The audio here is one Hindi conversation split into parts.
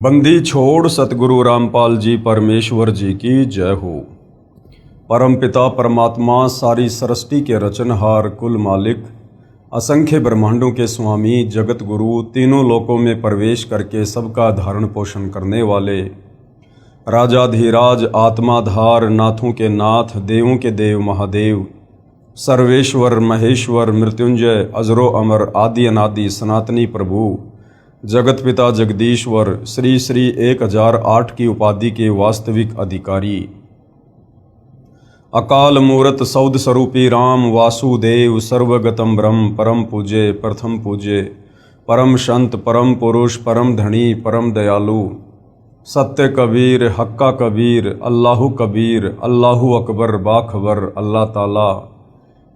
बंदी छोड़ सतगुरु रामपाल जी परमेश्वर जी की जय हो। परम पिता परमात्मा सारी सृष्टि के रचनहार कुल मालिक असंख्य ब्रह्मांडों के स्वामी जगत गुरु तीनों लोकों में प्रवेश करके सबका धारण पोषण करने वाले राजाधिराज आत्माधार नाथों के नाथ देवों के देव महादेव सर्वेश्वर महेश्वर मृत्युंजय अजरो अमर आदि अनादि सनातनी प्रभु जगत पिता जगदीश्वर श्री श्री 1008 की उपाधि के वास्तविक अधिकारी अकाल मूरत सौद स्वरूपी राम वासुदेव सर्वगतम ब्रह्म परम पूज्य प्रथम पूज्य परम संत परम पुरुष परम धनी परम दयालु सत्य कबीर हक्का कबीर अल्लाहु कबीर अल्लाहु अकबर बाखबर अल्लाह ताला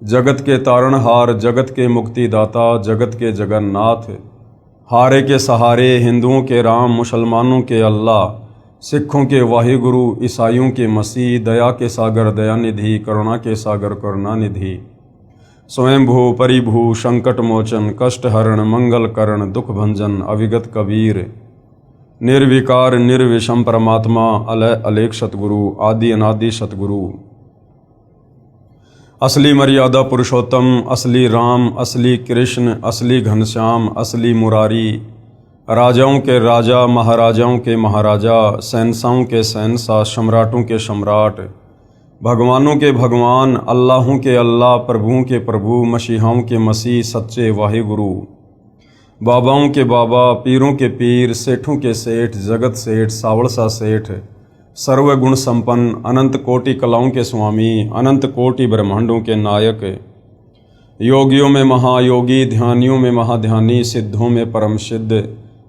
जगत के तारणहार जगत के मुक्तिदाता जगत के जगन्नाथ हारे के सहारे हिंदुओं के राम मुसलमानों के अल्लाह सिखों के वाहिगुरु ईसाइयों के मसीह दया के सागर दयानिधि करुणा के सागर करुणानिधि स्वयंभू परिभू संकट मोचन कष्ट हरण मंगल करण दुख भंजन अविगत कबीर निर्विकार निर्विषम परमात्मा अलय अलेख सतगुरु आदि अनादि सतगुरु असली मर्यादा पुरुषोत्तम असली राम असली कृष्ण असली घनश्याम असली मुरारी राजाओं के राजा महाराजाओं के महाराजा शहंशाहों के शहंशाह सम्राटों के सम्राट भगवानों के भगवान अल्लाहों के अल्लाह प्रभुओं के प्रभु मसीहाओं के मसीह सच्चे वाहिगुरु बाबाओं के बाबा पीरों के पीर सेठों के सेठ जगत सेठ सावड़सा सेठ सर्वगुण संपन्न अनंत कोटि कलाओं के स्वामी अनंत कोटि ब्रह्मांडों के नायक योगियों में महायोगी ध्यानियों में महाध्यानी सिद्धों में परम सिद्ध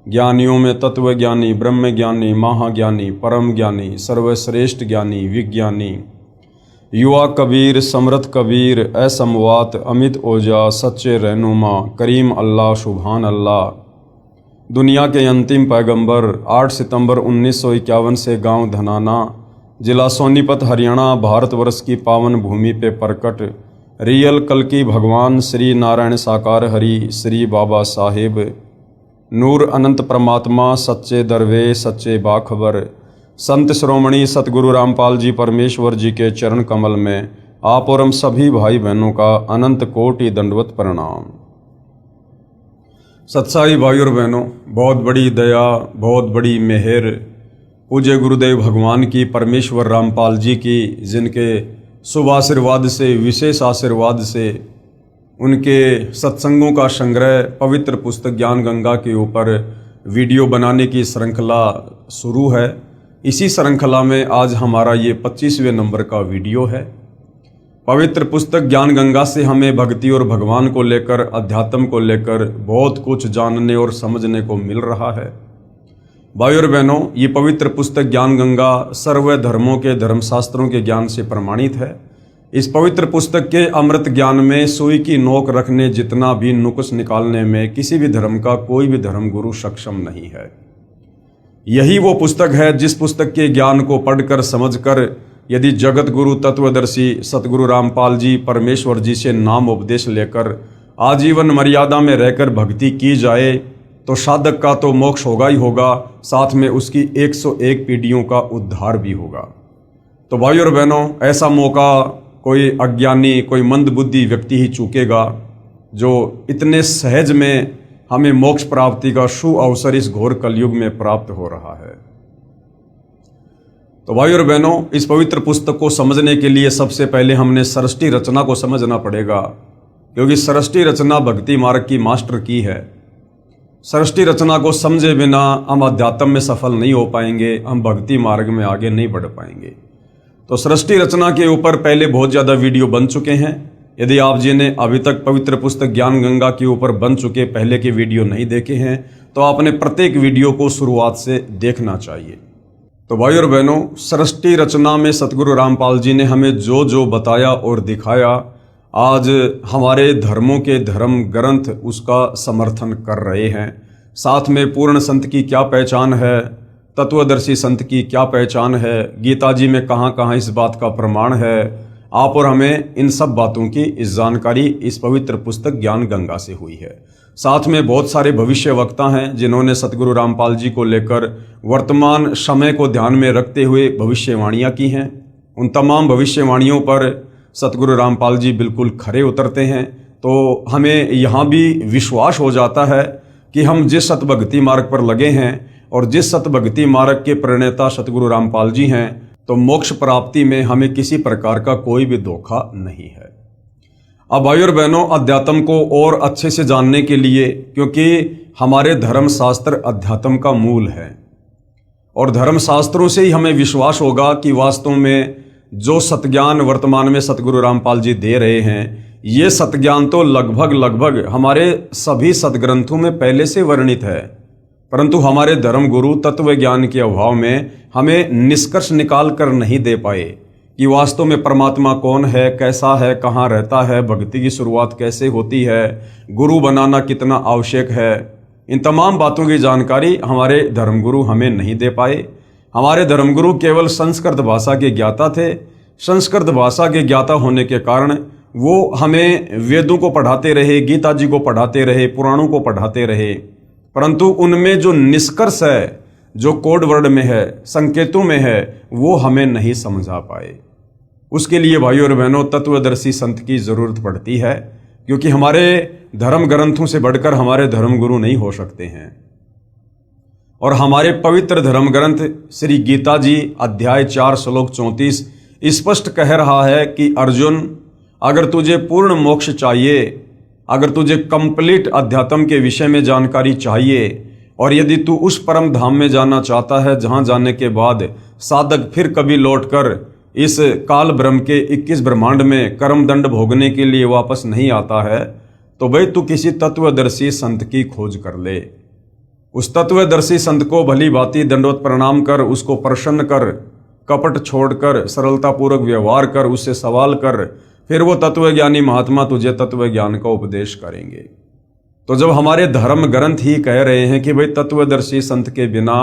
ज्ञानियों में तत्व ज्ञानी ब्रह्म ज्ञानी महाज्ञानी परम ज्ञानी सर्वश्रेष्ठ ज्ञानी विज्ञानी युवा कबीर समर्थ कबीर असमवात अमित ओजा सच्चे रहनुमा करीम अल्लाह सुभान अल्लाह दुनिया के अंतिम पैगंबर 8 सितंबर 1951 से गांव धनाना जिला सोनीपत हरियाणा भारतवर्ष की पावन भूमि पे प्रकट रियल कल्कि भगवान श्री नारायण साकार हरि श्री बाबा साहेब नूर अनंत परमात्मा सच्चे दरवे सच्चे बाखबर संत श्रोमणी सतगुरु रामपाल जी परमेश्वर जी के चरण कमल में आप और हम सभी भाई बहनों का अनंत कोटि दंडवत प्रणाम। सत्साई भाई और बहनों, बहुत बड़ी दया बहुत बड़ी मेहर पूज्य गुरुदेव भगवान की परमेश्वर रामपाल जी की जिनके शुभ आशीर्वाद से विशेष आशीर्वाद से उनके सत्संगों का संग्रह पवित्र पुस्तक ज्ञान गंगा के ऊपर वीडियो बनाने की श्रृंखला शुरू है। इसी श्रृंखला में आज हमारा ये 25वें नंबर का वीडियो है। पवित्र पुस्तक ज्ञान गंगा से हमें भक्ति और भगवान को लेकर अध्यात्म को लेकर बहुत कुछ जानने और समझने को मिल रहा है। भाई और बहनों, ये पवित्र पुस्तक ज्ञान गंगा सर्व धर्मों के धर्मशास्त्रों के ज्ञान से प्रमाणित है। इस पवित्र पुस्तक के अमृत ज्ञान में सुई की नोक रखने जितना भी नुक्स निकालने में किसी भी धर्म का कोई भी धर्म गुरु सक्षम नहीं है। यही वो पुस्तक है जिस पुस्तक के ज्ञान को पढ़कर समझकर यदि जगत गुरु तत्वदर्शी सतगुरु रामपाल जी परमेश्वर जी से नाम उपदेश लेकर आजीवन मर्यादा में रहकर भक्ति की जाए तो साधक का तो मोक्ष होगा ही होगा, साथ में उसकी 101 पीढ़ियों का उद्धार भी होगा। तो भाई और बहनों, ऐसा मौका कोई अज्ञानी कोई मंदबुद्धि व्यक्ति ही चूकेगा जो इतने सहज में हमें मोक्ष प्राप्ति का शु अवसर इस घोर कलयुग में प्राप्त हो रहा है। तो भाई और बहनों, इस पवित्र पुस्तक को समझने के लिए सबसे पहले हमने सृष्टि रचना को समझना पड़ेगा, क्योंकि सृष्टि रचना भक्ति मार्ग की मास्टर की है। सृष्टि रचना को समझे बिना हम अध्यात्म में सफल नहीं हो पाएंगे, हम भक्ति मार्ग में आगे नहीं बढ़ पाएंगे। तो सृष्टि रचना के ऊपर पहले बहुत ज़्यादा वीडियो बन चुके हैं। यदि आप जिन्हें अभी तक पवित्र पुस्तक ज्ञान गंगा के ऊपर बन चुके पहले के वीडियो नहीं देखे हैं तो आपने प्रत्येक वीडियो को शुरुआत से देखना चाहिए। तो भाई और बहनों, सृष्टि रचना में सतगुरु रामपाल जी ने हमें जो जो बताया और दिखाया, आज हमारे धर्मों के धर्म ग्रंथ उसका समर्थन कर रहे हैं। साथ में पूर्ण संत की क्या पहचान है, तत्वदर्शी संत की क्या पहचान है, गीता जी में कहाँ कहाँ इस बात का प्रमाण है, आप और हमें इन सब बातों की इस जानकारी इस पवित्र पुस्तक ज्ञान गंगा से हुई है। साथ में बहुत सारे भविष्य वक्ता हैं जिन्होंने सतगुरु रामपाल जी को लेकर वर्तमान समय को ध्यान में रखते हुए भविष्यवाणियां की हैं। उन तमाम भविष्यवाणियों पर सतगुरु रामपाल जी बिल्कुल खरे उतरते हैं। तो हमें यहाँ भी विश्वास हो जाता है कि हम जिस सतभक्ति मार्ग पर लगे हैं और जिस सतभक्ति मार्ग के प्रणेता सतगुरु रामपाल जी हैं, तो मोक्ष प्राप्ति में हमें किसी प्रकार का कोई भी धोखा नहीं है। अब भाइयों और बहनों, अध्यात्म को और अच्छे से जानने के लिए, क्योंकि हमारे धर्म शास्त्र अध्यात्म का मूल है और धर्म शास्त्रों से ही हमें विश्वास होगा कि वास्तव में जो सतज्ञान वर्तमान में सतगुरु रामपाल जी दे रहे हैं, ये सतज्ञान तो लगभग हमारे सभी सदग्रंथों में पहले से वर्णित है, परंतु हमारे धर्म गुरु तत्व ज्ञान के अभाव में हमें निष्कर्ष निकाल कर नहीं दे पाए कि वास्तव में परमात्मा कौन है, कैसा है, कहाँ रहता है, भक्ति की शुरुआत कैसे होती है, गुरु बनाना कितना आवश्यक है। इन तमाम बातों की जानकारी हमारे धर्मगुरु हमें नहीं दे पाए। हमारे धर्मगुरु केवल संस्कृत भाषा के ज्ञाता थे। संस्कृत भाषा के ज्ञाता होने के कारण वो हमें वेदों को पढ़ाते रहे, गीता जी को पढ़ाते रहे, पुराणों को पढ़ाते रहे, परंतु उनमें जो निष्कर्ष है, जो कोड वर्ड में है, संकेतों में है, वो हमें नहीं समझा पाए। उसके लिए भाइयों और बहनों तत्वदर्शी संत की जरूरत पड़ती है, क्योंकि हमारे धर्म ग्रंथों से बढ़कर हमारे धर्म गुरु नहीं हो सकते हैं। और हमारे पवित्र धर्म ग्रंथ श्री गीता जी अध्याय 4 श्लोक 34 स्पष्ट कह रहा है कि अर्जुन, अगर तुझे पूर्ण मोक्ष चाहिए, अगर तुझे कंप्लीट अध्यात्म के विषय में जानकारी चाहिए और यदि तू उस परम धाम में जाना चाहता है जहां जाने के बाद साधक फिर कभी लौटकर इस काल ब्रह्म के 21 ब्रह्मांड में कर्म दंड भोगने के लिए वापस नहीं आता है, तो भाई तू किसी तत्वदर्शी संत की खोज कर ले। उस तत्वदर्शी संत को भली भांति दंडवत प्रणाम कर, उसको प्रसन्न कर, कपट छोड़कर सरलतापूर्वक व्यवहार कर, उससे सवाल कर, फिर वो तत्वज्ञानी महात्मा तुझे तत्व ज्ञान का उपदेश करेंगे। तो जब हमारे धर्म ग्रंथ ही कह रहे हैं कि भाई तत्वदर्शी संत के बिना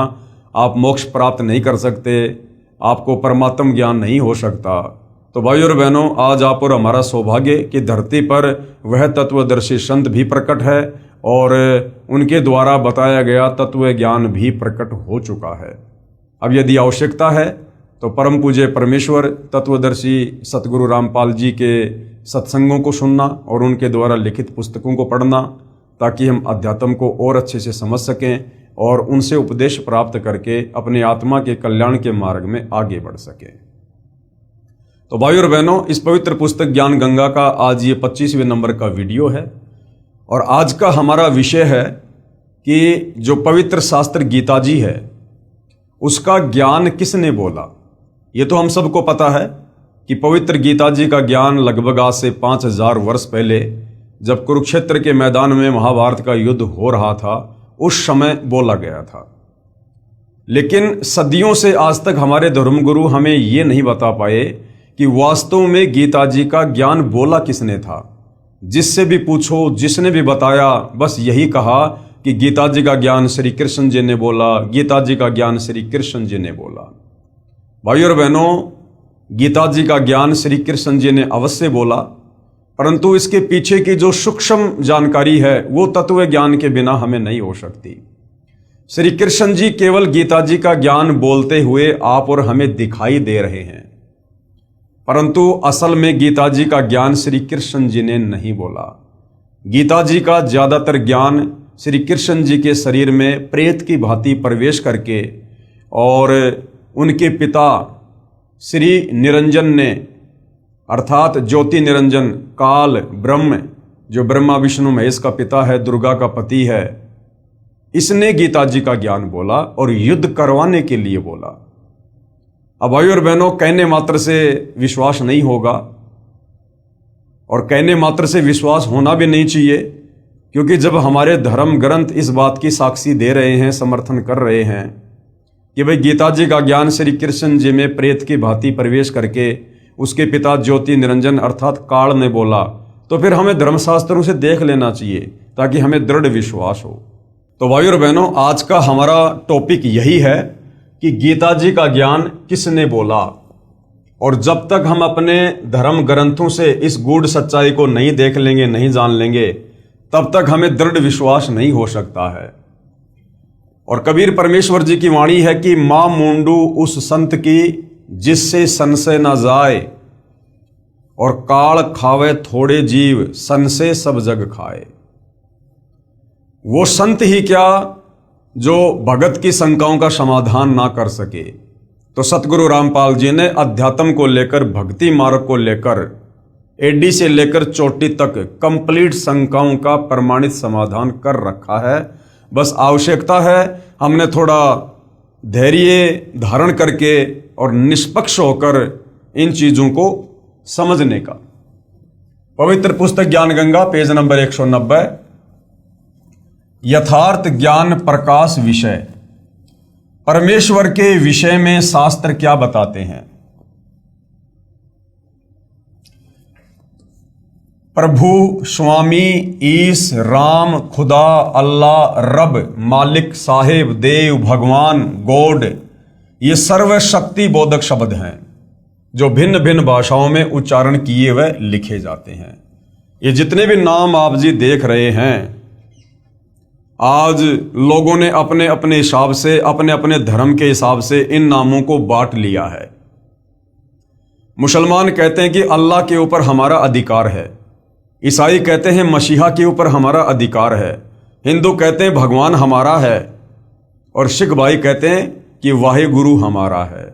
आप मोक्ष प्राप्त नहीं कर सकते, आपको परमात्म ज्ञान नहीं हो सकता, तो भाइयों और बहनों, आज आप और हमारा सौभाग्य कि धरती पर वह तत्वदर्शी संत भी प्रकट है और उनके द्वारा बताया गया तत्व ज्ञान भी प्रकट हो चुका है। अब यदि आवश्यकता है तो परम पूज्य परमेश्वर तत्वदर्शी सतगुरु रामपाल जी के सत्संगों को सुनना और उनके द्वारा लिखित पुस्तकों को पढ़ना, ताकि हम अध्यात्म को और अच्छे से समझ सकें और उनसे उपदेश प्राप्त करके अपने आत्मा के कल्याण के मार्ग में आगे बढ़ सकें। तो भाइयों और बहनों, इस पवित्र पुस्तक ज्ञान गंगा का आज ये 25वें नंबर का वीडियो है और आज का हमारा विषय है कि जो पवित्र शास्त्र गीता जी है उसका ज्ञान किसने बोला। ये तो हम सबको पता है कि पवित्र गीता जी का ज्ञान लगभग आज से 5000 वर्ष पहले जब कुरुक्षेत्र के मैदान में महाभारत का युद्ध हो रहा था उस समय बोला गया था। लेकिन सदियों से आज तक हमारे धर्मगुरु हमें ये नहीं बता पाए कि वास्तव में गीता जी का ज्ञान बोला किसने था। जिससे भी पूछो, जिसने भी बताया, बस यही कहा कि गीता जी का ज्ञान श्री कृष्ण जी ने बोला, गीता जी का ज्ञान श्री कृष्ण जी ने बोला। भाइयों और बहनों, गीता जी का ज्ञान श्री कृष्ण जी ने अवश्य बोला, परंतु इसके पीछे की जो सूक्ष्म जानकारी है वो तत्व ज्ञान के बिना हमें नहीं हो सकती। श्री कृष्ण जी केवल गीता जी का ज्ञान बोलते हुए आप और हमें दिखाई दे रहे हैं, परंतु असल में गीता जी का ज्ञान श्री कृष्ण जी ने नहीं बोला। गीता जी का ज्यादातर ज्ञान श्री कृष्ण जी के शरीर में प्रेत की भांति प्रवेश करके और उनके पिता श्री निरंजन ने, अर्थात ज्योति निरंजन काल ब्रह्म, जो ब्रह्मा विष्णु महेश का पिता है, दुर्गा का पति है, इसने गीता जी का ज्ञान बोला और युद्ध करवाने के लिए बोला। अब भाइयों और बहनों, कहने मात्र से विश्वास नहीं होगा और कहने मात्र से विश्वास होना भी नहीं चाहिए, क्योंकि जब हमारे धर्म ग्रंथ इस बात की साक्षी दे रहे हैं, समर्थन कर रहे हैं कि भाई गीता जी का ज्ञान श्री कृष्ण जी में प्रेत की भांति प्रवेश करके उसके पिता ज्योति निरंजन अर्थात काल ने बोला, तो फिर हमें धर्मशास्त्रों से देख लेना चाहिए ताकि हमें दृढ़ विश्वास हो। तो भाइयों और बहनों, आज का हमारा टॉपिक यही है कि गीता जी का ज्ञान किसने बोला। और जब तक हम अपने धर्म ग्रंथों से इस गूढ़ सच्चाई को नहीं देख लेंगे, नहीं जान लेंगे, तब तक हमें दृढ़ विश्वास नहीं हो सकता है। और कबीर परमेश्वर जी की वाणी है कि मां मूंडू उस संत की जिससे संशय न जाए, और काल खावे थोड़े जीव संशय सब जग खाए। वो संत ही क्या जो भगत की शंकाओं का समाधान ना कर सके। तो सतगुरु रामपाल जी ने अध्यात्म को लेकर, भक्ति मार्ग को लेकर, एडी से लेकर चोटी तक कंप्लीट शंकाओं का प्रमाणित समाधान कर रखा है। बस आवश्यकता है हमने थोड़ा धैर्य धारण करके और निष्पक्ष होकर इन चीजों को समझने का। पवित्र पुस्तक ज्ञान गंगा, पेज नंबर 190, यथार्थ ज्ञान प्रकाश विषय। परमेश्वर के विषय में शास्त्र क्या बताते हैं? प्रभु, स्वामी, ईश, राम, खुदा, अल्लाह, रब, मालिक, साहेब, देव, भगवान, गॉड, ये सर्वशक्ति बोधक शब्द हैं जो भिन्न भिन्न भाषाओं में उच्चारण किए हुए लिखे जाते हैं। ये जितने भी नाम आप जी देख रहे हैं, आज लोगों ने अपने अपने हिसाब से, अपने अपने धर्म के हिसाब से इन नामों को बांट लिया है। मुसलमान कहते हैं कि अल्लाह के ऊपर हमारा अधिकार है, ईसाई कहते हैं मसीहा के ऊपर हमारा अधिकार है, हिंदू कहते हैं भगवान हमारा है, और सिख भाई कहते हैं कि वाहिगुरु हमारा है।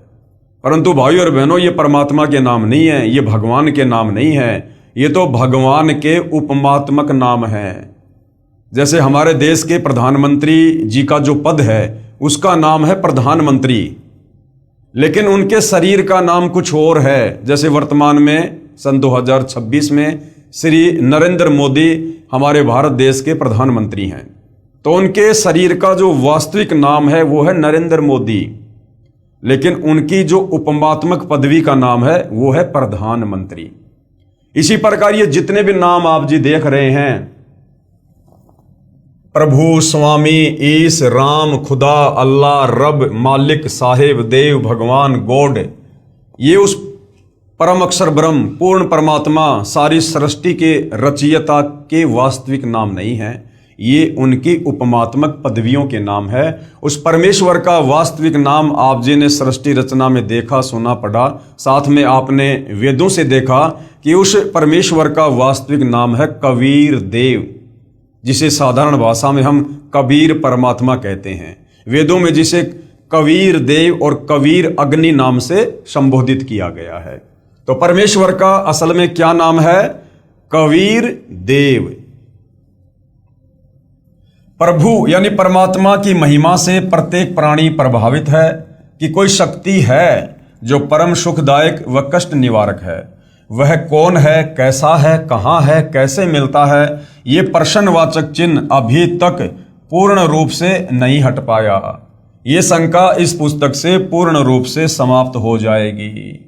परंतु भाई और बहनों, ये परमात्मा के नाम नहीं है, ये भगवान के नाम नहीं है, ये तो भगवान के उपमात्मक नाम है। जैसे हमारे देश के प्रधानमंत्री जी का जो पद है उसका नाम है प्रधानमंत्री, लेकिन उनके शरीर का नाम कुछ और है। जैसे वर्तमान में सन 2026 में श्री नरेंद्र मोदी हमारे भारत देश के प्रधानमंत्री हैं, तो उनके शरीर का जो वास्तविक नाम है वो है नरेंद्र मोदी, लेकिन उनकी जो उपमात्मक पदवी का नाम है वो है प्रधानमंत्री। इसी प्रकार ये जितने भी नाम आप जी देख रहे हैं, प्रभु, स्वामी, ईश, राम, खुदा, अल्लाह, रब, मालिक, साहेब, देव, भगवान, गॉड, ये उस परम अक्षर ब्रह्म, पूर्ण परमात्मा, सारी सृष्टि के रचयिता के वास्तविक नाम नहीं है, ये उनकी उपमात्मक पदवियों के नाम है। उस परमेश्वर का वास्तविक नाम आप जी ने सृष्टि रचना में देखा, सुना, पढ़ा, साथ में आपने वेदों से देखा कि उस परमेश्वर का वास्तविक नाम है कबीर देव, जिसे साधारण भाषा में हम कबीर परमात्मा कहते हैं। वेदों में जिसे कबीर देव और कबीर अग्नि नाम से संबोधित किया गया है। तो परमेश्वर का असल में क्या नाम है? कबीर देव। प्रभु यानी परमात्मा की महिमा से प्रत्येक प्राणी प्रभावित है कि कोई शक्ति है जो परम सुखदायक व कष्ट निवारक है। वह कौन है, कैसा है, कहाँ है, कैसे मिलता है, ये प्रश्नवाचक चिन्ह अभी तक पूर्ण रूप से नहीं हट पाया। ये शंका इस पुस्तक से पूर्ण रूप से समाप्त हो जाएगी।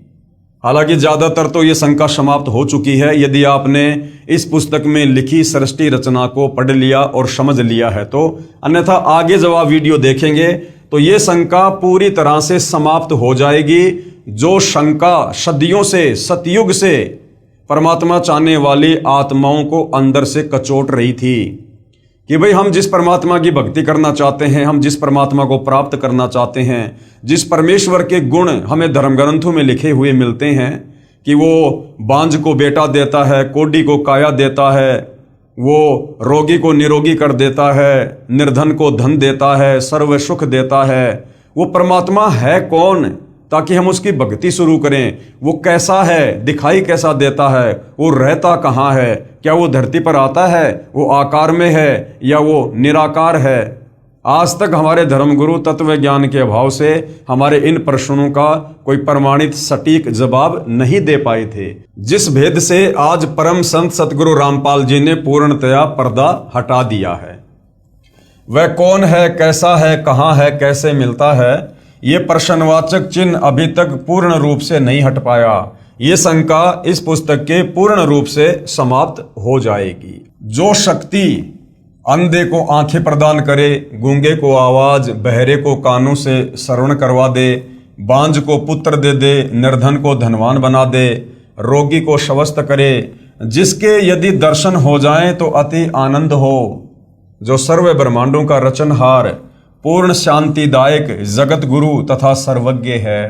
हालांकि ज्यादातर तो ये शंका समाप्त हो चुकी है। यदि आपने इस पुस्तक में लिखी सृष्टि रचना को पढ़ लिया और समझ लिया है तो, अन्यथा आगे जब आप वीडियो देखेंगे तो ये शंका पूरी तरह से समाप्त हो जाएगी। जो शंका सदियों से, सतयुग से परमात्मा चाहने वाली आत्माओं को अंदर से कचोट रही थी कि भाई हम जिस परमात्मा की भक्ति करना चाहते हैं, हम जिस परमात्मा को प्राप्त करना चाहते हैं, जिस परमेश्वर के गुण हमें धर्म ग्रंथों में लिखे हुए मिलते हैं कि वो बांझ को बेटा देता है, कोढ़ी को काया देता है, वो रोगी को निरोगी कर देता है, निर्धन को धन देता है, सर्व सुख देता है, वो परमात्मा है कौन, ताकि हम उसकी भक्ति शुरू करें। वो कैसा है, दिखाई कैसा देता है, वो रहता कहाँ है, क्या वो धरती पर आता है, वो आकार में है या वो निराकार है। आज तक हमारे धर्मगुरु तत्व ज्ञान के अभाव से हमारे इन प्रश्नों का कोई प्रमाणित सटीक जवाब नहीं दे पाए थे, जिस भेद से आज परम संत सतगुरु रामपाल जी ने पूर्णतया पर्दा हटा दिया है। वह कौन है, कैसा है, कहाँ है, कैसे मिलता है, ये प्रश्नवाचक चिन्ह अभी तक पूर्ण रूप से नहीं हट पाया। ये शंका इस पुस्तक के पूर्ण रूप से समाप्त हो जाएगी। जो शक्ति अंधे को आंखें प्रदान करे, गूंगे को आवाज, बहरे को कानों से श्रवण करवा दे, बांझ को पुत्र दे दे, निर्धन को धनवान बना दे, रोगी को स्वस्थ करे, जिसके यदि दर्शन हो जाएं तो अति आनंद हो, जो सर्व ब्रह्मांडों का रचनहार, पूर्ण शांतिदायक जगत गुरु तथा सर्वज्ञ है।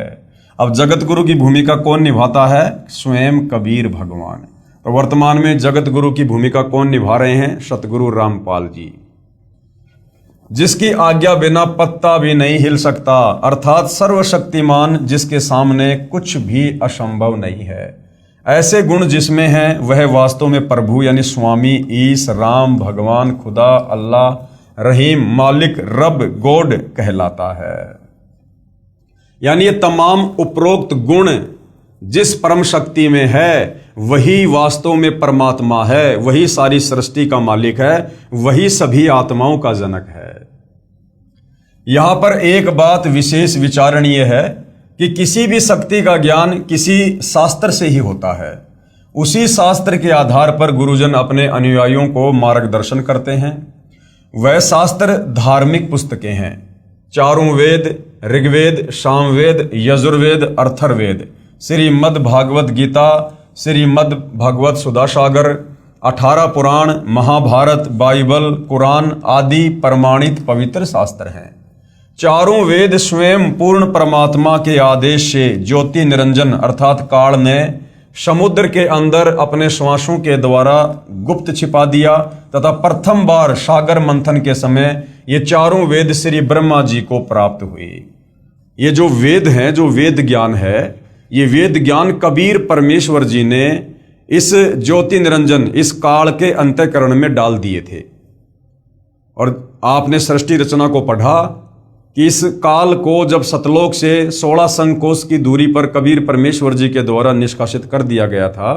अब जगत गुरु की भूमिका कौन निभाता है? स्वयं कबीर भगवान। तो वर्तमान में जगत गुरु की भूमिका कौन निभा रहे हैं? सतगुरु रामपाल जी, जिसकी आज्ञा बिना पत्ता भी नहीं हिल सकता, अर्थात सर्वशक्तिमान, जिसके सामने कुछ भी असंभव नहीं है। ऐसे गुण जिसमें हैं वह वास्तव में प्रभु यानी स्वामी, ईश, राम, भगवान, खुदा, अल्लाह, रहीम, मालिक, रब, गॉड कहलाता है। यानी ये तमाम उपरोक्त गुण जिस परम शक्ति में है वही वास्तव में परमात्मा है, वही सारी सृष्टि का मालिक है, वही सभी आत्माओं का जनक है। यहां पर एक बात विशेष विचारणीय है कि किसी भी शक्ति का ज्ञान किसी शास्त्र से ही होता है। उसी शास्त्र के आधार पर गुरुजन अपने अनुयायियों को मार्गदर्शन करते हैं। वह शास्त्र धार्मिक पुस्तकें हैं, चारों वेद, ऋग्वेद, सामवेद, यजुर्वेद, अथर्ववेद, श्रीमद् भागवत गीता, श्रीमद् भगवत सुधासागर, 18 पुराण, महाभारत, बाइबल, कुरान आदि प्रमाणित पवित्र शास्त्र हैं। चारों वेद स्वयं पूर्ण परमात्मा के आदेश से ज्योति निरंजन अर्थात काल ने समुद्र के अंदर अपने श्वासों के द्वारा गुप्त छिपा दिया तथा प्रथम बार सागर मंथन के समय ये चारों वेद श्री ब्रह्मा जी को प्राप्त हुए। ये जो वेद हैं, जो वेद ज्ञान है, ये वेद ज्ञान कबीर परमेश्वर जी ने इस ज्योति निरंजन, इस काल के अंतःकरण में डाल दिए थे। और आपने सृष्टि रचना को पढ़ा कि इस काल को जब सतलोक से 16 संकोश की दूरी पर कबीर परमेश्वर जी के द्वारा निष्कासित कर दिया गया था,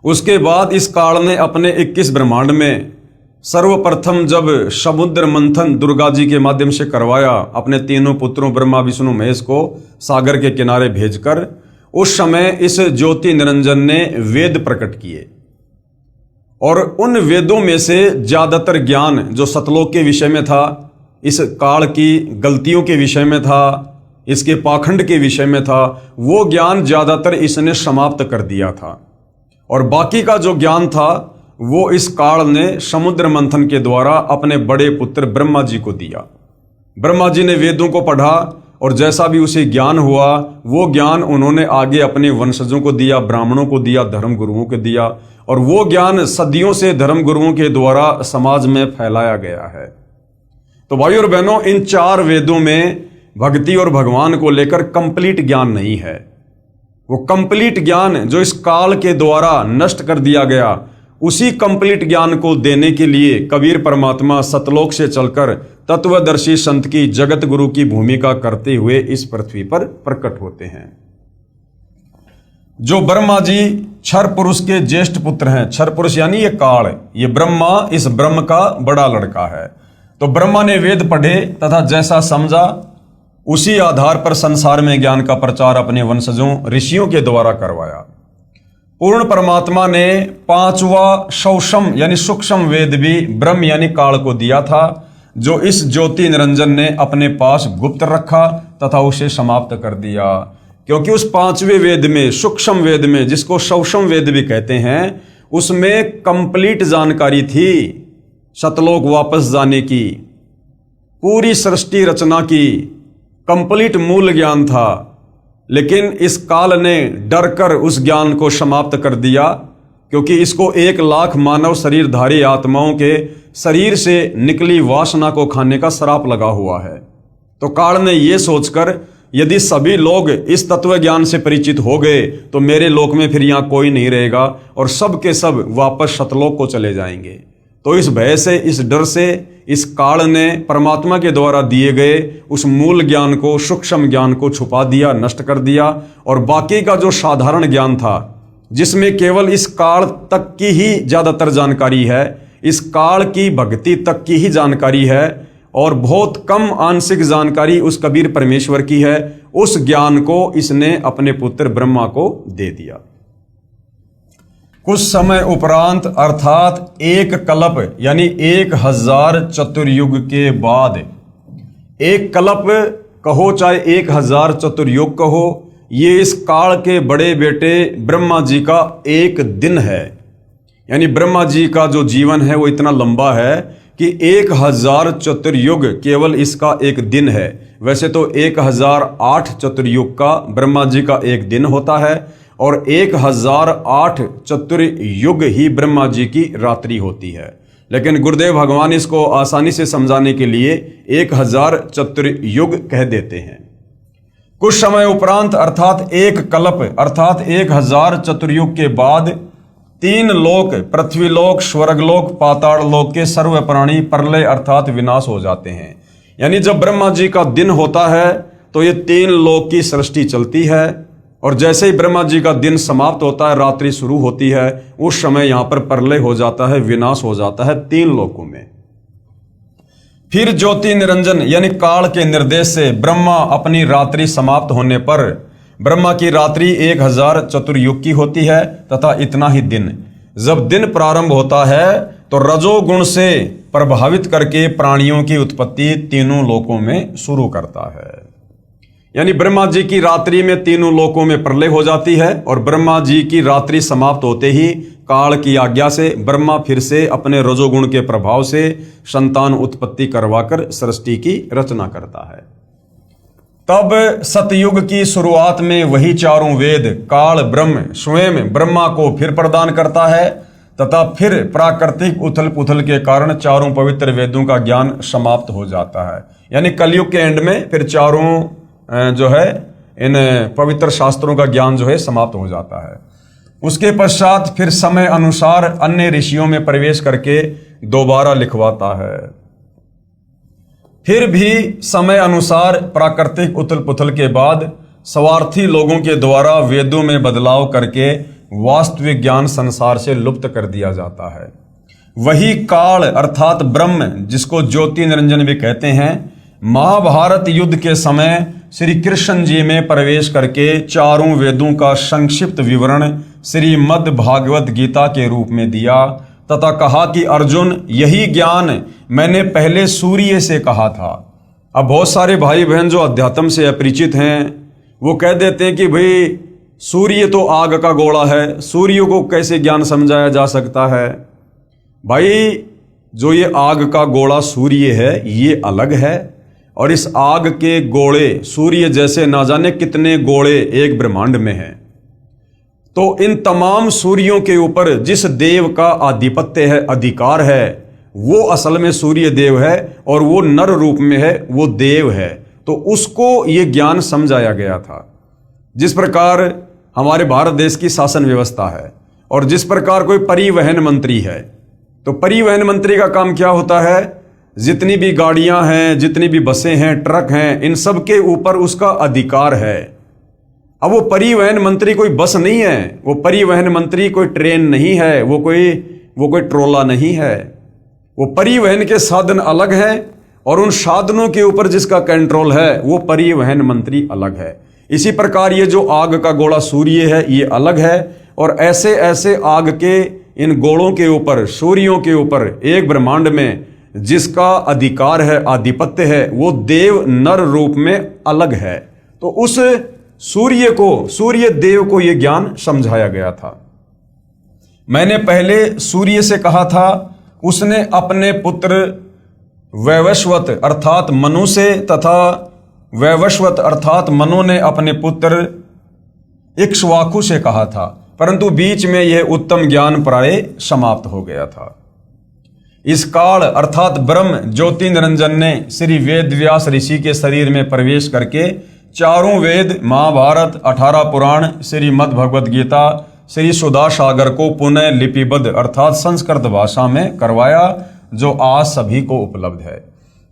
उसके बाद इस काल ने अपने 21 ब्रह्मांड में सर्वप्रथम जब समुद्र मंथन दुर्गा जी के माध्यम से करवाया, अपने तीनों पुत्रों ब्रह्मा विष्णु महेश को सागर के किनारे भेजकर, उस समय इस ज्योति निरंजन ने वेद प्रकट किए। और उन वेदों में से ज्यादातर ज्ञान जो सतलोक के विषय में था, इस काल की गलतियों के विषय में था, इसके पाखंड के विषय में था, वो ज्ञान ज्यादातर इसने समाप्त कर दिया था। और बाकी का जो ज्ञान था वो इस काल ने समुद्र मंथन के द्वारा अपने बड़े पुत्र ब्रह्मा जी को दिया। ब्रह्मा जी ने वेदों को पढ़ा और जैसा भी उसे ज्ञान हुआ वो ज्ञान उन्होंने आगे अपने वंशजों को दिया, ब्राह्मणों को दिया, धर्म गुरुओं को दिया, और वो ज्ञान सदियों से धर्म गुरुओं के द्वारा समाज में फैलाया गया है। तो भाइयों और बहनों, इन 4 वेदों में भक्ति और भगवान को लेकर कंप्लीट ज्ञान नहीं है। वो कंप्लीट ज्ञान जो इस काल के द्वारा नष्ट कर दिया गया, उसी कंप्लीट ज्ञान को देने के लिए कबीर परमात्मा सतलोक से चलकर तत्वदर्शी संत की, जगत गुरु की भूमिका करते हुए इस पृथ्वी पर प्रकट होते हैं। जो ब्रह्मा जी क्षर पुरुष के ज्येष्ठ पुत्र हैं, क्षर पुरुष यानी ये काल, ये ब्रह्मा इस ब्रह्म का बड़ा लड़का है। तो ब्रह्मा ने वेद पढ़े तथा जैसा समझा उसी आधार पर संसार में ज्ञान का प्रचार अपने वंशजों ऋषियों के द्वारा करवाया। पूर्ण परमात्मा ने 5वां सौषम यानी सूक्ष्म वेद भी ब्रह्म यानी काल को दिया था, जो इस ज्योति निरंजन ने अपने पास गुप्त रखा तथा उसे समाप्त कर दिया। क्योंकि उस 5वें वेद में, सूक्ष्म वेद में, जिसको सौषम वेद भी कहते हैं, उसमें कंप्लीट जानकारी थी सतलोक वापस जाने की, पूरी सृष्टि रचना की, कंप्लीट मूल ज्ञान था। लेकिन इस काल ने डर कर उस ज्ञान को समाप्त कर दिया, क्योंकि इसको 1 लाख मानव शरीरधारी आत्माओं के शरीर से निकली वासना को खाने का श्राप लगा हुआ है। तो काल ने यह सोचकर यदि सभी लोग इस तत्व ज्ञान से परिचित हो गए तो मेरे लोक में फिर यहाँ कोई नहीं रहेगा और सब के सब वापस सतलोक को चले जाएंगे। तो इस भय से, इस डर से इस काल ने परमात्मा के द्वारा दिए गए उस मूल ज्ञान को, सूक्ष्म ज्ञान को छुपा दिया, नष्ट कर दिया। और बाकी का जो साधारण ज्ञान था, जिसमें केवल इस काल तक की ही ज्यादातर जानकारी है, इस काल की भक्ति तक की ही जानकारी है और बहुत कम आंशिक जानकारी उस कबीर परमेश्वर की है, उस ज्ञान को इसने अपने पुत्र ब्रह्मा को दे दिया। कुछ समय उपरांत अर्थात 1 कल्प यानी 1000 चतुर्युग के बाद, 1 कल्प कहो चाहे 1000 चतुर्युग कहो, ये इस काल के बड़े बेटे ब्रह्मा जी का एक दिन है। यानी ब्रह्मा जी का जो जीवन है वो इतना लंबा है कि 1000 चतुर्युग केवल इसका एक दिन है। वैसे तो 1008 चतुर्युग का ब्रह्मा जी का एक दिन होता है और 1008 चतुर्युग ही ब्रह्मा जी की रात्रि होती है, लेकिन गुरुदेव भगवान इसको आसानी से समझाने के लिए 1000 चतुर्युग कह देते हैं। कुछ समय उपरांत अर्थात एक कल्प अर्थात 1000 चतुर्युग के बाद 3 लोक, पृथ्वीलोक, स्वर्गलोक, पाताल लोक के सर्व प्राणी प्रलय अर्थात विनाश हो जाते हैं। यानी जब ब्रह्मा जी का दिन होता है तो ये 3 लोक की सृष्टि चलती है और जैसे ही ब्रह्मा जी का दिन समाप्त होता है, रात्रि शुरू होती है, उस समय यहां पर प्रलय हो जाता है, विनाश हो जाता है 3 लोकों में। फिर ज्योति निरंजन यानी काल के निर्देश से ब्रह्मा अपनी रात्रि समाप्त होने पर, ब्रह्मा की रात्रि 1000 चतुर्युग की होती है तथा इतना ही दिन। जब दिन प्रारंभ होता है तो रजोगुण से प्रभावित करके प्राणियों की उत्पत्ति तीनों लोकों में शुरू करता है। यानी ब्रह्मा जी की रात्रि में तीनों लोकों में प्रलय हो जाती है और ब्रह्मा जी की रात्रि समाप्त होते ही काल की आज्ञा से ब्रह्मा फिर से अपने रजोगुण के प्रभाव से संतान उत्पत्ति करवाकर सृष्टि की रचना करता है। तब सतयुग की शुरुआत में वही चारों वेद काल ब्रह्म स्वयं ब्रह्मा को फिर प्रदान करता है तथा फिर प्राकृतिक उथल पुथल के कारण चारों पवित्र वेदों का ज्ञान समाप्त हो जाता है। यानी कलयुग के एंड में फिर चारों जो है इन पवित्र शास्त्रों का ज्ञान जो है समाप्त हो जाता है। उसके पश्चात फिर समय अनुसार अन्य ऋषियों में प्रवेश करके दोबारा लिखवाता है। फिर भी समय अनुसार प्राकृतिक उथल पुथल के बाद स्वार्थी लोगों के द्वारा वेदों में बदलाव करके वास्तविक ज्ञान संसार से लुप्त कर दिया जाता है। वही काल अर्थात ब्रह्म, जिसको ज्योति निरंजन भी कहते हैं, महाभारत युद्ध के समय श्री कृष्ण जी में प्रवेश करके चारों वेदों का संक्षिप्त विवरण श्रीमद् भागवत गीता के रूप में दिया तथा कहा कि अर्जुन, यही ज्ञान मैंने पहले सूर्य से कहा था। अब बहुत सारे भाई बहन जो अध्यात्म से अपरिचित हैं वो कह देते हैं कि भाई सूर्य तो आग का गोला है, सूर्य को कैसे ज्ञान समझाया जा सकता है। भाई जो ये आग का गोला सूर्य है ये अलग है और इस आग के गोले सूर्य जैसे ना जाने कितने गोले एक ब्रह्मांड में हैं। तो इन तमाम सूर्यों के ऊपर जिस देव का आधिपत्य है, अधिकार है, वो असल में सूर्य देव है और वो नर रूप में है, वो देव है। तो उसको ये ज्ञान समझाया गया था। जिस प्रकार हमारे भारत देश की शासन व्यवस्था है और जिस प्रकार कोई परिवहन मंत्री है, तो परिवहन मंत्री का काम क्या होता है, जितनी भी गाड़ियां हैं, जितनी भी बसें हैं, ट्रक हैं, इन सब के ऊपर उसका अधिकार है। अब वो परिवहन मंत्री कोई बस नहीं है, वो परिवहन मंत्री कोई ट्रेन नहीं है, वो कोई ट्रोला नहीं है। वो परिवहन के साधन अलग हैं और उन साधनों के ऊपर जिसका कंट्रोल है वो परिवहन मंत्री अलग है। इसी प्रकार ये जो आग का गोला सूर्य है ये अलग है और ऐसे ऐसे आग के इन गोलों के ऊपर, सूर्यों के ऊपर एक ब्रह्मांड में जिसका अधिकार है, आधिपत्य है, वो देव नर रूप में अलग है। तो उस सूर्य को, सूर्य देव को यह ज्ञान समझाया गया था। मैंने पहले सूर्य से कहा था, उसने अपने पुत्र वैवस्वत अर्थात मनु से तथा वैवस्वत अर्थात मनु ने अपने पुत्र इक्ष्वाकु से कहा था, परंतु बीच में यह उत्तम ज्ञान प्राय समाप्त हो गया था। इस काल अर्थात ब्रह्म ज्योति निरंजन ने श्री वेद व्यास ऋषि के शरीर में प्रवेश करके चारों वेद, महाभारत, 18 पुराण, श्रीमद् भगवद गीता, श्री सुधा सागर को पुनः लिपिबद्ध अर्थात संस्कृत भाषा में करवाया, जो आज सभी को उपलब्ध है।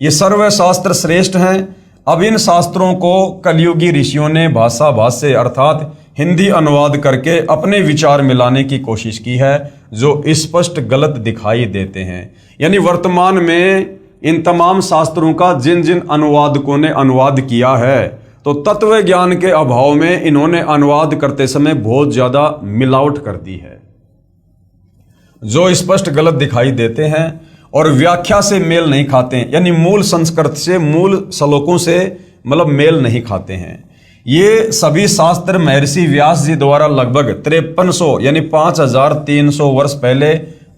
ये सर्व शास्त्र श्रेष्ठ हैं। अब इन शास्त्रों को कलयुगी ऋषियों ने भाषा भाष्य अर्थात हिंदी अनुवाद करके अपने विचार मिलाने की कोशिश की है, जो स्पष्ट गलत दिखाई देते हैं। यानी वर्तमान में इन तमाम शास्त्रों का जिन जिन अनुवादकों ने अनुवाद किया है, तो तत्व ज्ञान के अभाव में इन्होंने अनुवाद करते समय बहुत ज्यादा मिलावट कर दी है, जो स्पष्ट गलत दिखाई देते हैं और व्याख्या से मेल नहीं खाते हैं। यानी मूल संस्कृत से, मूल श्लोकों से, मतलब मेल नहीं खाते हैं। ये सभी शास्त्र महर्षि व्यास जी द्वारा लगभग 5300 यानी 5300 वर्ष पहले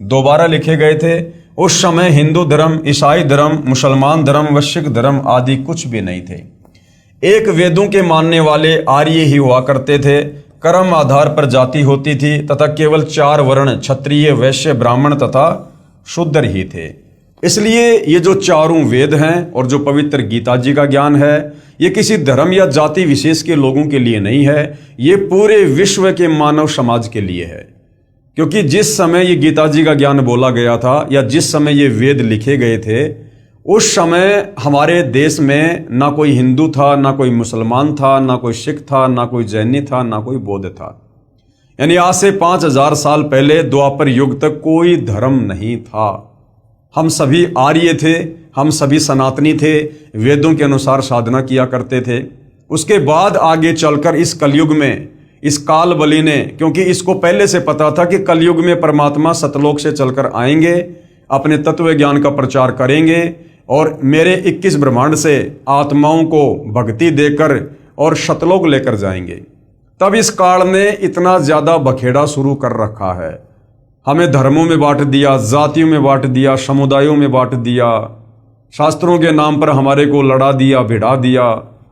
दोबारा लिखे गए थे। उस समय हिंदू धर्म, ईसाई धर्म, मुसलमान धर्म व सिख धर्म आदि कुछ भी नहीं थे। एक वेदों के मानने वाले आर्य ही हुआ करते थे। कर्म आधार पर जाति होती थी तथा केवल 4 वर्ण क्षत्रिय, वैश्य, ब्राह्मण तथा शूद्र ही थे। इसलिए ये जो चारों वेद हैं और जो पवित्र गीता जी का ज्ञान है, ये किसी धर्म या जाति विशेष के लोगों के लिए नहीं है, ये पूरे विश्व के मानव समाज के लिए है। क्योंकि जिस समय ये गीता जी का ज्ञान बोला गया था या जिस समय ये वेद लिखे गए थे, उस समय हमारे देश में ना कोई हिंदू था, ना कोई मुसलमान था, ना कोई सिख था, ना कोई जैनी था, ना कोई बौद्ध था। यानी आज से 5000 साल पहले द्वापर युग तक कोई धर्म नहीं था। हम सभी आर्य थे, हम सभी सनातनी थे, वेदों के अनुसार साधना किया करते थे। उसके बाद आगे चलकर इस कलयुग में इस काल बलि ने, क्योंकि इसको पहले से पता था कि कलयुग में परमात्मा सतलोक से चलकर आएंगे, अपने तत्व ज्ञान का प्रचार करेंगे और मेरे 21 ब्रह्मांड से आत्माओं को भक्ति देकर और सतलोक लेकर जाएंगे। तब इस काल ने इतना ज्यादा बखेड़ा शुरू कर रखा है, हमें धर्मों में बांट दिया, जातियों में बांट दिया, समुदायों में बांट दिया, शास्त्रों के नाम पर हमारे को लड़ा दिया, भिड़ा दिया,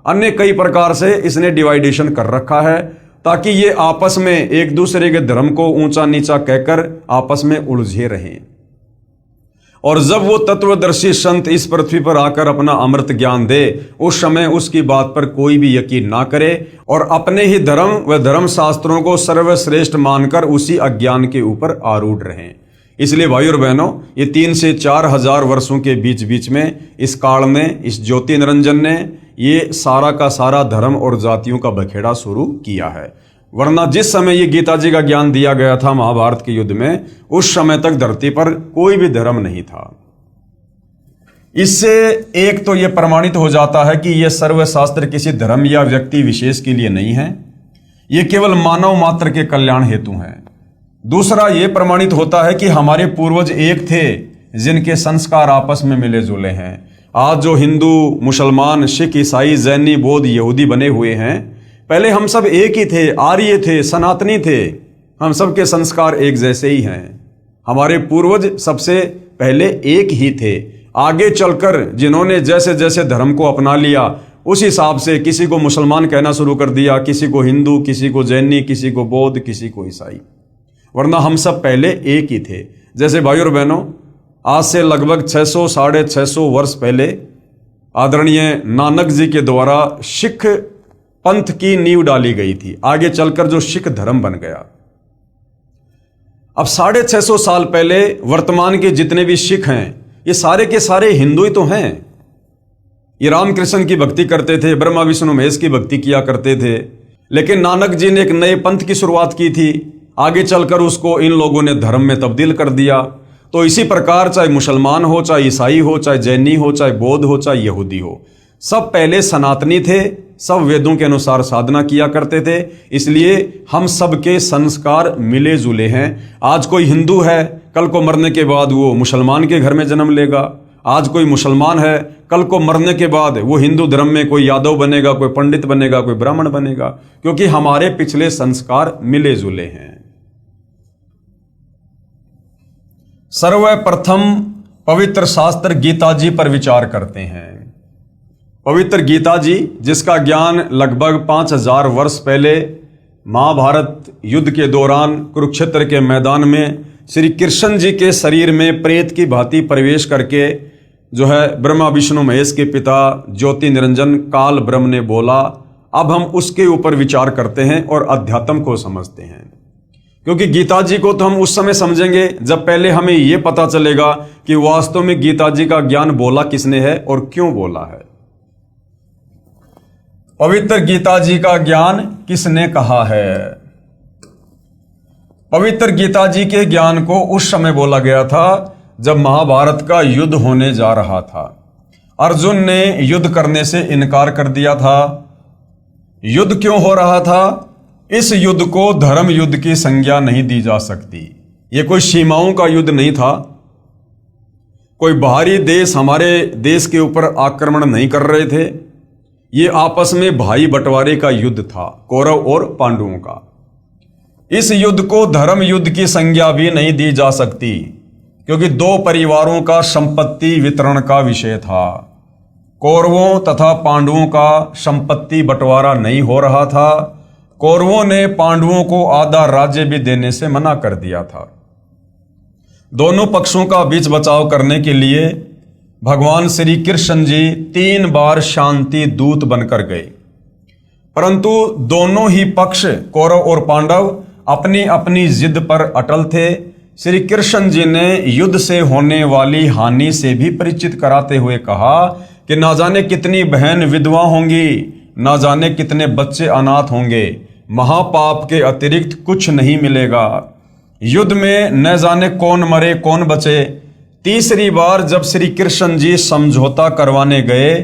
अन्य कई प्रकार से इसने डिवाइडेशन कर रखा है ताकि ये आपस में एक दूसरे के धर्म को ऊंचा नीचा कहकर आपस में उलझे रहें। और जब वो तत्वदर्शी संत इस पृथ्वी पर आकर अपना अमृत ज्ञान दे, उस समय उसकी बात पर कोई भी यकीन ना करे और अपने ही धर्म व धर्म शास्त्रों को सर्वश्रेष्ठ मानकर उसी अज्ञान के ऊपर आरूढ़ रहें। इसलिए भाई और बहनों, ये 3 से 4 हजार वर्षों के बीच बीच में इस काल में इस ज्योति निरंजन ने ये सारा का सारा धर्म और जातियों का बखेड़ा शुरू किया है। वरना जिस समय ये गीता जी का ज्ञान दिया गया था महाभारत के युद्ध में, उस समय तक धरती पर कोई भी धर्म नहीं था। इससे एक तो यह प्रमाणित हो जाता है कि यह सर्वशास्त्र किसी धर्म या व्यक्ति विशेष के लिए नहीं है, ये केवल मानव मात्र के कल्याण हेतु है। दूसरा यह प्रमाणित होता है कि हमारे पूर्वज एक थे जिनके संस्कार आपस में मिले जुले हैं। आज जो हिंदू, मुसलमान, सिख, ईसाई, जैनी, बौद्ध, यहूदी बने हुए हैं, पहले हम सब एक ही थे, आर्य थे, सनातनी थे, हम सब के संस्कार एक जैसे ही हैं। हमारे पूर्वज सबसे पहले एक ही थे। आगे चलकर जिन्होंने जैसे जैसे धर्म को अपना लिया, उस हिसाब से किसी को मुसलमान कहना शुरू कर दिया, किसी को हिंदू, किसी को जैनी, किसी को बौद्ध, किसी को ईसाई। वरना हम सब पहले एक ही थे। जैसे भाई और बहनों, आज से लगभग 600 साढ़े 600 वर्ष पहले आदरणीय नानक जी के द्वारा सिख पंथ की नींव डाली गई थी, आगे चलकर जो सिख धर्म बन गया। अब 650 साल पहले वर्तमान के जितने भी सिख हैं, ये सारे के सारे हिंदू ही तो हैं। ये रामकृष्ण की भक्ति करते थे, ब्रह्मा विष्णु महेश की भक्ति किया करते थे। लेकिन नानक जी ने एक नए पंथ की शुरुआत की थी, आगे चलकर उसको इन लोगों ने धर्म में तब्दील कर दिया। तो इसी प्रकार चाहे मुसलमान हो, चाहे ईसाई हो, चाहे जैनी हो, चाहे बौद्ध हो, चाहे यहूदी हो, सब पहले सनातनी थे, सब वेदों के अनुसार साधना किया करते थे। इसलिए हम सबके संस्कार मिले जुले हैं। आज कोई हिंदू है, कल को मरने के बाद वो मुसलमान के घर में जन्म लेगा। आज कोई मुसलमान है, कल को मरने के बाद वो हिंदू धर्म में कोई यादव बनेगा, कोई पंडित बनेगा, कोई ब्राह्मण बनेगा, क्योंकि हमारे पिछले संस्कार मिले जुले हैं। सर्वप्रथम पवित्र शास्त्र गीता जी पर विचार करते हैं। पवित्र गीता जी, जिसका ज्ञान लगभग 5000 वर्ष पहले महाभारत युद्ध के दौरान कुरुक्षेत्र के मैदान में श्री कृष्ण जी के शरीर में प्रेत की भांति प्रवेश करके जो है ब्रह्मा विष्णु महेश के पिता ज्योति निरंजन काल ब्रह्म ने बोला, अब हम उसके ऊपर विचार करते हैं और अध्यात्म को समझते हैं। क्योंकि गीता जी को तो हम उस समय समझेंगे जब पहले हमें यह पता चलेगा कि वास्तव में गीता जी का ज्ञान बोला किसने है और क्यों बोला है। पवित्र गीता जी का ज्ञान किसने कहा है? पवित्र गीता जी के ज्ञान को उस समय बोला गया था जब महाभारत का युद्ध होने जा रहा था। अर्जुन ने युद्ध करने से इनकार कर दिया था। युद्ध क्यों हो रहा था? इस युद्ध को धर्म युद्ध की संज्ञा नहीं दी जा सकती। यह कोई सीमाओं का युद्ध नहीं था। कोई बाहरी देश हमारे देश के ऊपर आक्रमण नहीं कर रहे थे। ये आपस में भाई बंटवारे का युद्ध था, कौरव और पांडवों का। इस युद्ध को धर्म युद्ध की संज्ञा भी नहीं दी जा सकती, क्योंकि दो परिवारों का संपत्ति वितरण का विषय था। कौरवों तथा पांडवों का संपत्ति बंटवारा नहीं हो रहा था। कौरवों ने पांडवों को आधा राज्य भी देने से मना कर दिया था। दोनों पक्षों का बीच बचाव करने के लिए भगवान श्री कृष्ण जी 3 बार शांति दूत बनकर गए, परंतु दोनों ही पक्ष कौरव और पांडव अपनी अपनी जिद पर अटल थे। श्री कृष्ण जी ने युद्ध से होने वाली हानि से भी परिचित कराते हुए कहा कि ना जाने कितनी बहन विधवा होंगी, ना जाने कितने बच्चे अनाथ होंगे, महापाप के अतिरिक्त कुछ नहीं मिलेगा। युद्ध में न जाने कौन मरे कौन बचे। तीसरी बार जब श्री कृष्ण जी समझौता करवाने गए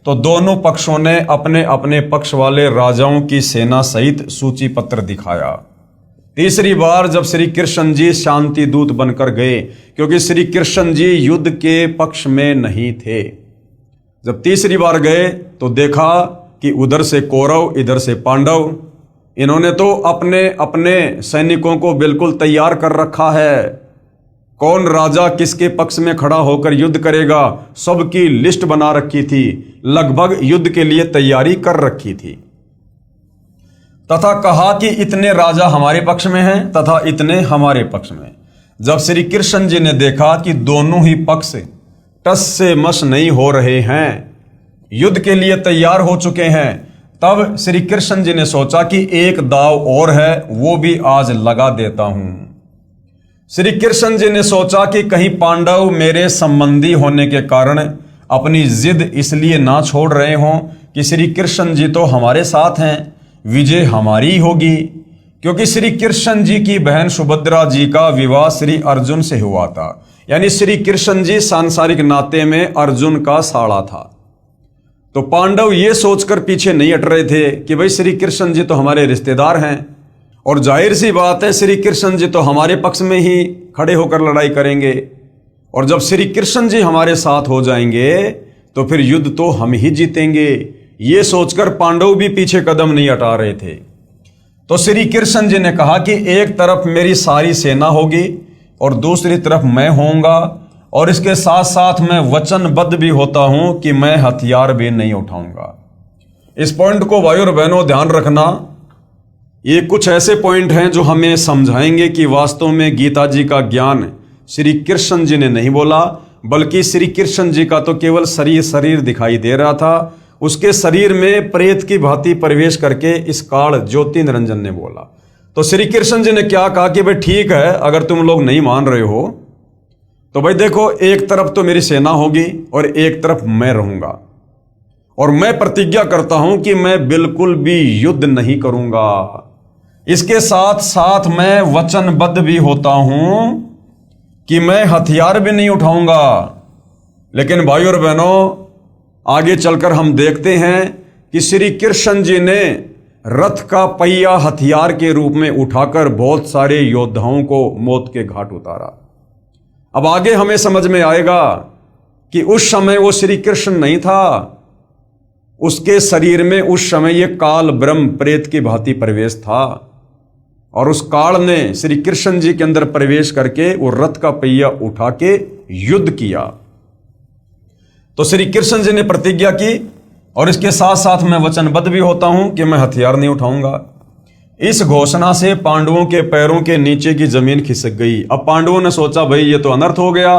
तो दोनों पक्षों ने अपने अपने पक्ष वाले राजाओं की सेना सहित सूची पत्र दिखाया। तीसरी बार जब श्री कृष्ण जी शांति दूत बनकर गए, क्योंकि श्री कृष्ण जी युद्ध के पक्ष में नहीं थे। जब तीसरी बार गए तो देखा कि उधर से कौरव इधर से पांडव, इन्होंने तो अपने अपने सैनिकों को बिल्कुल तैयार कर रखा है। कौन राजा किसके पक्ष में खड़ा होकर युद्ध करेगा, सबकी लिस्ट बना रखी थी, लगभग युद्ध के लिए तैयारी कर रखी थी। तथा कहा कि इतने राजा हमारे पक्ष में हैं तथा इतने हमारे पक्ष में। जब श्री कृष्ण जी ने देखा कि दोनों ही पक्ष टस से मस नहीं हो रहे हैं, युद्ध के लिए तैयार हो चुके हैं, तब श्री कृष्ण जी ने सोचा कि एक दाव और है, वो भी आज लगा देता हूं। श्री कृष्ण जी ने सोचा कि कहीं पांडव मेरे संबंधी होने के कारण अपनी जिद इसलिए ना छोड़ रहे हों कि श्री कृष्ण जी तो हमारे साथ हैं, विजय हमारी होगी। क्योंकि श्री कृष्ण जी की बहन सुभद्रा जी का विवाह श्री अर्जुन से हुआ था, यानी श्री कृष्ण जी सांसारिक नाते में अर्जुन का साड़ा था। तो पांडव ये सोचकर पीछे नहीं हट रहे थे कि भाई श्री कृष्ण जी तो हमारे रिश्तेदार हैं, और जाहिर सी बात है श्री कृष्ण जी तो हमारे पक्ष में ही खड़े होकर लड़ाई करेंगे, और जब श्री कृष्ण जी हमारे साथ हो जाएंगे तो फिर युद्ध तो हम ही जीतेंगे। ये सोचकर पांडव भी पीछे कदम नहीं हटा रहे थे। तो श्री कृष्ण जी ने कहा कि एक तरफ मेरी सारी सेना होगी और दूसरी तरफ मैं होऊंगा, और इसके साथ साथ मैं वचनबद्ध भी होता हूं कि मैं हथियार भी नहीं उठाऊंगा। इस पॉइंट को भाइयों और बहनों ध्यान रखना। ये कुछ ऐसे पॉइंट हैं जो हमें समझाएंगे कि वास्तव में गीता जी का ज्ञान श्री कृष्ण जी ने नहीं बोला, बल्कि श्री कृष्ण जी का तो केवल शरीर दिखाई दे रहा था। उसके शरीर में प्रेत की भांति प्रवेश करके इस काल ज्योति निरंजन ने बोला। तो श्री कृष्ण जी ने क्या कहा कि भाई ठीक है, अगर तुम लोग नहीं मान रहे हो तो भाई देखो, एक तरफ तो मेरी सेना होगी और एक तरफ मैं रहूंगा, और मैं प्रतिज्ञा करता हूं कि मैं बिल्कुल भी युद्ध नहीं करूंगा। इसके साथ साथ मैं वचनबद्ध भी होता हूं कि मैं हथियार भी नहीं उठाऊंगा। लेकिन भाइयों और बहनों, आगे चलकर हम देखते हैं कि श्री कृष्ण जी ने रथ का पहिया हथियार के रूप में उठाकर बहुत सारे योद्धाओं को मौत के घाट उतारा। अब आगे हमें समझ में आएगा कि उस समय वो श्री कृष्ण नहीं था, उसके शरीर में उस समय ये काल ब्रह्म प्रेत की भांति प्रवेश था, और उस काल ने श्री कृष्ण जी के अंदर प्रवेश करके वो रथ का पहिया उठा के युद्ध किया। तो श्री कृष्ण जी ने प्रतिज्ञा की, और इसके साथ साथ मैं वचनबद्ध भी होता हूं कि मैं हथियार नहीं उठाऊंगा। इस घोषणा से पांडवों के पैरों के नीचे की जमीन खिसक गई। अब पांडवों ने सोचा भाई ये तो अनर्थ हो गया,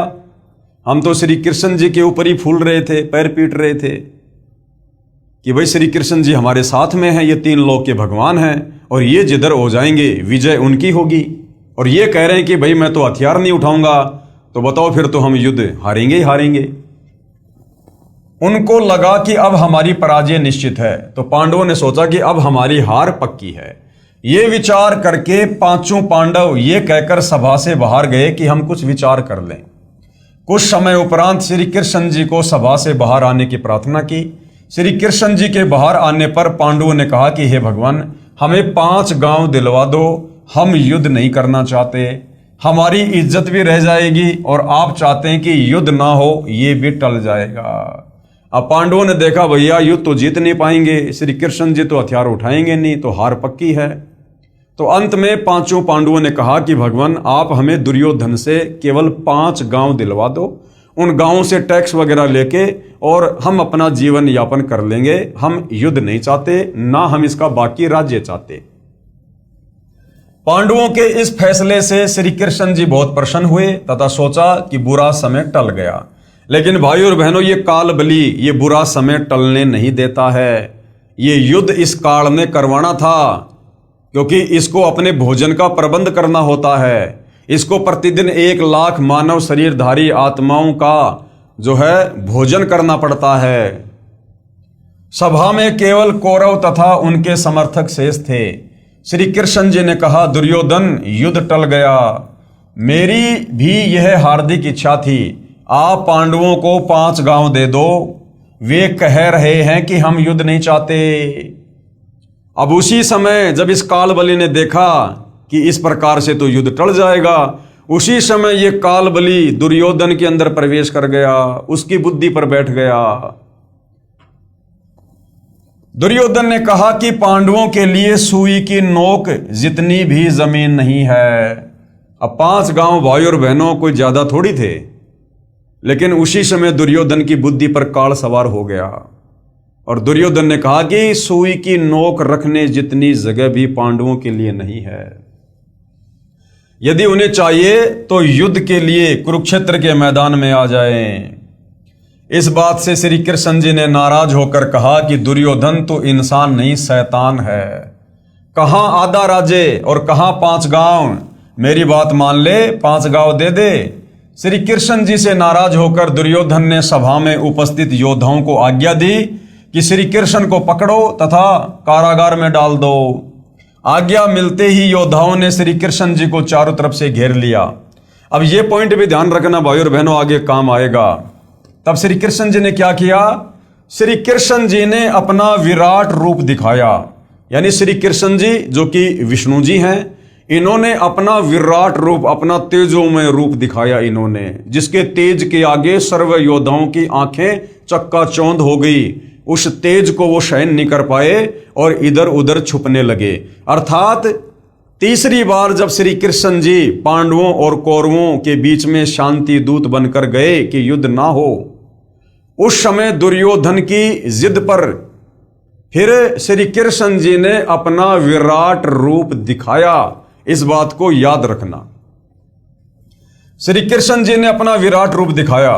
हम तो श्री कृष्ण जी के ऊपर ही फूल रहे थे, पैर पीट रहे थे कि भाई श्री कृष्ण जी हमारे साथ में हैं, ये 3 लोक के भगवान हैं, और ये जिधर हो जाएंगे विजय उनकी होगी। और ये कह रहे हैं कि भाई मैं तो हथियार नहीं उठाऊंगा, तो बताओ फिर तो हम युद्ध हारेंगे ही हारेंगे। उनको लगा कि अब हमारी पराजय निश्चित है। तो पांडवों ने सोचा कि अब हमारी हार पक्की है। ये विचार करके 5 पांडव ये कहकर सभा से बाहर गए कि हम कुछ विचार कर लें। कुछ समय उपरांत श्री कृष्ण जी को सभा से बाहर आने की प्रार्थना की। श्री कृष्ण जी के बाहर आने पर पांडवों ने कहा कि हे भगवान, हमें 5 गांव दिलवा दो, हम युद्ध नहीं करना चाहते, हमारी इज्जत भी रह जाएगी, और आप चाहते हैं कि युद्ध ना हो, ये भी टल जाएगा। अब पांडवों ने देखा भैया युद्ध तो जीत नहीं पाएंगे, श्री कृष्ण जी तो हथियार उठाएंगे नहीं, तो हार पक्की है। तो अंत में पांचों पांडवों ने कहा कि भगवान आप हमें दुर्योधन से केवल 5 गांव दिलवा दो, उन गांवों से टैक्स वगैरह लेके और हम अपना जीवन यापन कर लेंगे, हम युद्ध नहीं चाहते, ना हम इसका बाकी राज्य चाहते। पांडवों के इस फैसले से श्री कृष्ण जी बहुत प्रसन्न हुए तथा सोचा कि बुरा समय टल गया। लेकिन भाई और बहनों, ये काल बलि ये बुरा समय टलने नहीं देता है। ये युद्ध इस काल ने करवाना था, क्योंकि इसको अपने भोजन का प्रबंध करना होता है। इसको प्रतिदिन 1 लाख मानव शरीरधारी आत्माओं का जो है भोजन करना पड़ता है। सभा में केवल कौरव तथा उनके समर्थक शेष थे। श्री कृष्ण जी ने कहा, दुर्योधन युद्ध टल गया, मेरी भी यह हार्दिक इच्छा थी, आप पांडवों को 5 गांव दे दो। वे कह रहे हैं कि हम युद्ध नहीं चाहते। अब उसी समय जब इस काल बलि ने देखा कि इस प्रकार से तो युद्ध टल जाएगा, उसी समय ये काल बलि दुर्योधन के अंदर प्रवेश कर गया, उसकी बुद्धि पर बैठ गया। दुर्योधन ने कहा कि पांडवों के लिए सुई की नोक जितनी भी जमीन नहीं है। अब 5 गांव भाई और बहनों कोई ज्यादा थोड़ी थे, लेकिन उसी समय दुर्योधन की बुद्धि पर काल सवार हो गया और दुर्योधन ने कहा कि सुई की नोक रखने जितनी जगह भी पांडवों के लिए नहीं है। यदि उन्हें चाहिए तो युद्ध के लिए कुरुक्षेत्र के मैदान में आ जाएं। इस बात से श्री कृष्ण जी ने नाराज होकर कहा कि दुर्योधन तो इंसान नहीं शैतान है। कहां आधा राज्य और कहां 5 गांव, मेरी बात मान ले, 5 गांव दे दे। श्री कृष्ण जी से नाराज होकर दुर्योधन ने सभा में उपस्थित योद्धाओं को आज्ञा दी कि श्री कृष्ण को पकड़ो तथा कारागार में डाल दो। आज्ञा मिलते ही योद्धाओं ने श्री कृष्ण जी को चारों तरफ से घेर लिया। अब ये पॉइंट भी ध्यान रखना भाई और बहनों, आगे काम आएगा। तब श्री कृष्ण जी ने क्या किया? श्री कृष्ण जी ने अपना विराट रूप दिखाया। यानी श्री कृष्ण जी जो कि विष्णु जी हैं, इन्होंने अपना विराट रूप, अपना तेजोमय रूप दिखाया इन्होंने, जिसके तेज के आगे सर्व योद्धाओं की आंखें चक्काचौंध हो गई। उस तेज को वो सहन नहीं कर पाए और इधर उधर छुपने लगे। अर्थात तीसरी बार जब श्री कृष्ण जी पांडवों और कौरवों के बीच में शांति दूत बनकर गए कि युद्ध ना हो, उस समय दुर्योधन की जिद पर फिर श्री कृष्ण जी ने अपना विराट रूप दिखाया। इस बात को याद रखना, श्री कृष्ण जी ने अपना विराट रूप दिखाया,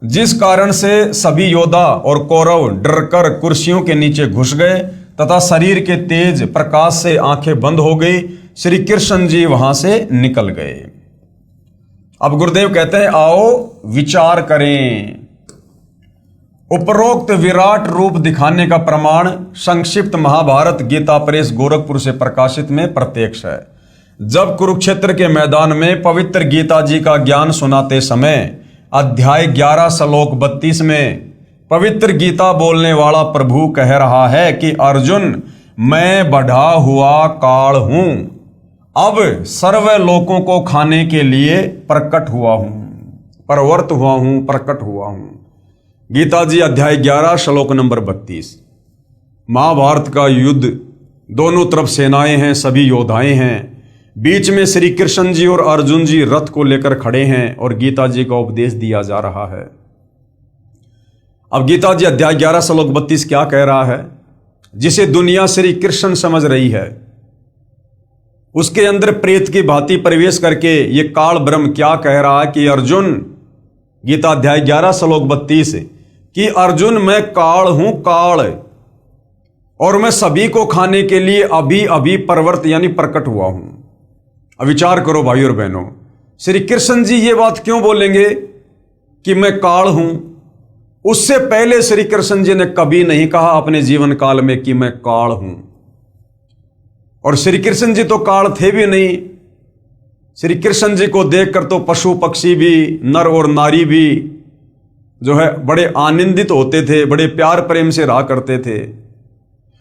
जिस कारण से सभी योद्धा और कौरव डरकर कुर्सियों के नीचे घुस गए तथा शरीर के तेज प्रकाश से आंखें बंद हो गई। श्री कृष्ण जी वहां से निकल गए। अब गुरुदेव कहते हैं, आओ विचार करें। उपरोक्त विराट रूप दिखाने का प्रमाण संक्षिप्त महाभारत गीता प्रेस गोरखपुर से प्रकाशित में प्रत्यक्ष है। जब कुरुक्षेत्र के मैदान में पवित्र गीता जी का ज्ञान सुनाते समय अध्याय 11 श्लोक 32 में पवित्र गीता बोलने वाला प्रभु कह रहा है कि अर्जुन, मैं बढ़ा हुआ काल हूं, अब सर्व लोकों को खाने के लिए प्रकट हुआ हूं, प्रवर्त हुआ हूं, प्रकट हुआ हूं। गीता जी अध्याय 11 श्लोक नंबर 32। महाभारत का युद्ध, दोनों तरफ सेनाएं हैं, सभी योद्धाएं हैं, बीच में श्री कृष्ण जी और अर्जुन जी रथ को लेकर खड़े हैं और गीता जी का उपदेश दिया जा रहा है। अब गीता जी अध्याय 11 श्लोक 32 क्या कह रहा है? जिसे दुनिया श्री कृष्ण समझ रही है, उसके अंदर प्रेत की भांति प्रवेश करके ये काल ब्रह्म क्या कह रहा है कि अर्जुन, गीता अध्याय 11 श्लोक 32 कि अर्जुन, मैं काल हूं, काल, और मैं सभी को खाने के लिए अभी अभी प्रवर्त यानी प्रकट हुआ हूं। अब विचार करो भाई और बहनों, श्री कृष्ण जी ये बात क्यों बोलेंगे कि मैं काल हूं? उससे पहले श्री कृष्ण जी ने कभी नहीं कहा अपने जीवन काल में कि मैं काल हूं। और श्री कृष्ण जी तो काल थे भी नहीं। श्री कृष्ण जी को देखकर तो पशु पक्षी भी, नर और नारी भी जो है बड़े आनंदित होते थे, बड़े प्यार प्रेम से रहा करते थे।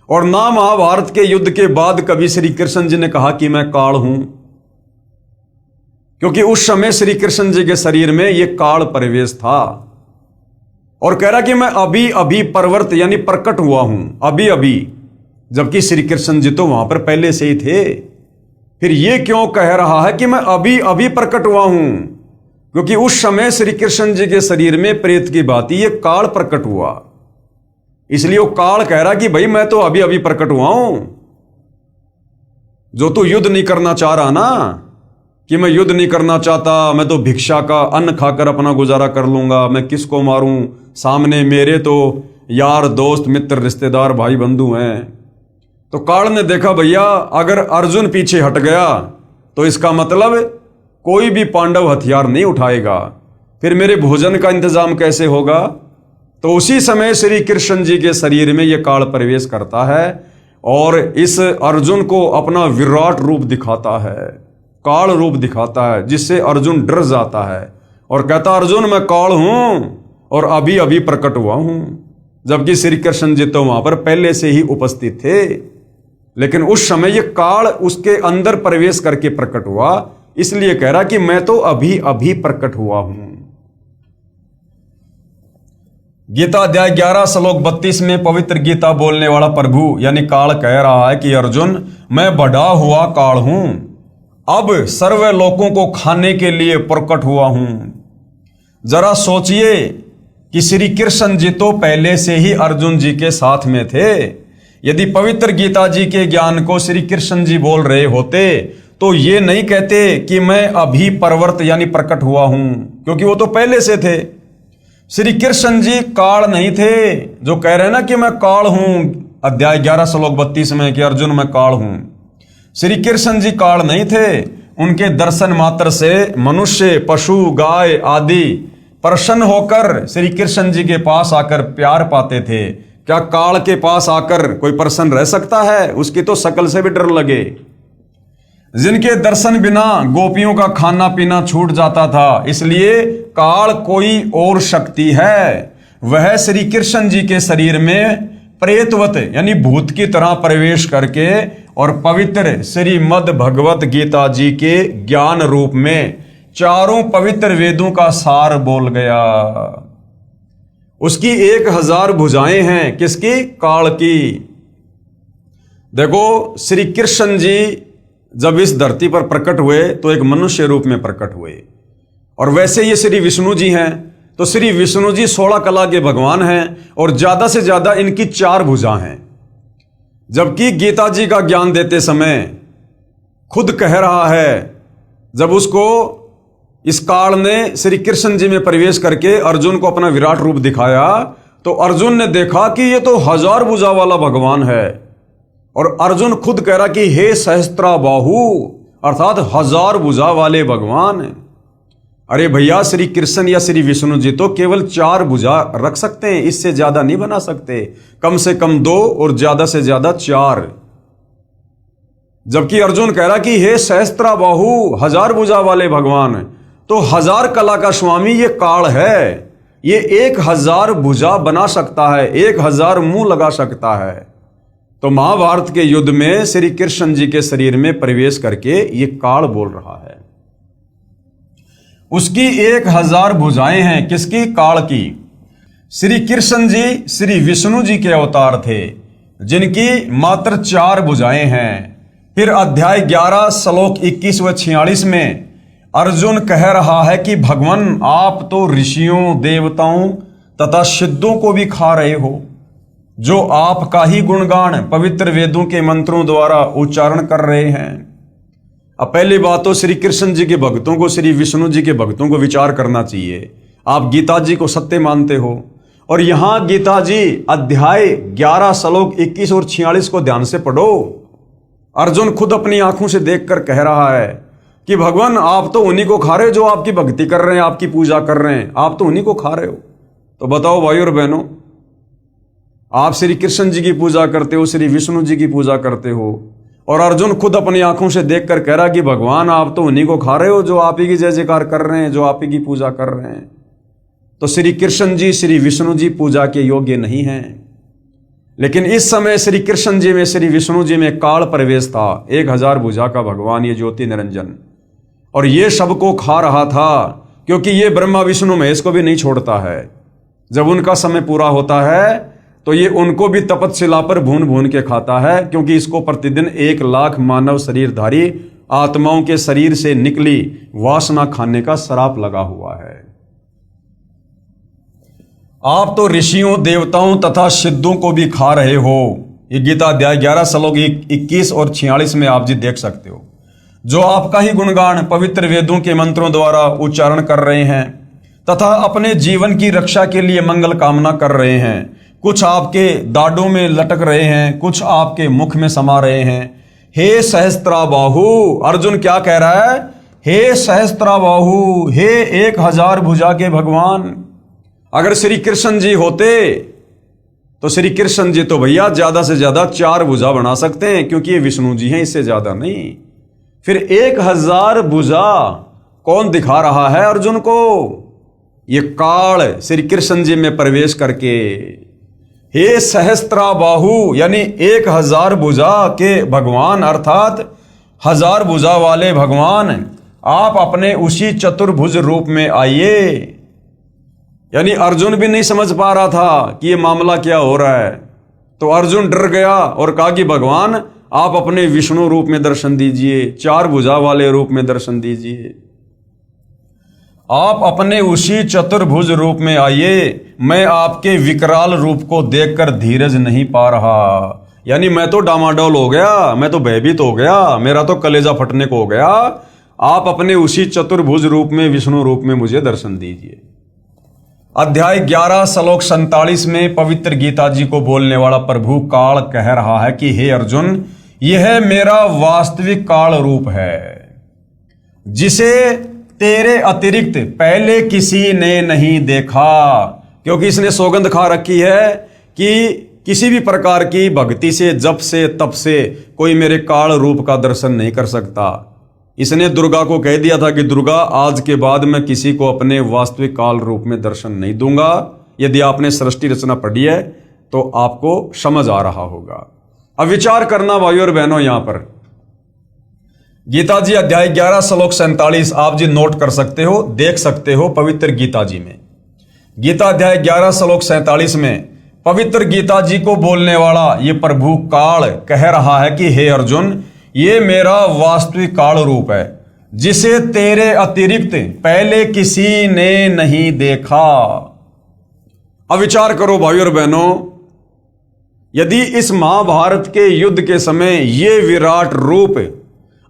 और ना महाभारत के युद्ध के बाद कभी श्री कृष्ण जी ने कहा कि मैं काल हूं, क्योंकि उस समय श्री कृष्ण जी के शरीर में यह काल प्रवेश था। और कह रहा कि मैं अभी अभी परवर्त यानी प्रकट हुआ हूं, अभी अभी, जबकि श्री कृष्ण जी तो वहां पर पहले से ही थे। फिर ये क्यों कह रहा है कि मैं अभी अभी प्रकट हुआ हूं? क्योंकि उस समय श्री कृष्ण जी के शरीर में प्रेत की भांति ये काल प्रकट हुआ, इसलिए वो काल कह रहा कि भाई मैं तो अभी अभी प्रकट हुआ हूं। जो तू युद्ध नहीं करना चाह रहा ना, कि मैं युद्ध नहीं करना चाहता, मैं तो भिक्षा का अन्न खाकर अपना गुजारा कर लूंगा, मैं किसको मारूं, सामने मेरे तो यार दोस्त मित्र रिश्तेदार भाई बंधु हैं। तो काल ने देखा भैया अगर अर्जुन पीछे हट गया तो इसका मतलब कोई भी पांडव हथियार नहीं उठाएगा, फिर मेरे भोजन का इंतजाम कैसे होगा? तो उसी समय श्री कृष्ण जी के शरीर में यह काल प्रवेश करता है और इस अर्जुन को अपना विराट रूप दिखाता है, काल रूप दिखाता है, जिससे अर्जुन डर जाता है और कहता अर्जुन मैं काल हूं और अभी अभी प्रकट हुआ हूं। जबकि श्री कृष्ण जी तो वहां पर पहले से ही उपस्थित थे, लेकिन उस समय यह काल उसके अंदर प्रवेश करके प्रकट हुआ, इसलिए कह रहा कि मैं तो अभी अभी प्रकट हुआ हूं। गीता अध्याय 11 श्लोक 32 में पवित्र गीता बोलने वाला प्रभु यानी काल कह रहा है कि अर्जुन मैं बढ़ा हुआ काल हूं, अब सर्व लोगों को खाने के लिए प्रकट हुआ हूं। जरा सोचिए कि श्री कृष्ण जी तो पहले से ही अर्जुन जी के साथ में थे। यदि पवित्र गीता जी के ज्ञान को श्री कृष्ण जी बोल रहे होते तो ये नहीं कहते कि मैं अभी परवर्त यानी प्रकट हुआ हूं, क्योंकि वो तो पहले से थे। श्री कृष्ण जी काल नहीं थे जो कह रहे हैं ना कि मैं काल हूं, अध्याय 11 श्लोक 32 में कि अर्जुन मैं काल हूं। श्री कृष्ण जी काल नहीं थे, उनके दर्शन मात्र से मनुष्य पशु गाय आदि प्रसन्न होकर श्री कृष्ण जी के पास आकर प्यार पाते थे। क्या काल के पास आकर कोई प्रसन्न रह सकता है? उसकी तो शकल से भी डर लगे। जिनके दर्शन बिना गोपियों का खाना पीना छूट जाता था, इसलिए काल कोई और शक्ति है, वह श्री कृष्ण जी के शरीर में प्रेतवत यानी भूत की तरह प्रवेश करके और पवित्र श्रीमद् भगवत गीता जी के ज्ञान रूप में चारों पवित्र वेदों का सार बोल गया। उसकी 1000 भुजाएं हैं, किसकी? काल की। देखो श्री कृष्ण जी जब इस धरती पर प्रकट हुए तो एक मनुष्य रूप में प्रकट हुए, और वैसे ये श्री विष्णु जी हैं, तो श्री विष्णु जी 16 कला के भगवान हैं और ज्यादा से ज्यादा इनकी 4 भुजा हैं। जबकि गीता जी का ज्ञान देते समय खुद कह रहा है, जब उसको इस काल ने श्री कृष्ण जी में प्रवेश करके अर्जुन को अपना विराट रूप दिखाया, तो अर्जुन ने देखा कि ये तो 1000 भुजा वाला भगवान है, और अर्जुन खुद कह रहा कि हे सहस्त्रा बाहु, अर्थात 1000 भुजा वाले भगवान। अरे भैया श्री कृष्ण या श्री विष्णु जी तो केवल 4 भुजा रख सकते हैं, इससे ज्यादा नहीं बना सकते, कम से कम 2 और ज्यादा से ज्यादा 4। जबकि अर्जुन कह रहा कि हे सहस्त्रा बाहु, 1000 भुजा वाले भगवान, तो 1000 कला का स्वामी ये काल है, ये 1000 भुजा बना सकता है, 1000 मुंह लगा सकता है। तो महाभारत के युद्ध में श्री कृष्ण जी के शरीर में प्रवेश करके ये काल बोल रहा है। उसकी 1000 भुजाएं हैं, किसकी? काल की। श्री कृष्ण जी श्री विष्णु जी के अवतार थे, जिनकी मात्र 4 भुजाएं हैं। फिर अध्याय 11 श्लोक 21 व 46 में अर्जुन कह रहा है कि भगवान आप तो ऋषियों देवताओं तथा सिद्धों को भी खा रहे हो, जो आपका ही गुणगान पवित्र वेदों के मंत्रों द्वारा उच्चारण कर रहे हैं। अब पहली बात तो श्री कृष्ण जी के भक्तों को, श्री विष्णु जी के भक्तों को विचार करना चाहिए। आप गीता जी को सत्य मानते हो, और यहां गीता जी अध्याय 11 श्लोक 21 और 46 को ध्यान से पढ़ो। अर्जुन खुद अपनी आंखों से देखकर कह रहा है कि भगवान आप तो उन्हीं को खा रहे हो जो आपकी भक्ति कर रहे हैं, आपकी पूजा कर रहे हैं, आप तो उन्हीं को खा रहे हो। तो बताओ भाई और बहनों, आप श्री कृष्ण जी की पूजा करते हो, श्री विष्णु जी की पूजा करते हो, और अर्जुन खुद अपनी आंखों से देखकर कह रहा कि भगवान आप तो उन्हीं को खा रहे हो जो आप ही की जय जयकार कर रहे हैं, जो आप ही की पूजा कर रहे हैं। तो श्री कृष्ण जी श्री विष्णु जी पूजा के योग्य नहीं हैं। लेकिन इस समय श्री कृष्ण जी में श्री विष्णु जी में काल प्रवेश था, 1000 भुजा का भगवान, ये ज्योति निरंजन, और ये सबको खा रहा था, क्योंकि ये ब्रह्मा विष्णु महेश को भी नहीं छोड़ता है। जब उनका समय पूरा होता है तो ये उनको भी तपतशिला पर भून भून के खाता है, क्योंकि इसको प्रतिदिन 1,00,000 मानव शरीरधारी आत्माओं के शरीर से निकली वासना खाने का श्राप लगा हुआ है। आप तो ऋषियों, देवताओं तथा सिद्धों को भी खा रहे हो। ये गीता अध्याय 11 श्लोक 21 और 46 में आप जी देख सकते हो। जो आपका ही गुणगान पवित्र वेदों के मंत्रों द्वारा उच्चारण कर रहे हैं तथा अपने जीवन की रक्षा के लिए मंगल कामना कर रहे हैं। कुछ आपके दाढ़ों में लटक रहे हैं, कुछ आपके मुख में समा रहे हैं। हे सहस्त्राबाहु, अर्जुन क्या कह रहा है? हे सहस्त्राबाहु, हे 1000 भुजा के भगवान। अगर श्री कृष्ण जी होते तो श्री कृष्ण जी तो भैया ज्यादा से ज्यादा 4 भुजा बना सकते हैं, क्योंकि ये विष्णु जी हैं, इससे ज्यादा नहीं। फिर 1000 भुजा कौन दिखा रहा है अर्जुन को? ये काल श्री कृष्ण जी में प्रवेश करके। हे सहस्त्राबाहु यानी 1000 भुजा के भगवान, अर्थात 1000 भुजा वाले भगवान, आप अपने उसी चतुर्भुज रूप में आइए। यानी अर्जुन भी नहीं समझ पा रहा था कि ये मामला क्या हो रहा है, तो अर्जुन डर गया और कहा कि भगवान आप अपने विष्णु रूप में दर्शन दीजिए, 4 भुजा वाले रूप में दर्शन दीजिए। आप अपने उसी चतुर्भुज रूप में आइए। मैं आपके विकराल रूप को देखकर धीरज नहीं पा रहा। यानी मैं तो डामाडोल हो गया, मैं तो भयभीत हो गया, मेरा तो कलेजा फटने को हो गया। आप अपने उसी चतुर्भुज रूप में, विष्णु रूप में मुझे दर्शन दीजिए। अध्याय 11 श्लोक 47 में पवित्र गीता जी को बोलने वाला प्रभु काल कह रहा है कि हे अर्जुन, यह मेरा वास्तविक काल रूप है, जिसे तेरे अतिरिक्त पहले किसी ने नहीं देखा। क्योंकि इसने सौगंध खा रखी है कि किसी भी प्रकार की भक्ति से, जप से, तप से कोई मेरे काल रूप का दर्शन नहीं कर सकता। इसने दुर्गा को कह दिया था कि दुर्गा, आज के बाद मैं किसी को अपने वास्तविक काल रूप में दर्शन नहीं दूंगा। यदि आपने सृष्टि रचना पढ़ी है तो आपको समझ आ रहा होगा। अब विचार करना भाइयों और बहनों, यहां पर गीता जी अध्याय 11 श्लोक 47 आप जी नोट कर सकते हो, देख सकते हो पवित्र गीता जी में। गीता अध्याय 11 श्लोक 47 में पवित्र गीता जी को बोलने वाला ये प्रभु काल कह रहा है कि हे अर्जुन, ये मेरा वास्तविक काल रूप है, जिसे तेरे अतिरिक्त पहले किसी ने नहीं देखा। अब विचार करो भाइयों और बहनों, यदि इस महाभारत के युद्ध के समय ये विराट रूप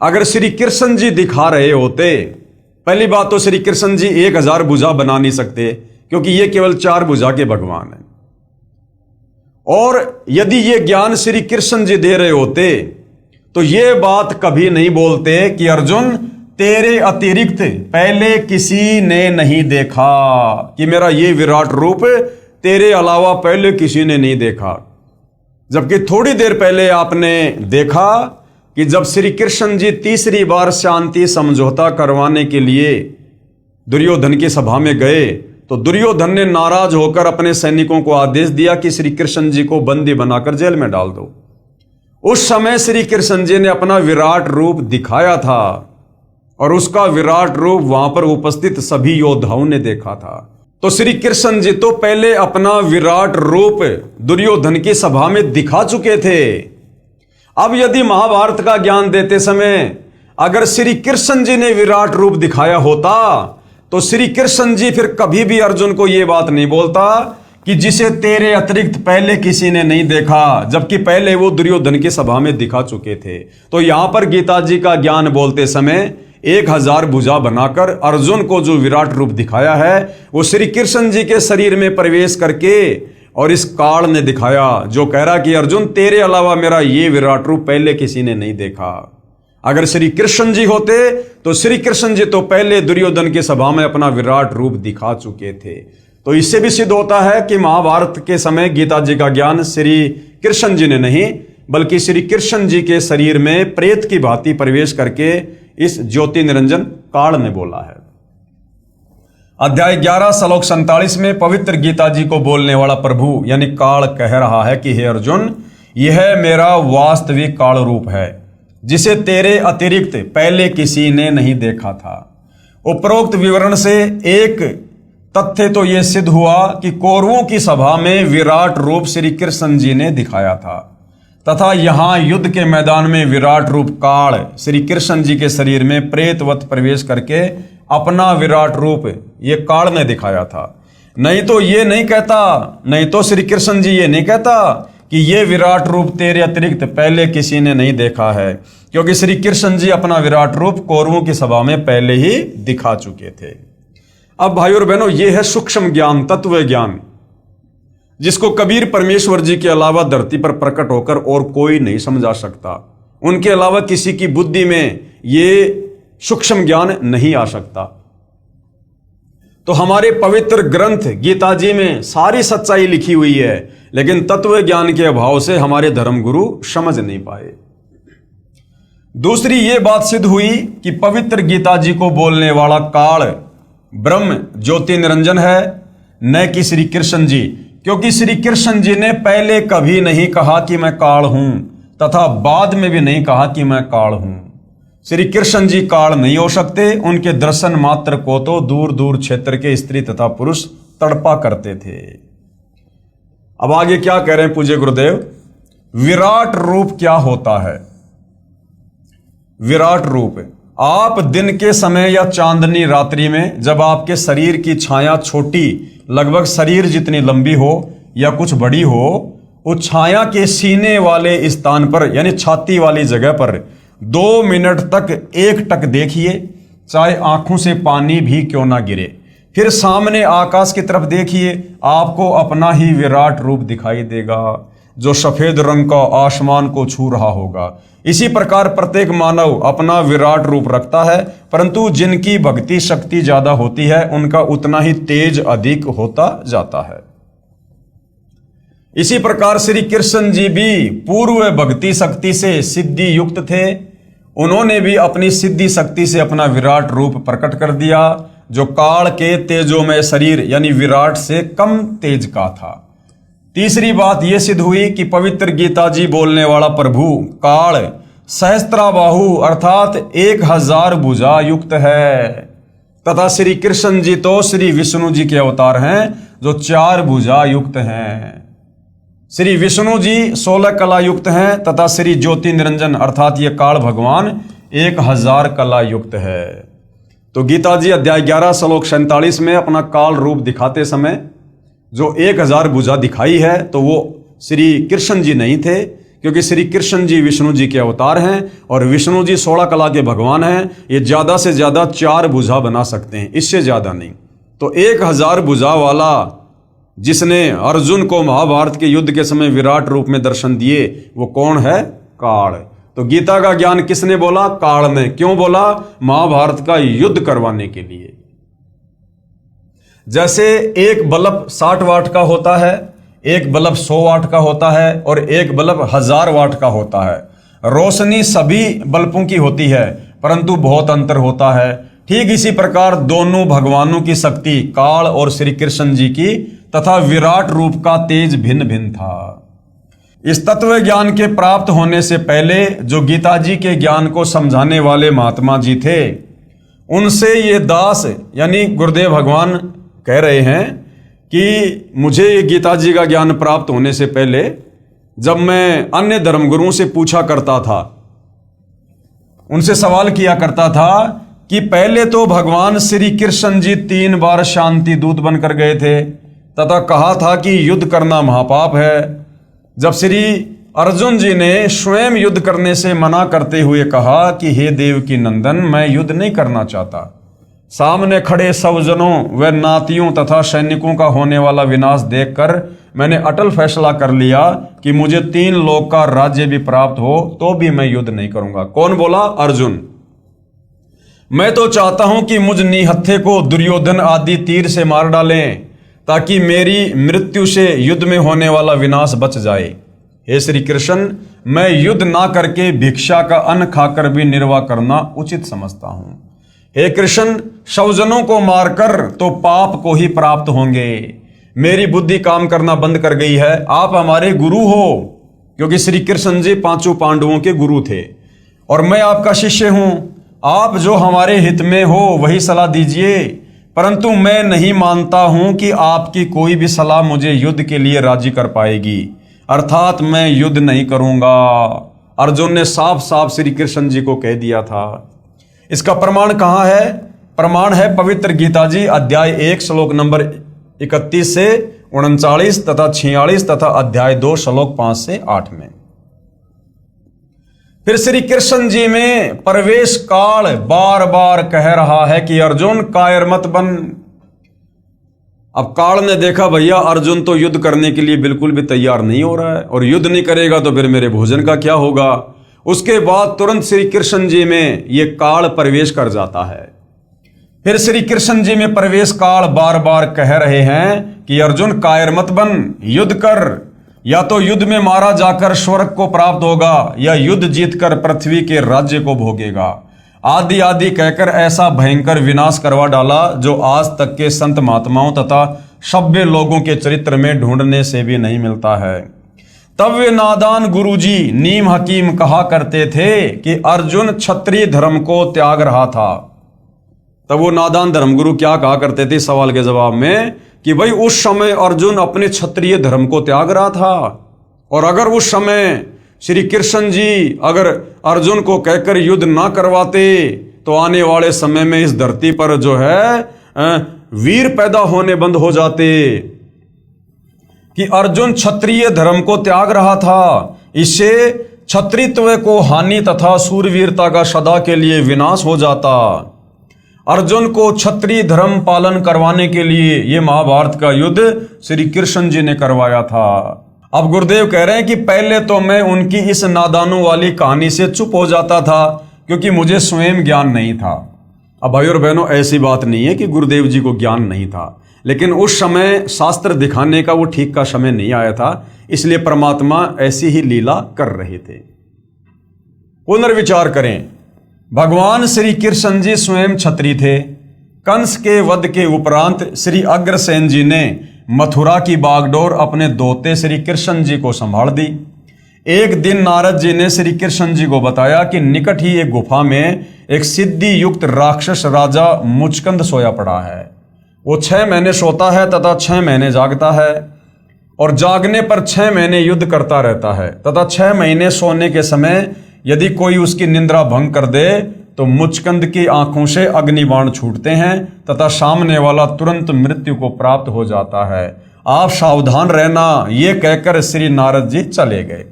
अगर श्री कृष्ण जी दिखा रहे होते, पहली बात तो श्री कृष्ण जी 1000 भुजा बना नहीं सकते, क्योंकि ये केवल 4 भुजा के भगवान हैं। और यदि ये ज्ञान श्री कृष्ण जी दे रहे होते तो ये बात कभी नहीं बोलते कि अर्जुन, तेरे अतिरिक्त पहले किसी ने नहीं देखा, कि मेरा ये विराट रूप तेरे अलावा पहले किसी ने नहीं देखा। जबकि थोड़ी देर पहले आपने देखा कि जब श्री कृष्ण जी तीसरी बार शांति समझौता करवाने के लिए दुर्योधन की सभा में गए, तो दुर्योधन ने नाराज होकर अपने सैनिकों को आदेश दिया कि श्री कृष्ण जी को बंदी बनाकर जेल में डाल दो। उस समय श्री कृष्ण जी ने अपना विराट रूप दिखाया था और उसका विराट रूप वहां पर उपस्थित सभी योद्धाओं ने देखा था। तो श्री कृष्ण जी तो पहले अपना विराट रूप दुर्योधन की सभा में दिखा चुके थे। अब यदि महाभारत का ज्ञान देते समय अगर श्री कृष्ण जी ने विराट रूप दिखाया होता तो श्री कृष्ण जी फिर कभी भी अर्जुन को यह बात नहीं बोलता कि जिसे तेरे अतिरिक्त पहले किसी ने नहीं देखा, जबकि पहले वो दुर्योधन की सभा में दिखा चुके थे। तो यहां पर गीता जी का ज्ञान बोलते समय 1000 भुजा बनाकर अर्जुन को जो विराट रूप दिखाया है वो श्री कृष्ण जी के शरीर में प्रवेश करके और इस काल ने दिखाया, जो कह रहा कि अर्जुन, तेरे अलावा मेरा ये विराट रूप पहले किसी ने नहीं देखा। अगर श्री कृष्ण जी होते तो श्री कृष्ण जी तो पहले दुर्योधन की सभा में अपना विराट रूप दिखा चुके थे। तो इससे भी सिद्ध होता है कि महाभारत के समय गीता जी का ज्ञान श्री कृष्ण जी ने नहीं, बल्कि श्री कृष्ण जी के शरीर में प्रेत की भांति प्रवेश करके इस ज्योति निरंजन काल ने बोला है। अध्याय 11 श्लोक 47 में पवित्र गीता जी को बोलने वाला प्रभु यानी काल कह रहा है कि हे अर्जुन, यह मेरा वास्तविक काल रूप है, जिसे तेरे अतिरिक्त पहले किसी ने नहीं देखा था। उपरोक्त विवरण से एक तथ्य तो यह सिद्ध हुआ कि कौरवों की सभा में विराट रूप श्री कृष्ण जी ने दिखाया था, तथा यहां युद्ध के मैदान में विराट रूप काल श्री कृष्ण जी के शरीर में प्रेतवत प्रवेश करके अपना विराट रूप ये काल ने दिखाया था। नहीं तो ये नहीं कहता, नहीं तो श्री कृष्ण जी ये नहीं कहता कि ये विराट रूप तेरे अतिरिक्त पहले किसी ने नहीं देखा है, क्योंकि श्री कृष्ण जी अपना विराट रूप कौरवों की सभा में पहले ही दिखा चुके थे। अब भाई और बहनों, ये है सूक्ष्म ज्ञान, तत्व ज्ञान, जिसको कबीर परमेश्वर जी के अलावा धरती पर प्रकट होकर और कोई नहीं समझा सकता। उनके अलावा किसी की बुद्धि में ये सूक्ष्म ज्ञान नहीं आ सकता। तो हमारे पवित्र ग्रंथ गीता जी में सारी सच्चाई लिखी हुई है, लेकिन तत्व ज्ञान के अभाव से हमारे धर्मगुरु समझ नहीं पाए। दूसरी ये बात सिद्ध हुई कि पवित्र गीता जी को बोलने वाला काल ब्रह्म ज्योति निरंजन है, न कि श्री कृष्ण जी, क्योंकि श्री कृष्ण जी ने पहले कभी नहीं कहा कि मैं काल हूं, तथा बाद में भी नहीं कहा कि मैं काल हूं। श्री कृष्ण जी काल नहीं हो सकते, उनके दर्शन मात्र को तो दूर दूर क्षेत्र के स्त्री तथा पुरुष तड़पा करते थे। अब आगे क्या कह रहे हैं पूज्य गुरुदेव, विराट रूप क्या होता है? विराट रूप, आप दिन के समय या चांदनी रात्रि में जब आपके शरीर की छाया छोटी, लगभग शरीर जितनी लंबी हो या कुछ बड़ी हो, उस छाया के सीने वाले स्थान पर यानी छाती वाली जगह पर 2 मिनट तक एक टक देखिए, चाहे आंखों से पानी भी क्यों ना गिरे। फिर सामने आकाश की तरफ देखिए, आपको अपना ही विराट रूप दिखाई देगा, जो सफेद रंग का आसमान को छू रहा होगा। इसी प्रकार प्रत्येक मानव अपना विराट रूप रखता है, परंतु जिनकी भक्ति शक्ति ज्यादा होती है उनका उतना ही तेज अधिक होता जाता है। इसी प्रकार श्री कृष्ण जी भी पूर्व भक्ति शक्ति से सिद्धि युक्त थे। उन्होंने भी अपनी सिद्धि शक्ति से अपना विराट रूप प्रकट कर दिया, जो काल के तेजोमय शरीर यानी विराट से कम तेज का था। तीसरी बात यह सिद्ध हुई कि पवित्र गीता जी बोलने वाला प्रभु काल सहस्त्राबाहु अर्थात 1000 भुजा युक्त है, तथा श्री कृष्ण जी तो श्री विष्णु जी के अवतार हैं, जो 4 भुजा युक्त हैं। श्री विष्णु जी 16 कला युक्त हैं, तथा श्री ज्योति निरंजन अर्थात ये काल भगवान 1000 कला युक्त है। तो गीता जी अध्याय 11 श्लोक 47 में अपना काल रूप दिखाते समय जो 1000 भुजा दिखाई है, तो वो श्री कृष्ण जी नहीं थे, क्योंकि श्री कृष्ण जी विष्णु जी के अवतार हैं और विष्णु जी 16 कला के भगवान हैं। ये ज्यादा से ज्यादा 4 भुजा बना सकते हैं, इससे ज्यादा नहीं। तो 1000 भुजा वाला जिसने अर्जुन को महाभारत के युद्ध के समय विराट रूप में दर्शन दिए, वो कौन है? काल। तो गीता का ज्ञान किसने बोला? काल ने। क्यों बोला? महाभारत का युद्ध करवाने के लिए। जैसे एक बल्ब 60 वाट का होता है, एक बल्ब 100 वाट का होता है और एक बल्ब 1000 वाट का होता है। रोशनी सभी बल्बों की होती है, परंतु बहुत अंतर होता है। ठीक इसी प्रकार दोनों भगवानों की शक्ति काल और श्री कृष्ण जी की तथा विराट रूप का तेज भिन्न भिन्न था। इस तत्व ज्ञान के प्राप्त होने से पहले जो गीता जी के ज्ञान को समझाने वाले महात्मा जी थे, उनसे ये दास यानी गुरुदेव भगवान कह रहे हैं कि मुझे ये गीता जी का ज्ञान प्राप्त होने से पहले जब मैं अन्य धर्मगुरुओं से पूछा करता था, उनसे सवाल किया करता था कि पहले तो भगवान श्री कृष्ण जी 3 बार शांति दूत बनकर गए थे तथा कहा था कि युद्ध करना महापाप है। जब श्री अर्जुन जी ने स्वयं युद्ध करने से मना करते हुए कहा कि हे देव की नंदन, मैं युद्ध नहीं करना चाहता, सामने खड़े सब जनों व नातियों तथा सैनिकों का होने वाला विनाश देखकर मैंने अटल फैसला कर लिया कि मुझे 3 लोक का राज्य भी प्राप्त हो तो भी मैं युद्ध नहीं करूंगा। कौन बोला? अर्जुन। मैं तो चाहता हूं कि मुझ निहत्थे को दुर्योधन आदि तीर से मार डालें, ताकि मेरी मृत्यु से युद्ध में होने वाला विनाश बच जाए। हे श्री कृष्ण, मैं युद्ध ना करके भिक्षा का अन्न खाकर भी निर्वाह करना उचित समझता हूं। हे कृष्ण, सौजनों को मारकर तो पाप को ही प्राप्त होंगे। मेरी बुद्धि काम करना बंद कर गई है। आप हमारे गुरु हो, क्योंकि श्री कृष्ण जी 5 पांडवों के गुरु थे और मैं आपका शिष्य हूं। आप जो हमारे हित में हो वही सलाह दीजिए, परंतु मैं नहीं मानता हूं कि आपकी कोई भी सलाह मुझे युद्ध के लिए राजी कर पाएगी, अर्थात मैं युद्ध नहीं करूंगा। अर्जुन ने साफ साफ श्री कृष्ण जी को कह दिया था। इसका प्रमाण कहाँ है? प्रमाण है पवित्र गीता जी अध्याय 1 श्लोक नंबर 31 से 39 तथा 46 तथा अध्याय 2 श्लोक 5 से 8 में। फिर श्री कृष्ण जी में प्रवेश काल बार बार कह रहा है कि अर्जुन कायर मत बन। अब काल ने देखा भैया अर्जुन तो युद्ध करने के लिए बिल्कुल भी तैयार नहीं हो रहा है, और युद्ध नहीं करेगा तो फिर मेरे भोजन का क्या होगा। उसके बाद तुरंत श्री कृष्ण जी में ये काल प्रवेश कर जाता है। फिर श्री कृष्ण जी में प्रवेश काल बार बार कह रहे हैं कि अर्जुन कायर मत बन, युद्ध कर, या तो युद्ध में मारा जाकर स्वर्ग को प्राप्त होगा या युद्ध जीतकर पृथ्वी के राज्य को भोगेगा, आदि आदि कहकर ऐसा भयंकर विनाश करवा डाला जो आज तक के संत महात्माओं तथा सभ्य लोगों के चरित्र में ढूंढने से भी नहीं मिलता है। तब वे नादान गुरुजी नीम हकीम कहा करते थे कि अर्जुन क्षत्रिय धर्म को त्याग रहा था। तब वो नादान धर्मगुरु क्या कहा करते थे सवाल के जवाब में कि भाई उस समय अर्जुन अपने क्षत्रिय धर्म को त्याग रहा था, और अगर उस समय श्री कृष्ण जी अगर अर्जुन को कहकर युद्ध ना करवाते तो आने वाले समय में इस धरती पर जो है वीर पैदा होने बंद हो जाते। कि अर्जुन क्षत्रिय धर्म को त्याग रहा था, इससे क्षत्रित्व को हानि तथा सूरवीरता का सदा के लिए विनाश हो जाता। अर्जुन को क्षत्रिय धर्म पालन करवाने के लिए ये महाभारत का युद्ध श्री कृष्ण जी ने करवाया था। अब गुरुदेव कह रहे हैं कि पहले तो मैं उनकी इस नादानों वाली कहानी से चुप हो जाता था क्योंकि मुझे स्वयं ज्ञान नहीं था। अब भाई और बहनों ऐसी बात नहीं है कि गुरुदेव जी को ज्ञान नहीं था, लेकिन उस समय शास्त्र दिखाने का वो ठीक का समय नहीं आया था, इसलिए परमात्मा ऐसी ही लीला कर रहे थे। पुनर्विचार करें, भगवान श्री कृष्ण जी स्वयं क्षत्रिय थे। कंस के वध के उपरांत श्री अग्रसेन जी ने मथुरा की बागडोर अपने दोते श्री कृष्ण जी को संभाल दी। एक दिन नारद जी ने श्री कृष्ण जी को बताया कि निकट ही एक गुफा में एक सिद्धि युक्त राक्षस राजा मुचकंद सोया पड़ा है। वो 6 महीने सोता है तथा 6 महीने जागता है, और जागने पर 6 महीने युद्ध करता रहता है तथा 6 महीने सोने के समय यदि कोई उसकी निद्रा भंग कर दे तो मुचकंद की आंखों से अग्निबाण छूटते हैं तथा सामने वाला तुरंत मृत्यु को प्राप्त हो जाता है। आप सावधान रहना, ये कहकर श्री नारद जी चले गए।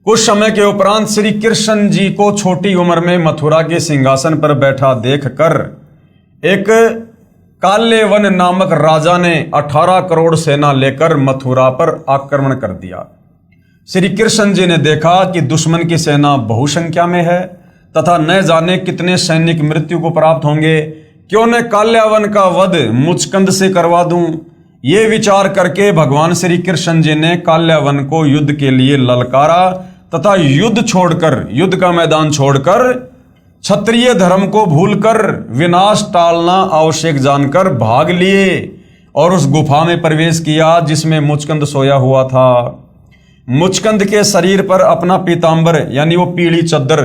कुछ समय के उपरांत श्री कृष्ण जी को छोटी उम्र में मथुरा के सिंहासन पर बैठा देखकर एक काल्यवन नामक राजा ने 18 करोड़ सेना लेकर मथुरा पर आक्रमण कर दिया। श्री कृष्ण जी ने देखा कि दुश्मन की सेना बहुसंख्या में है तथा न जाने कितने सैनिक मृत्यु को प्राप्त होंगे, क्यों न काल्यावन का वध मुचकंद से करवा दूं। ये विचार करके भगवान श्री कृष्ण जी ने काल्यावन को युद्ध के लिए ललकारा तथा युद्ध का मैदान छोड़कर क्षत्रिय धर्म को भूलकर विनाश टालना आवश्यक जानकर भाग लिए और उस गुफा में प्रवेश किया जिसमें मुचकंद सोया हुआ था। मुचकंद के शरीर पर अपना पीतांबर यानी वो पीली चद्दर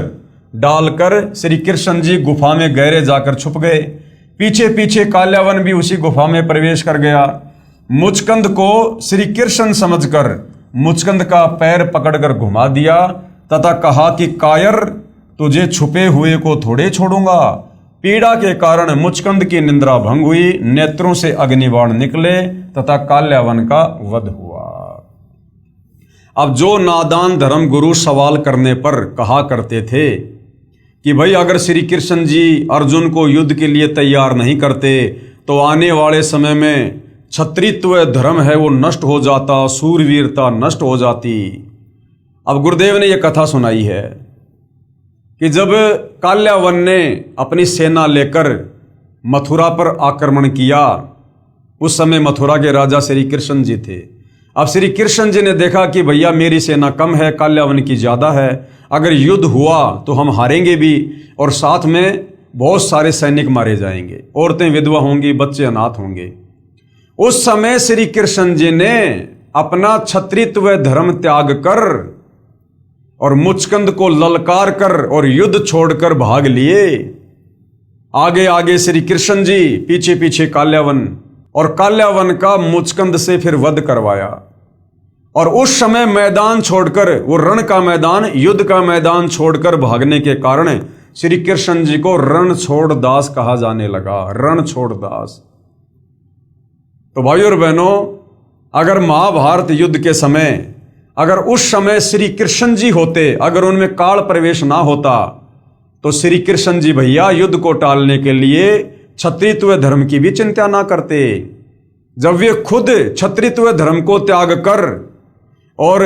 डालकर श्री कृष्ण जी गुफा में गहरे जाकर छुप गए। पीछे पीछे काल्यावन भी उसी गुफा में प्रवेश कर गया। मुचकंद को श्री कृष्ण समझकर मुचकंद का पैर पकड़कर घुमा दिया तथा कहा कि कायर, तुझे छुपे हुए को थोड़े छोड़ूंगा। पीड़ा के कारण मुचकंद की निंद्रा भंग हुई, नेत्रों से अग्निबाण निकले तथा काल्यावन का वध हुआ। अब जो नादान धर्म गुरु सवाल करने पर कहा करते थे कि भाई अगर श्री कृष्ण जी अर्जुन को युद्ध के लिए तैयार नहीं करते तो आने वाले समय में क्षत्रित्व धर्म है वो नष्ट हो जाता, सूरवीरता नष्ट हो जाती। अब गुरुदेव ने यह कथा सुनाई है कि जब काल्यावन ने अपनी सेना लेकर मथुरा पर आक्रमण किया, उस समय मथुरा के राजा श्री कृष्ण जी थे। अब श्री कृष्ण जी ने देखा कि भैया मेरी सेना कम है, काल्यावन की ज़्यादा है, अगर युद्ध हुआ तो हम हारेंगे भी और साथ में बहुत सारे सैनिक मारे जाएंगे, औरतें विधवा होंगी, बच्चे अनाथ होंगे। उस समय श्री कृष्ण जी ने अपना क्षत्रित्व धर्म त्याग कर और मुचकंद को ललकार कर और युद्ध छोड़कर भाग लिए। आगे आगे श्री कृष्ण जी, पीछे पीछे काल्यावन, और काल्यावन का मुचकंद से फिर वध करवाया। और उस समय मैदान छोड़कर, वो रण का मैदान, युद्ध का मैदान छोड़कर भागने के कारण श्री कृष्ण जी को रणछोड़ दास कहा जाने लगा। रणछोड़ दास। तो भाइयों और बहनों, अगर महाभारत युद्ध के समय, अगर उस समय श्री कृष्ण जी होते, अगर उनमें काल प्रवेश ना होता, तो श्री कृष्ण जी भैया युद्ध को टालने के लिए क्षत्रित्व धर्म की भी चिंता ना करते। जब वे खुद क्षत्रित्व धर्म को त्याग कर और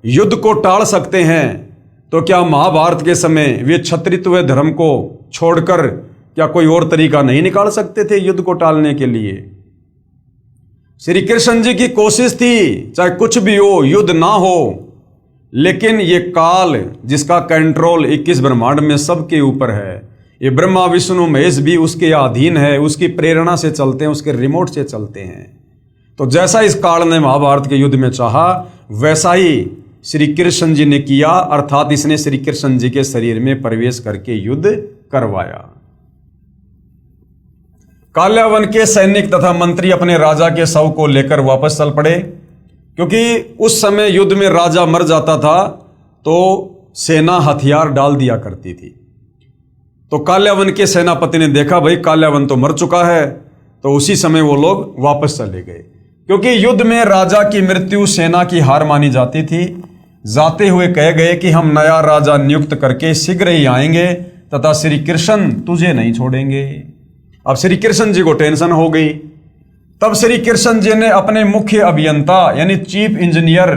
युद्ध को टाल सकते हैं, तो क्या महाभारत के समय वे क्षत्रित्व धर्म को छोड़कर क्या कोई और तरीका नहीं निकाल सकते थे युद्ध को टालने के लिए? श्री कृष्ण जी की कोशिश थी, चाहे कुछ भी हो, युद्ध ना हो, लेकिन ये काल जिसका कंट्रोल 21 ब्रह्मांड में सबके ऊपर है, ये ब्रह्मा विष्णु महेश भी उसके अधीन है, उसकी प्रेरणा से चलते हैं, उसके रिमोट से चलते हैं। तो जैसा इस काल ने महाभारत के युद्ध में चाहा, वैसा ही श्री कृष्ण जी ने किया, अर्थात इसने श्री कृष्ण जी के शरीर में प्रवेश करके युद्ध करवाया। काल्यावन के सैनिक तथा मंत्री अपने राजा के शव को लेकर वापस चल पड़े, क्योंकि उस समय युद्ध में राजा मर जाता था तो सेना हथियार डाल दिया करती थी। तो काल्यावन के सेनापति ने देखा भाई काल्यावन तो मर चुका है, तो उसी समय वो लोग वापस चले गए, क्योंकि युद्ध में राजा की मृत्यु सेना की हार मानी जाती थी। जाते हुए कह गए कि हम नया राजा नियुक्त करके शीघ्र ही आएंगे तथा श्री कृष्ण तुझे नहीं छोड़ेंगे। अब श्री कृष्ण जी को टेंशन हो गई। तब श्री कृष्ण जी ने अपने मुख्य अभियंता यानी चीफ इंजीनियर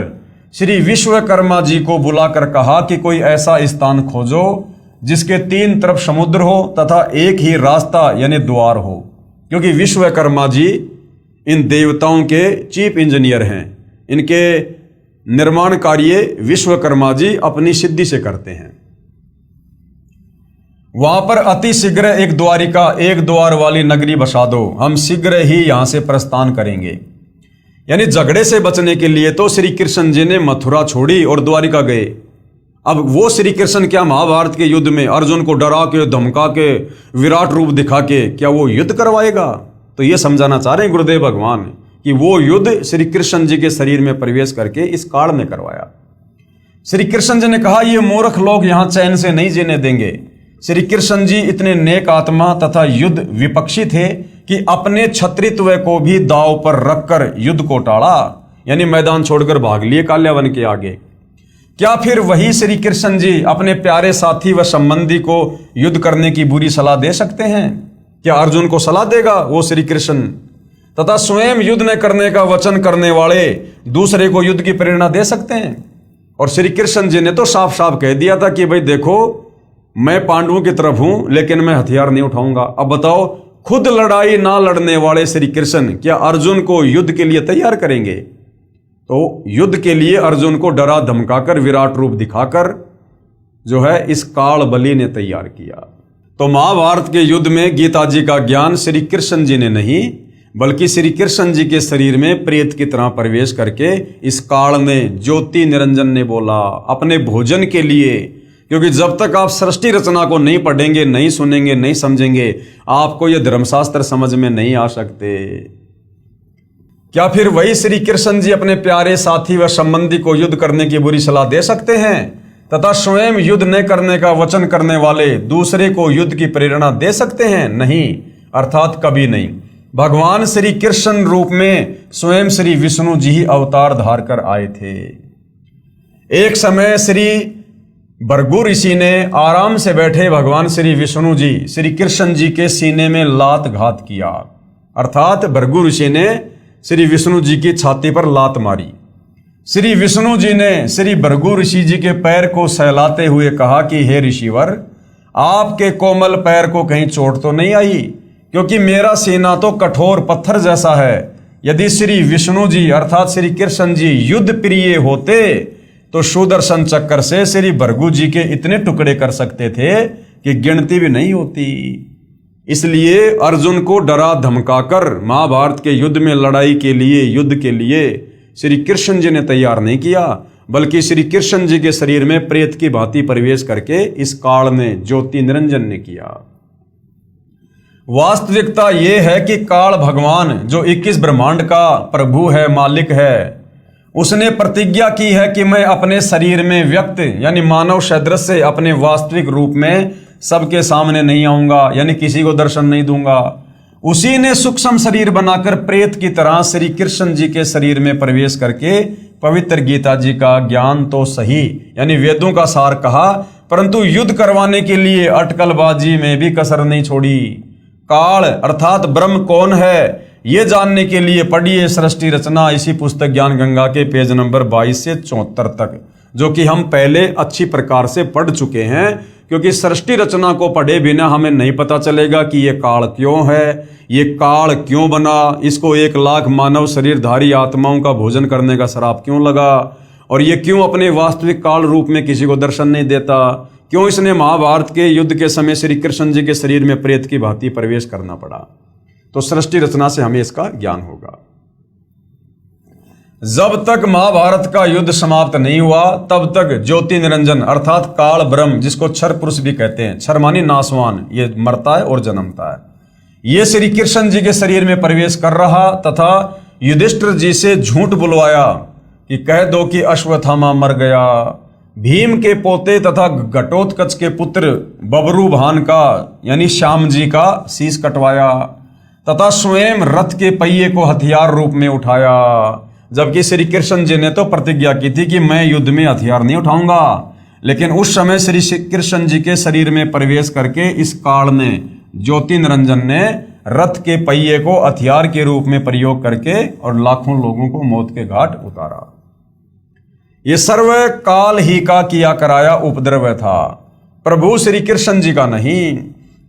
श्री विश्वकर्मा जी को बुलाकर कहा कि कोई ऐसा स्थान खोजो जिसके 3 तरफ समुद्र हो तथा एक ही रास्ता यानी द्वार हो, क्योंकि विश्वकर्मा जी इन देवताओं के चीफ इंजीनियर हैं। इनके निर्माण कार्य विश्वकर्मा जी अपनी सिद्धि से करते हैं। वहां पर अति शीघ्र एक द्वार वाली नगरी बसा दो, हम शीघ्र ही यहां से प्रस्थान करेंगे। यानी झगड़े से बचने के लिए तो श्री कृष्ण जी ने मथुरा छोड़ी और द्वारिका गए। अब वो श्री कृष्ण क्या महाभारत के युद्ध में अर्जुन को डरा के, धमका के, विराट रूप दिखा के क्या वो युद्ध करवाएगा? तो ये समझाना चाह रहे हैं गुरुदेव भगवान कि वो युद्ध श्री कृष्ण जी के शरीर में प्रवेश करके इस काल में करवाया। श्री कृष्ण जी ने कहा ये मूर्ख लोग यहां चैन से नहीं जीने देंगे। श्री कृष्ण जी इतने नेक आत्मा तथा युद्ध विपक्षी थे कि अपने क्षत्रित्व को भी दांव पर रखकर युद्ध को टाला, यानी मैदान छोड़कर भाग लिए काल्यावन के आगे। क्या फिर वही श्री कृष्ण जी अपने प्यारे साथी व संबंधी को युद्ध करने की बुरी सलाह दे सकते हैं? क्या अर्जुन को सलाह देगा वो श्री कृष्ण? तथा स्वयं युद्ध न करने का वचन करने वाले दूसरे को युद्ध की प्रेरणा दे सकते हैं? और श्री कृष्ण जी ने तो साफ साफ कह दिया था कि भाई देखो, मैं पांडवों की तरफ हूं लेकिन मैं हथियार नहीं उठाऊंगा। अब बताओ, खुद लड़ाई ना लड़ने वाले श्री कृष्ण क्या अर्जुन को युद्ध के लिए तैयार करेंगे? तो युद्ध के लिए अर्जुन को डरा धमकाकर, विराट रूप दिखाकर जो है इस काल बलि ने तैयार किया। तो महाभारत के युद्ध में गीता जी का ज्ञान श्री कृष्ण जी ने नहीं, बल्कि श्री कृष्ण जी के शरीर में प्रेत की तरह प्रवेश करके इस काल ने, ज्योति निरंजन ने बोला अपने भोजन के लिए। क्योंकि जब तक आप सृष्टि रचना को नहीं पढ़ेंगे, नहीं सुनेंगे, नहीं समझेंगे, आपको यह धर्मशास्त्र समझ में नहीं आ सकते। क्या फिर वही श्री कृष्ण जी अपने प्यारे साथी व संबंधी को युद्ध करने की बुरी सलाह दे सकते हैं तथा स्वयं युद्ध न करने का वचन करने वाले दूसरे को युद्ध की प्रेरणा दे सकते हैं? नहीं, अर्थात कभी नहीं। भगवान श्री कृष्ण रूप में स्वयं श्री विष्णु जी ही अवतार धार कर आए थे। एक समय श्री भृगु ऋषि ने आराम से बैठे भगवान श्री विष्णु जी श्री कृष्ण जी के सीने में लात घात किया, अर्थात भृगु ऋषि ने श्री विष्णु जी की छाती पर लात मारी। श्री विष्णु जी ने श्री भृगु ऋषि जी के पैर को सहलाते हुए कहा कि हे ऋषिवर, आपके कोमल पैर को कहीं चोट तो नहीं आई? क्योंकि मेरा सीना तो कठोर पत्थर जैसा है। यदि श्री विष्णु जी अर्थात श्री कृष्ण जी युद्ध प्रिय होते तो सुदर्शन चक्र से श्री भृगु जी के इतने टुकड़े कर सकते थे कि गिनती भी नहीं होती। इसलिए अर्जुन को डरा धमकाकर महाभारत के युद्ध में लड़ाई के लिए, युद्ध के लिए श्री कृष्ण जी ने तैयार नहीं किया, बल्कि श्री कृष्ण जी के शरीर में प्रेत की भांति प्रवेश करके इस काल ने, ज्योति निरंजन ने किया। वास्तविकता ये है कि काल भगवान जो 21 ब्रह्मांड का प्रभु है, मालिक है, उसने प्रतिज्ञा की है कि मैं अपने शरीर में व्यक्त यानी मानव सदृश से अपने वास्तविक रूप में सबके सामने नहीं आऊंगा, यानी किसी को दर्शन नहीं दूंगा। उसी ने सूक्ष्म शरीर बनाकर प्रेत की तरह श्री कृष्ण जी के शरीर में प्रवेश करके पवित्र गीता जी का ज्ञान तो सही यानी वेदों का सार कहा, परंतु युद्ध करवाने के लिए अटकलबाजी में भी कसर नहीं छोड़ी। काल अर्थात ब्रह्म कौन है ये जानने के लिए पढ़िए सृष्टि रचना, इसी पुस्तक ज्ञान गंगा के पेज नंबर 22 से 74 तक, जो कि हम पहले अच्छी प्रकार से पढ़ चुके हैं। क्योंकि सृष्टि रचना को पढ़े बिना हमें नहीं पता चलेगा कि ये काल क्यों है, ये काल क्यों बना, इसको 1 लाख मानव शरीरधारी आत्माओं का भोजन करने का श्राप क्यों लगा, और ये क्यों अपने वास्तविक काल रूप में किसी को दर्शन नहीं देता, क्यों इसने महाभारत के युद्ध के समय श्री कृष्ण जी के शरीर में प्रेत की भांति प्रवेश करना पड़ा। तो सृष्टि रचना से हमें इसका ज्ञान होगा। जब तक महाभारत का युद्ध समाप्त नहीं हुआ तब तक ज्योति निरंजन अर्थात काल ब्रह्म, जिसको क्षर पुरुष भी कहते हैं, क्षर मानी नासवान, ये मरता है और जन्मता है, ये श्री कृष्ण जी के शरीर में प्रवेश कर रहा तथा युधिष्ठिर जी से झूठ बुलवाया कि कह दो कि अश्वत्थामा मर गया। भीम के पोते तथा घटोत्कच के पुत्र बबरू भान का यानी श्याम जी का शीश कटवाया तथा स्वयं रथ के पहिए को हथियार रूप में उठाया, जबकि श्री कृष्ण जी ने तो प्रतिज्ञा की थी कि मैं युद्ध में हथियार नहीं उठाऊंगा। लेकिन उस समय श्री कृष्ण जी के शरीर में प्रवेश करके इस काल ने, ज्योति निरंजन ने रथ के पहिए को हथियार के रूप में प्रयोग करके और लाखों लोगों को मौत के घाट उतारा। ये सर्व काल ही का किया कराया उपद्रव था, प्रभु श्री कृष्ण जी का नहीं।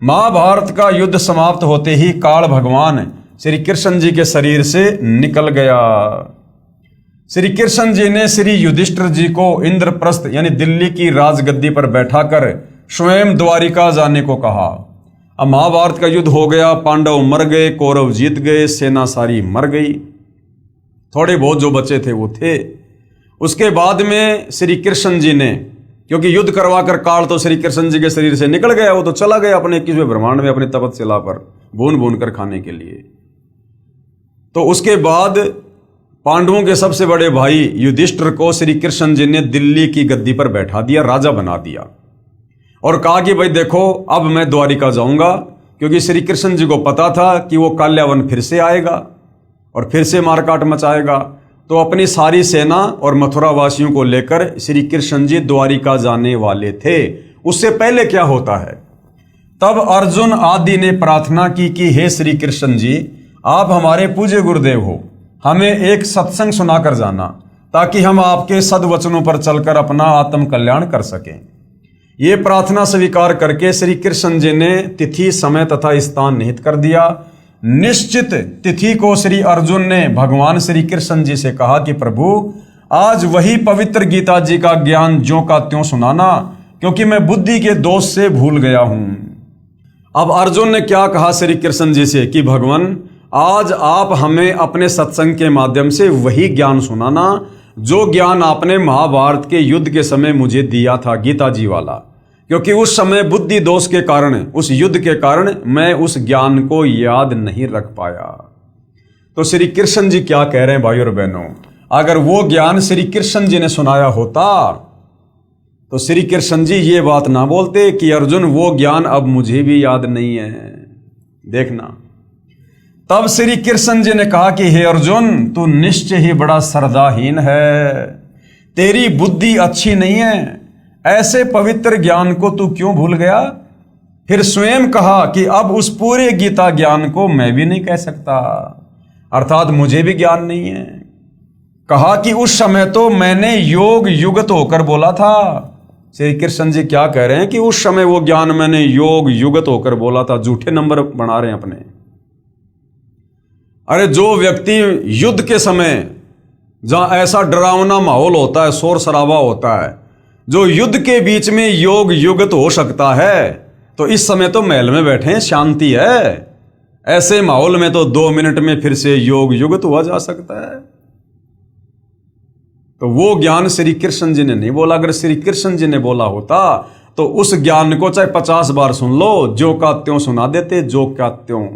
महाभारत का युद्ध समाप्त होते ही काल भगवान श्री कृष्ण जी के शरीर से निकल गया। श्री कृष्ण जी ने श्री युधिष्ठिर जी को इंद्रप्रस्थ यानी दिल्ली की राजगद्दी पर बैठाकर स्वयं द्वारिका जाने को कहा। अब महाभारत का युद्ध हो गया, पांडव मर गए, कौरव जीत गए, सेना सारी मर गई, थोड़े बहुत जो बचे थे वो थे। उसके बाद में श्री कृष्ण जी ने, क्योंकि युद्ध करवाकर काल तो श्री कृष्ण जी के शरीर से निकल गया, वो तो चला गया अपने 21वें ब्रह्मांड में अपने तपस्या पर भून भून कर खाने के लिए। तो उसके बाद पांडवों के सबसे बड़े भाई युधिष्ठिर को श्री कृष्ण जी ने दिल्ली की गद्दी पर बैठा दिया, राजा बना दिया और कहा कि भाई देखो अब मैं द्वारिका जाऊंगा, क्योंकि श्री कृष्ण जी को पता था कि वो काल्यावन फिर से आएगा और फिर से मारकाट मचाएगा। तो अपनी सारी सेना और मथुरा वासियों को लेकर श्री कृष्ण जी द्वारिका जाने वाले थे। उससे पहले क्या होता है, तब अर्जुन आदि ने प्रार्थना की कि हे श्री कृष्ण जी, आप हमारे पूज्य गुरुदेव हो, हमें एक सत्संग सुनाकर जाना ताकि हम आपके सद्वचनों पर चलकर अपना आत्म कल्याण कर सकें। ये प्रार्थना स्वीकार करके श्री कृष्ण जी ने तिथि, समय तथा स्थान निहित कर दिया। निश्चित तिथि को श्री अर्जुन ने भगवान श्री कृष्ण जी से कहा कि प्रभु आज वही पवित्र गीता जी का ज्ञान ज्यों का त्यों सुनाना, क्योंकि मैं बुद्धि के दोष से भूल गया हूं। अब अर्जुन ने क्या कहा श्री कृष्ण जी से कि भगवान आज आप हमें अपने सत्संग के माध्यम से वही ज्ञान सुनाना जो ज्ञान आपने महाभारत के युद्ध के समय मुझे दिया था, गीता जी वाला, क्योंकि उस समय बुद्धि दोष के कारण, उस युद्ध के कारण मैं उस ज्ञान को याद नहीं रख पाया। तो श्री कृष्ण जी क्या कह रहे हैं भाइयों और बहनों, अगर वो ज्ञान श्री कृष्ण जी ने सुनाया होता तो श्री कृष्ण जी ये बात ना बोलते कि अर्जुन वो ज्ञान अब मुझे भी याद नहीं है। देखना, तब श्री कृष्ण जी ने कहा कि हे अर्जुन, तू निश्चय ही बड़ा श्रद्धाहीन है, तेरी बुद्धि अच्छी नहीं है, ऐसे पवित्र ज्ञान को तू क्यों भूल गया। फिर स्वयं कहा कि अब उस पूरे गीता ज्ञान को मैं भी नहीं कह सकता, अर्थात मुझे भी ज्ञान नहीं है। कहा कि उस समय तो मैंने योग युगत होकर बोला था। श्री कृष्ण जी क्या कह रहे हैं कि उस समय वो ज्ञान मैंने योग युगत होकर बोला था। झूठे नंबर बना रहे हैं अपने। अरे जो व्यक्ति युद्ध के समय जहां ऐसा डरावना माहौल होता है, शोर शराबा होता है, जो युद्ध के बीच में योग युगत हो सकता है, तो इस समय तो महल में बैठे हैं, शांति है। ऐसे माहौल में तो 2 मिनट में फिर से योग युगत हुआ जा सकता है। तो वो ज्ञान श्री कृष्ण जी ने नहीं बोला। अगर श्री कृष्ण जी ने बोला होता तो उस ज्ञान को चाहे 50 बार सुन लो, जो का त्यों सुना देते, जो का त्यों।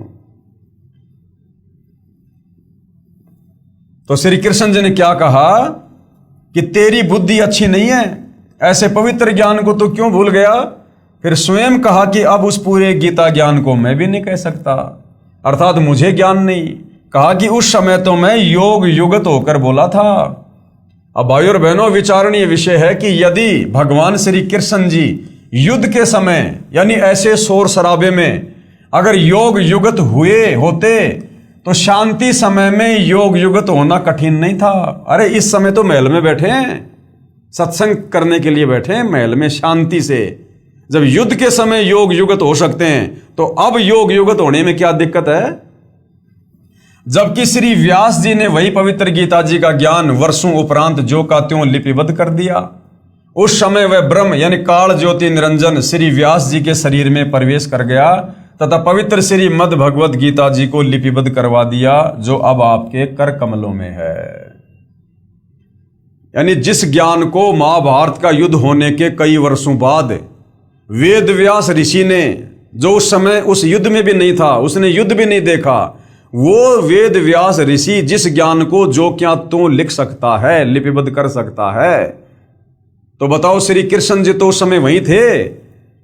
तो श्री कृष्ण जी ने क्या कहा कि तेरी बुद्धि अच्छी नहीं है, ऐसे पवित्र ज्ञान को तू क्यों भूल गया। फिर स्वयं कहा कि अब उस पूरे गीता ज्ञान को मैं भी नहीं कह सकता, अर्थात मुझे ज्ञान नहीं। कहा कि उस समय तो मैं योग युगत होकर बोला था। अब भाई और बहनों, विचारणीय विषय है कि यदि भगवान श्री कृष्ण जी युद्ध के समय यानी ऐसे शोर शराबे में अगर योग युगत हुए होते तो शांति समय में योग युगत होना कठिन नहीं था। अरे इस समय तो महल में बैठे हैं, सत्संग करने के लिए बैठे हैं महल में शांति से। जब युद्ध के समय योग युगत हो सकते हैं तो अब योग युगत होने में क्या दिक्कत है। जबकि श्री व्यास जी ने वही पवित्र गीता जी का ज्ञान वर्षों उपरांत जो का त्यों लिपिबद्ध कर दिया। उस समय वह ब्रह्म यानी काल ज्योति निरंजन श्री व्यास जी के शरीर में प्रवेश कर गया तथा पवित्र श्री मद् भगवत गीता जी को लिपिबद्ध करवा दिया, जो अब आपके कर कमलों में है। यानी जिस ज्ञान को महाभारत का युद्ध होने के कई वर्षों बाद वेद व्यास ऋषि ने, जो उस समय उस युद्ध में भी नहीं था, उसने युद्ध भी नहीं देखा, वो वेद व्यास ऋषि जिस ज्ञान को जो क्या तू लिख सकता है, लिपिबद्ध कर सकता है, तो बताओ श्री कृष्ण जी तो उस समय वहीं थे।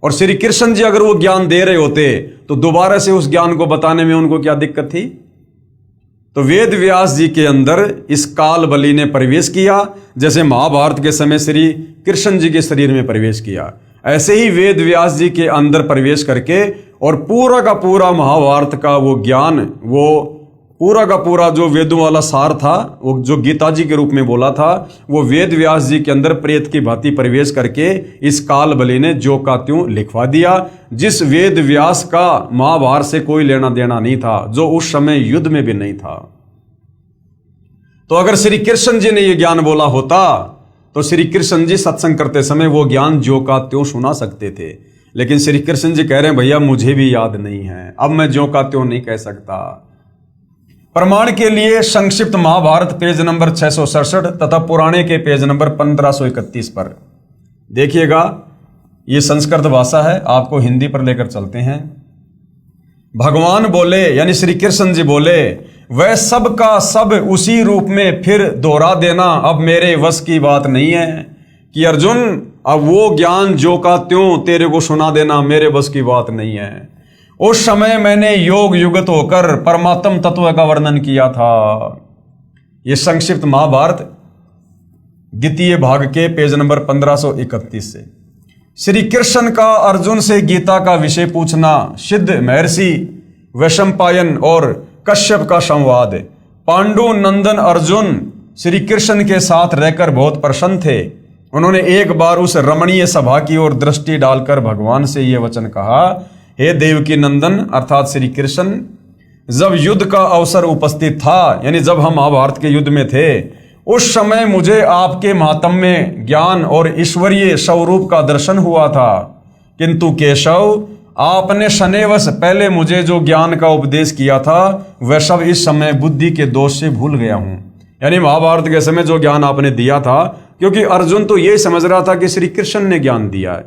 और श्री कृष्ण जी अगर वो ज्ञान दे रहे होते तो दोबारा से उस ज्ञान को बताने में उनको क्या दिक्कत थी। तो वेद व्यास जी के अंदर इस काल बलि ने प्रवेश किया, जैसे महाभारत के समय श्री कृष्ण जी के शरीर में प्रवेश किया, ऐसे ही वेद व्यास जी के अंदर प्रवेश करके और पूरा का पूरा महाभारत का वो ज्ञान, वो पूरा का पूरा जो वेदों वाला सार था, वो जो गीता जी के रूप में बोला था, वो वेद व्यास जी के अंदर प्रेत की भांति प्रवेश करके इस काल बलि ने जो का त्यों लिखवा दिया। जिस वेद व्यास का महाभारत से कोई लेना देना नहीं था, जो उस समय युद्ध में भी नहीं था। तो अगर श्री कृष्ण जी ने ये ज्ञान बोला होता तो श्री कृष्ण जी सत्संग करते समय वो ज्ञान जो का त्यों सुना सकते थे। लेकिन श्री कृष्ण जी कह रहे हैं भैया मुझे भी याद नहीं है, अब मैं जो का त्यों नहीं कह सकता। प्रमाण के लिए संक्षिप्त महाभारत पेज नंबर 667 तथा पुराणे के पेज नंबर 1531 पर देखिएगा। ये संस्कृत भाषा है, आपको हिंदी पर लेकर चलते हैं। भगवान बोले यानी श्री कृष्ण जी बोले, वह सब का सब उसी रूप में फिर दोहरा देना अब मेरे वश की बात नहीं है कि अर्जुन, अब वो ज्ञान जो का त्यों तेरे को सुना देना मेरे बस की बात नहीं है। उस समय मैंने योग युगत होकर परमात्म तत्व का वर्णन किया था। ये संक्षिप्त महाभारत द्वितीय भाग के पेज नंबर 1531 से। श्री कृष्ण का अर्जुन से गीता का विषय पूछना, सिद्ध महर्षि वैशंपायन और कश्यप का संवाद। पांडु नंदन अर्जुन श्री कृष्ण के साथ रहकर बहुत प्रसन्न थे। उन्होंने एक बार उस रमणीय सभा की ओर दृष्टि डालकर भगवान से यह वचन कहा, हे देवकी नंदन अर्थात श्री कृष्ण, जब युद्ध का अवसर उपस्थित था, यानी जब हम महाभारत के युद्ध में थे, उस समय मुझे आपके महात्म्य ज्ञान और ईश्वरीय स्वरूप का दर्शन हुआ था। किंतु केशव, आपने शनेवश पहले मुझे जो ज्ञान का उपदेश किया था वह सब इस समय बुद्धि के दोष से भूल गया हूं। यानी महाभारत के समय जो ज्ञान आपने दिया था, क्योंकि अर्जुन तो यही समझ रहा था कि श्री कृष्ण ने ज्ञान दिया है,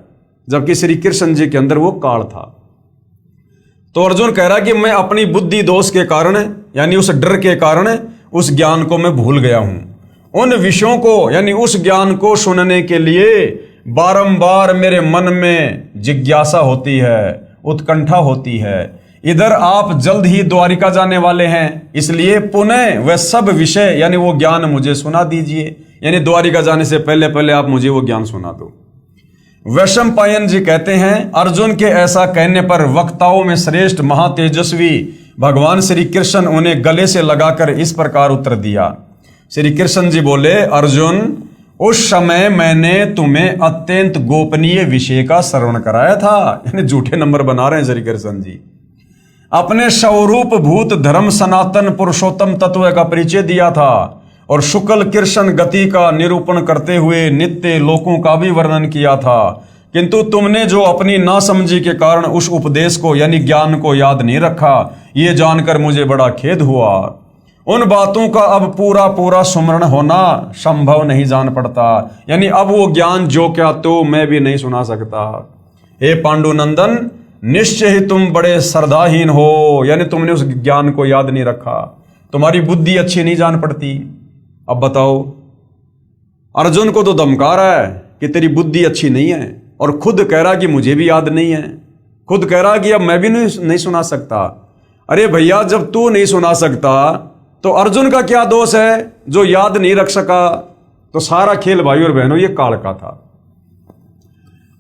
जबकि श्री कृष्ण जी के अंदर वो काल था। तो अर्जुन कह रहा कि मैं अपनी बुद्धि दोष के कारण, यानी उस डर के कारण उस ज्ञान को मैं भूल गया हूं। उन विषयों को यानी उस ज्ञान को सुनने के लिए बारंबार मेरे मन में जिज्ञासा होती है, उत्कंठा होती है। इधर आप जल्द ही द्वारिका जाने वाले हैं, इसलिए पुनः वह सब विषय यानी वो ज्ञान मुझे सुना दीजिए। यानी द्वारिका जाने से पहले पहले आप मुझे वो ज्ञान सुना दो। वैशंपायन जी कहते हैं, अर्जुन के ऐसा कहने पर वक्ताओं में श्रेष्ठ महातेजस्वी भगवान श्री कृष्ण उन्हें गले से लगाकर इस प्रकार उत्तर दिया। श्री कृष्ण जी बोले, अर्जुन, उस समय मैंने तुम्हें अत्यंत गोपनीय विषय का श्रवण कराया था। यानी झूठे नंबर बना रहे हैं श्री कृष्ण जी। अपने स्वरूप भूत धर्म सनातन पुरुषोत्तम तत्व का परिचय दिया था और शुक्ल कृष्ण गति का निरूपण करते हुए नित्य लोकों का भी वर्णन किया था। किंतु तुमने जो अपनी नासमझी के कारण उस उपदेश को यानी ज्ञान को याद नहीं रखा, ये जानकर मुझे बड़ा खेद हुआ। उन बातों का अब पूरा पूरा स्मरण होना संभव नहीं जान पड़ता। यानी अब वो ज्ञान जो क्या तो मैं भी नहीं सुना सकता। हे पांडुनंदन, निश्चय ही तुम बड़े श्रद्धाहीन हो, यानी तुमने उस ज्ञान को याद नहीं रखा, तुम्हारी बुद्धि अच्छी नहीं जान पड़ती। अब बताओ, अर्जुन को तो धमका रहा है कि तेरी बुद्धि अच्छी नहीं है, और खुद कह रहा कि मुझे भी याद नहीं है, खुद कह रहा कि अब मैं भी नहीं सुना सकता। अरे भैया, जब तू नहीं सुना सकता तो अर्जुन का क्या दोष है जो याद नहीं रख सका? तो सारा खेल भाई और बहनों ये काल का था।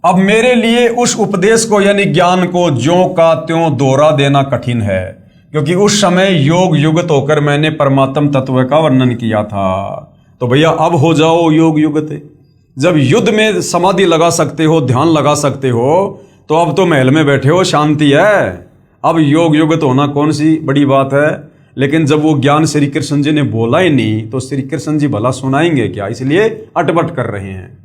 अब मेरे लिए उस उपदेश को यानी ज्ञान को ज्यों का त्यों दोहरा देना कठिन है, क्योंकि उस समय योग युगत होकर मैंने परमात्म तत्व का वर्णन किया था। तो भैया अब हो जाओ योग युगत। जब युद्ध में समाधि लगा सकते हो, ध्यान लगा सकते हो, तो अब तो महल में बैठे हो, शांति है। अब योग युगत होना कौन सी बड़ी बात है? लेकिन जब वो ज्ञान श्री कृष्ण जी ने बोला ही नहीं तो श्री कृष्ण जी भला सुनाएंगे क्या? इसलिए अटपट कर रहे हैं।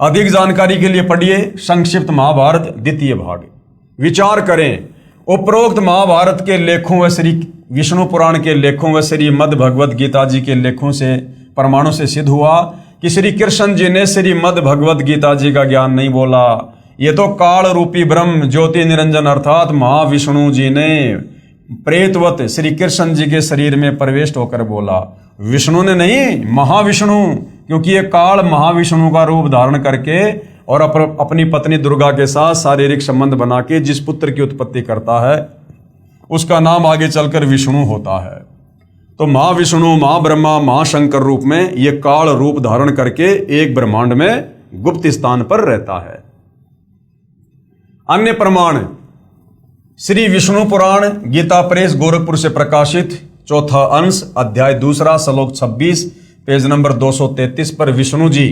अधिक जानकारी के लिए पढ़िए संक्षिप्त महाभारत द्वितीय भाग। विचार करें, उपरोक्त महाभारत के लेखों व श्री विष्णु पुराण के लेखों व श्रीमद् भगवद गीता जी के लेखों से प्रमाणों से सिद्ध हुआ कि श्री कृष्ण जी ने श्रीमद् भगवद गीता जी का ज्ञान नहीं बोला। ये तो काल रूपी ब्रह्म ज्योति निरंजन अर्थात महाविष्णु जी ने प्रेतवत श्री कृष्ण जी के शरीर में प्रवेश होकर बोला। विष्णु ने नहीं, महाविष्णु, क्योंकि ये काल महाविष्णु का रूप धारण करके और अपनी पत्नी दुर्गा के साथ शारीरिक संबंध बना के जिस पुत्र की उत्पत्ति करता है उसका नाम आगे चलकर विष्णु होता है। तो महाविष्णु, महाब्रह्मा, महाशंकर रूप में ये काल रूप धारण करके एक ब्रह्मांड में गुप्त स्थान पर रहता है। अन्य प्रमाण श्री विष्णु पुराण गीता प्रेस गोरखपुर से प्रकाशित चौथा अंश अध्याय 2 श्लोक 26 पेज नंबर 233 पर विष्णु जी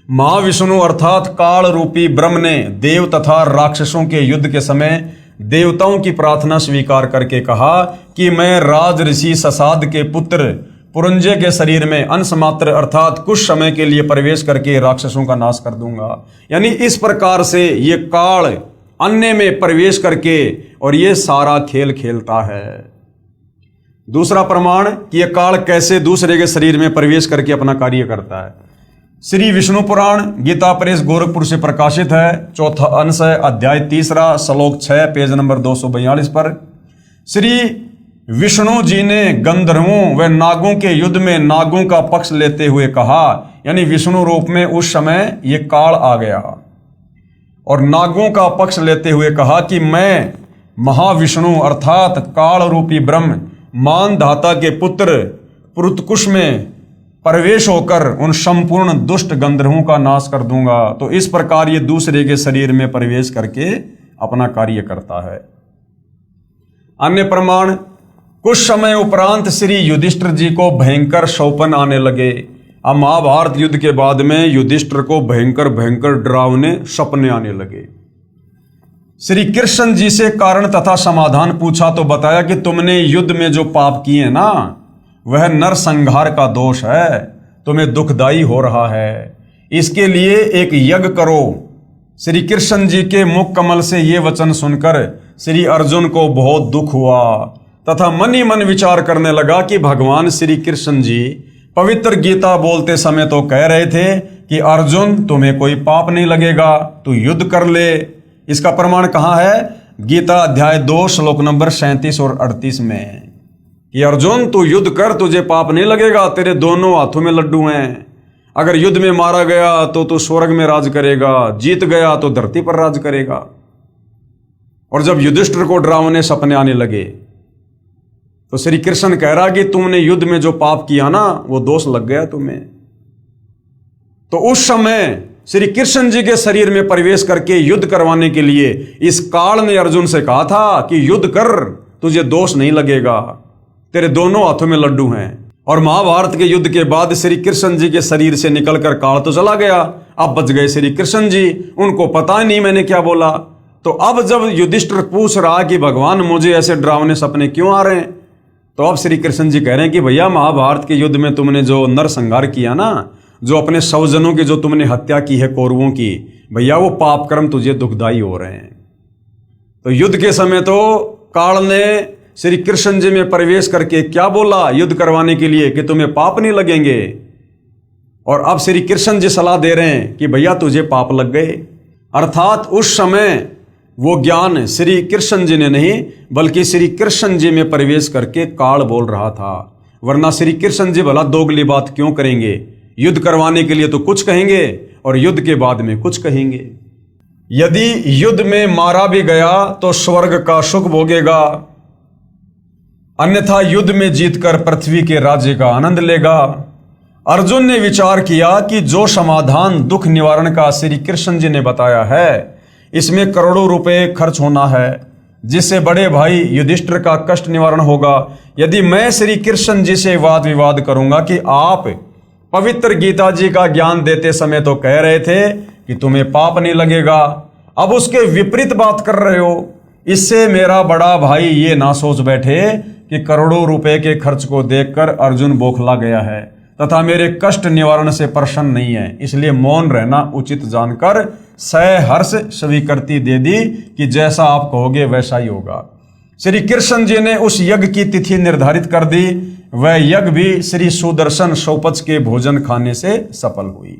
महाविष्णु अर्थात काल रूपी ब्रह्म ने देव तथा राक्षसों के युद्ध के समय देवताओं की प्रार्थना स्वीकार करके कहा कि मैं राज ऋषि ससाद के पुत्र पुरंजय के शरीर में अंश मात्र अर्थात कुछ समय के लिए प्रवेश करके राक्षसों का नाश कर दूंगा। यानी इस प्रकार से ये काल अन्य में प्रवेश करके और ये सारा खेल खेलता है। दूसरा प्रमाण कि यह काल कैसे दूसरे के शरीर में प्रवेश करके अपना कार्य करता है। श्री विष्णु पुराण गीता प्रेस गोरखपुर से प्रकाशित है, चौथा अंश है अध्याय 3 श्लोक 6 पेज नंबर 242 पर श्री विष्णु जी ने गंधर्वों व नागों के युद्ध में नागों का पक्ष लेते हुए कहा, यानी विष्णु रूप में उस समय ये काल आ गया और नागों का पक्ष लेते हुए कहा कि मैं महाविष्णु अर्थात काल रूपी ब्रह्म मानधाता के पुत्र पुरुतकुश में प्रवेश होकर उन संपूर्ण दुष्ट गंधर्वों का नाश कर दूंगा। तो इस प्रकार ये दूसरे के शरीर में प्रवेश करके अपना कार्य करता है। अन्य प्रमाण कुछ समय उपरांत श्री युधिष्ठिर जी को भयंकर शौपन आने लगे। अब महाभारत युद्ध के बाद में युधिष्ठिर को भयंकर भयंकर डरावने सपने आने लगे। श्री कृष्ण जी से कारण तथा समाधान पूछा तो बताया कि तुमने युद्ध में जो पाप किए ना वह नरसंहार का दोष है, तुम्हें दुखदाई हो रहा है, इसके लिए एक यज्ञ करो। श्री कृष्ण जी के मुख कमल से ये वचन सुनकर श्री अर्जुन को बहुत दुख हुआ तथा मन ही मन विचार करने लगा कि भगवान श्री कृष्ण जी पवित्र गीता बोलते समय तो कह रहे थे कि अर्जुन तुम्हें कोई पाप नहीं लगेगा, तू युद्ध कर ले। इसका प्रमाण कहाँ है? गीता अध्याय 2 श्लोक नंबर 37 और 38 में कि अर्जुन तू युद्ध कर, तुझे पाप नहीं लगेगा, तेरे दोनों हाथों में लड्डू हैं। अगर युद्ध में मारा गया तो तू स्वर्ग में राज करेगा, जीत गया तो धरती पर राज करेगा। और जब युधिष्ठिर को डरावने सपने आने लगे तो श्री कृष्ण कह रहा कि तुमने युद्ध में जो पाप किया ना वो दोष लग गया तुम्हें। तो उस समय श्री कृष्ण जी के शरीर में प्रवेश करके युद्ध करवाने के लिए इस काल ने अर्जुन से कहा था कि युद्ध कर, तुझे दोष नहीं लगेगा, तेरे दोनों हाथों में लड्डू हैं। और महाभारत के युद्ध के बाद श्री कृष्ण जी के शरीर से निकलकर काल तो चला गया, अब बच गए श्री कृष्ण जी, उनको पता नहीं मैंने क्या बोला। तो अब जब युधिष्ठिर पूछ रहा कि भगवान मुझे ऐसे डरावने सपने क्यों आ रहे हैं, तो अब श्री कृष्ण जी कह रहे हैं कि भैया महाभारत के युद्ध में तुमने जो नरसंहार किया ना, जो अपने स्वजनों की जो तुमने हत्या की है कौरवों की, भैया वो पाप कर्म तुझे दुखदाई हो रहे हैं। तो युद्ध के समय तो काल ने श्री कृष्ण जी में प्रवेश करके क्या बोला युद्ध करवाने के लिए कि तुम्हें पाप नहीं लगेंगे, और अब श्री कृष्ण जी सलाह दे रहे हैं कि भैया तुझे पाप लग गए। अर्थात उस समय वो ज्ञान श्री कृष्ण जी ने नहीं बल्कि श्री कृष्ण जी में प्रवेश करके काल बोल रहा था। वरना श्री कृष्ण जी भला दोगली बात क्यों करेंगे? युद्ध करवाने के लिए तो कुछ कहेंगे और युद्ध के बाद में कुछ कहेंगे। यदि युद्ध में मारा भी गया तो स्वर्ग का सुख भोगेगा, अन्यथा युद्ध में जीतकर पृथ्वी के राज्य का आनंद लेगा। अर्जुन ने विचार किया कि जो समाधान दुख निवारण का श्री कृष्ण जी ने बताया है, इसमें करोड़ों रुपए खर्च होना है, जिससे बड़े भाई युधिष्ठिर का कष्ट निवारण होगा। यदि मैं श्री कृष्ण जी से वाद विवाद करूंगा कि आप पवित्र गीता जी का ज्ञान देते समय तो कह रहे थे कि तुम्हें पाप नहीं लगेगा, अब उसके विपरीत बात कर रहे हो, इससे मेरा बड़ा भाई ये ना सोच बैठे कि करोड़ों रुपए के खर्च को देखकर अर्जुन बौखला गया है तथा मेरे कष्ट निवारण से प्रसन्न नहीं है, इसलिए मौन रहना उचित जानकर सहर्ष स्वीकृति दे दी कि जैसा आप कहोगे वैसा ही होगा। श्री कृष्ण जी ने उस यज्ञ की तिथि निर्धारित कर दी। वह यज्ञ भी श्री सुदर्शन सौपच के भोजन खाने से सफल हुई।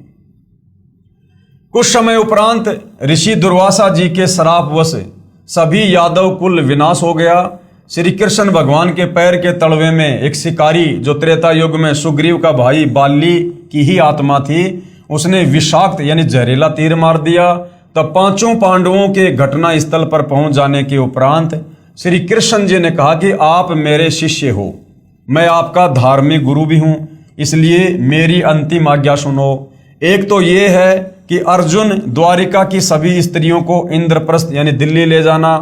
कुछ समय उपरांत ऋषि दुर्वासा जी के श्रापवश सभी यादव कुल विनाश हो गया। श्री कृष्ण भगवान के पैर के तलवे में एक शिकारी, जो त्रेता युग में सुग्रीव का भाई बाली की ही आत्मा थी, उसने विषाक्त यानी जहरीला तीर मार दिया। तब पांचों पांडवों के घटना स्थल पर पहुंच जाने के उपरांत श्री कृष्ण जी ने कहा कि आप मेरे शिष्य हो, मैं आपका धार्मिक गुरु भी हूं, इसलिए मेरी अंतिम आज्ञा सुनो। एक तो ये है कि अर्जुन द्वारिका की सभी स्त्रियों को इंद्रप्रस्थ यानी दिल्ली ले जाना,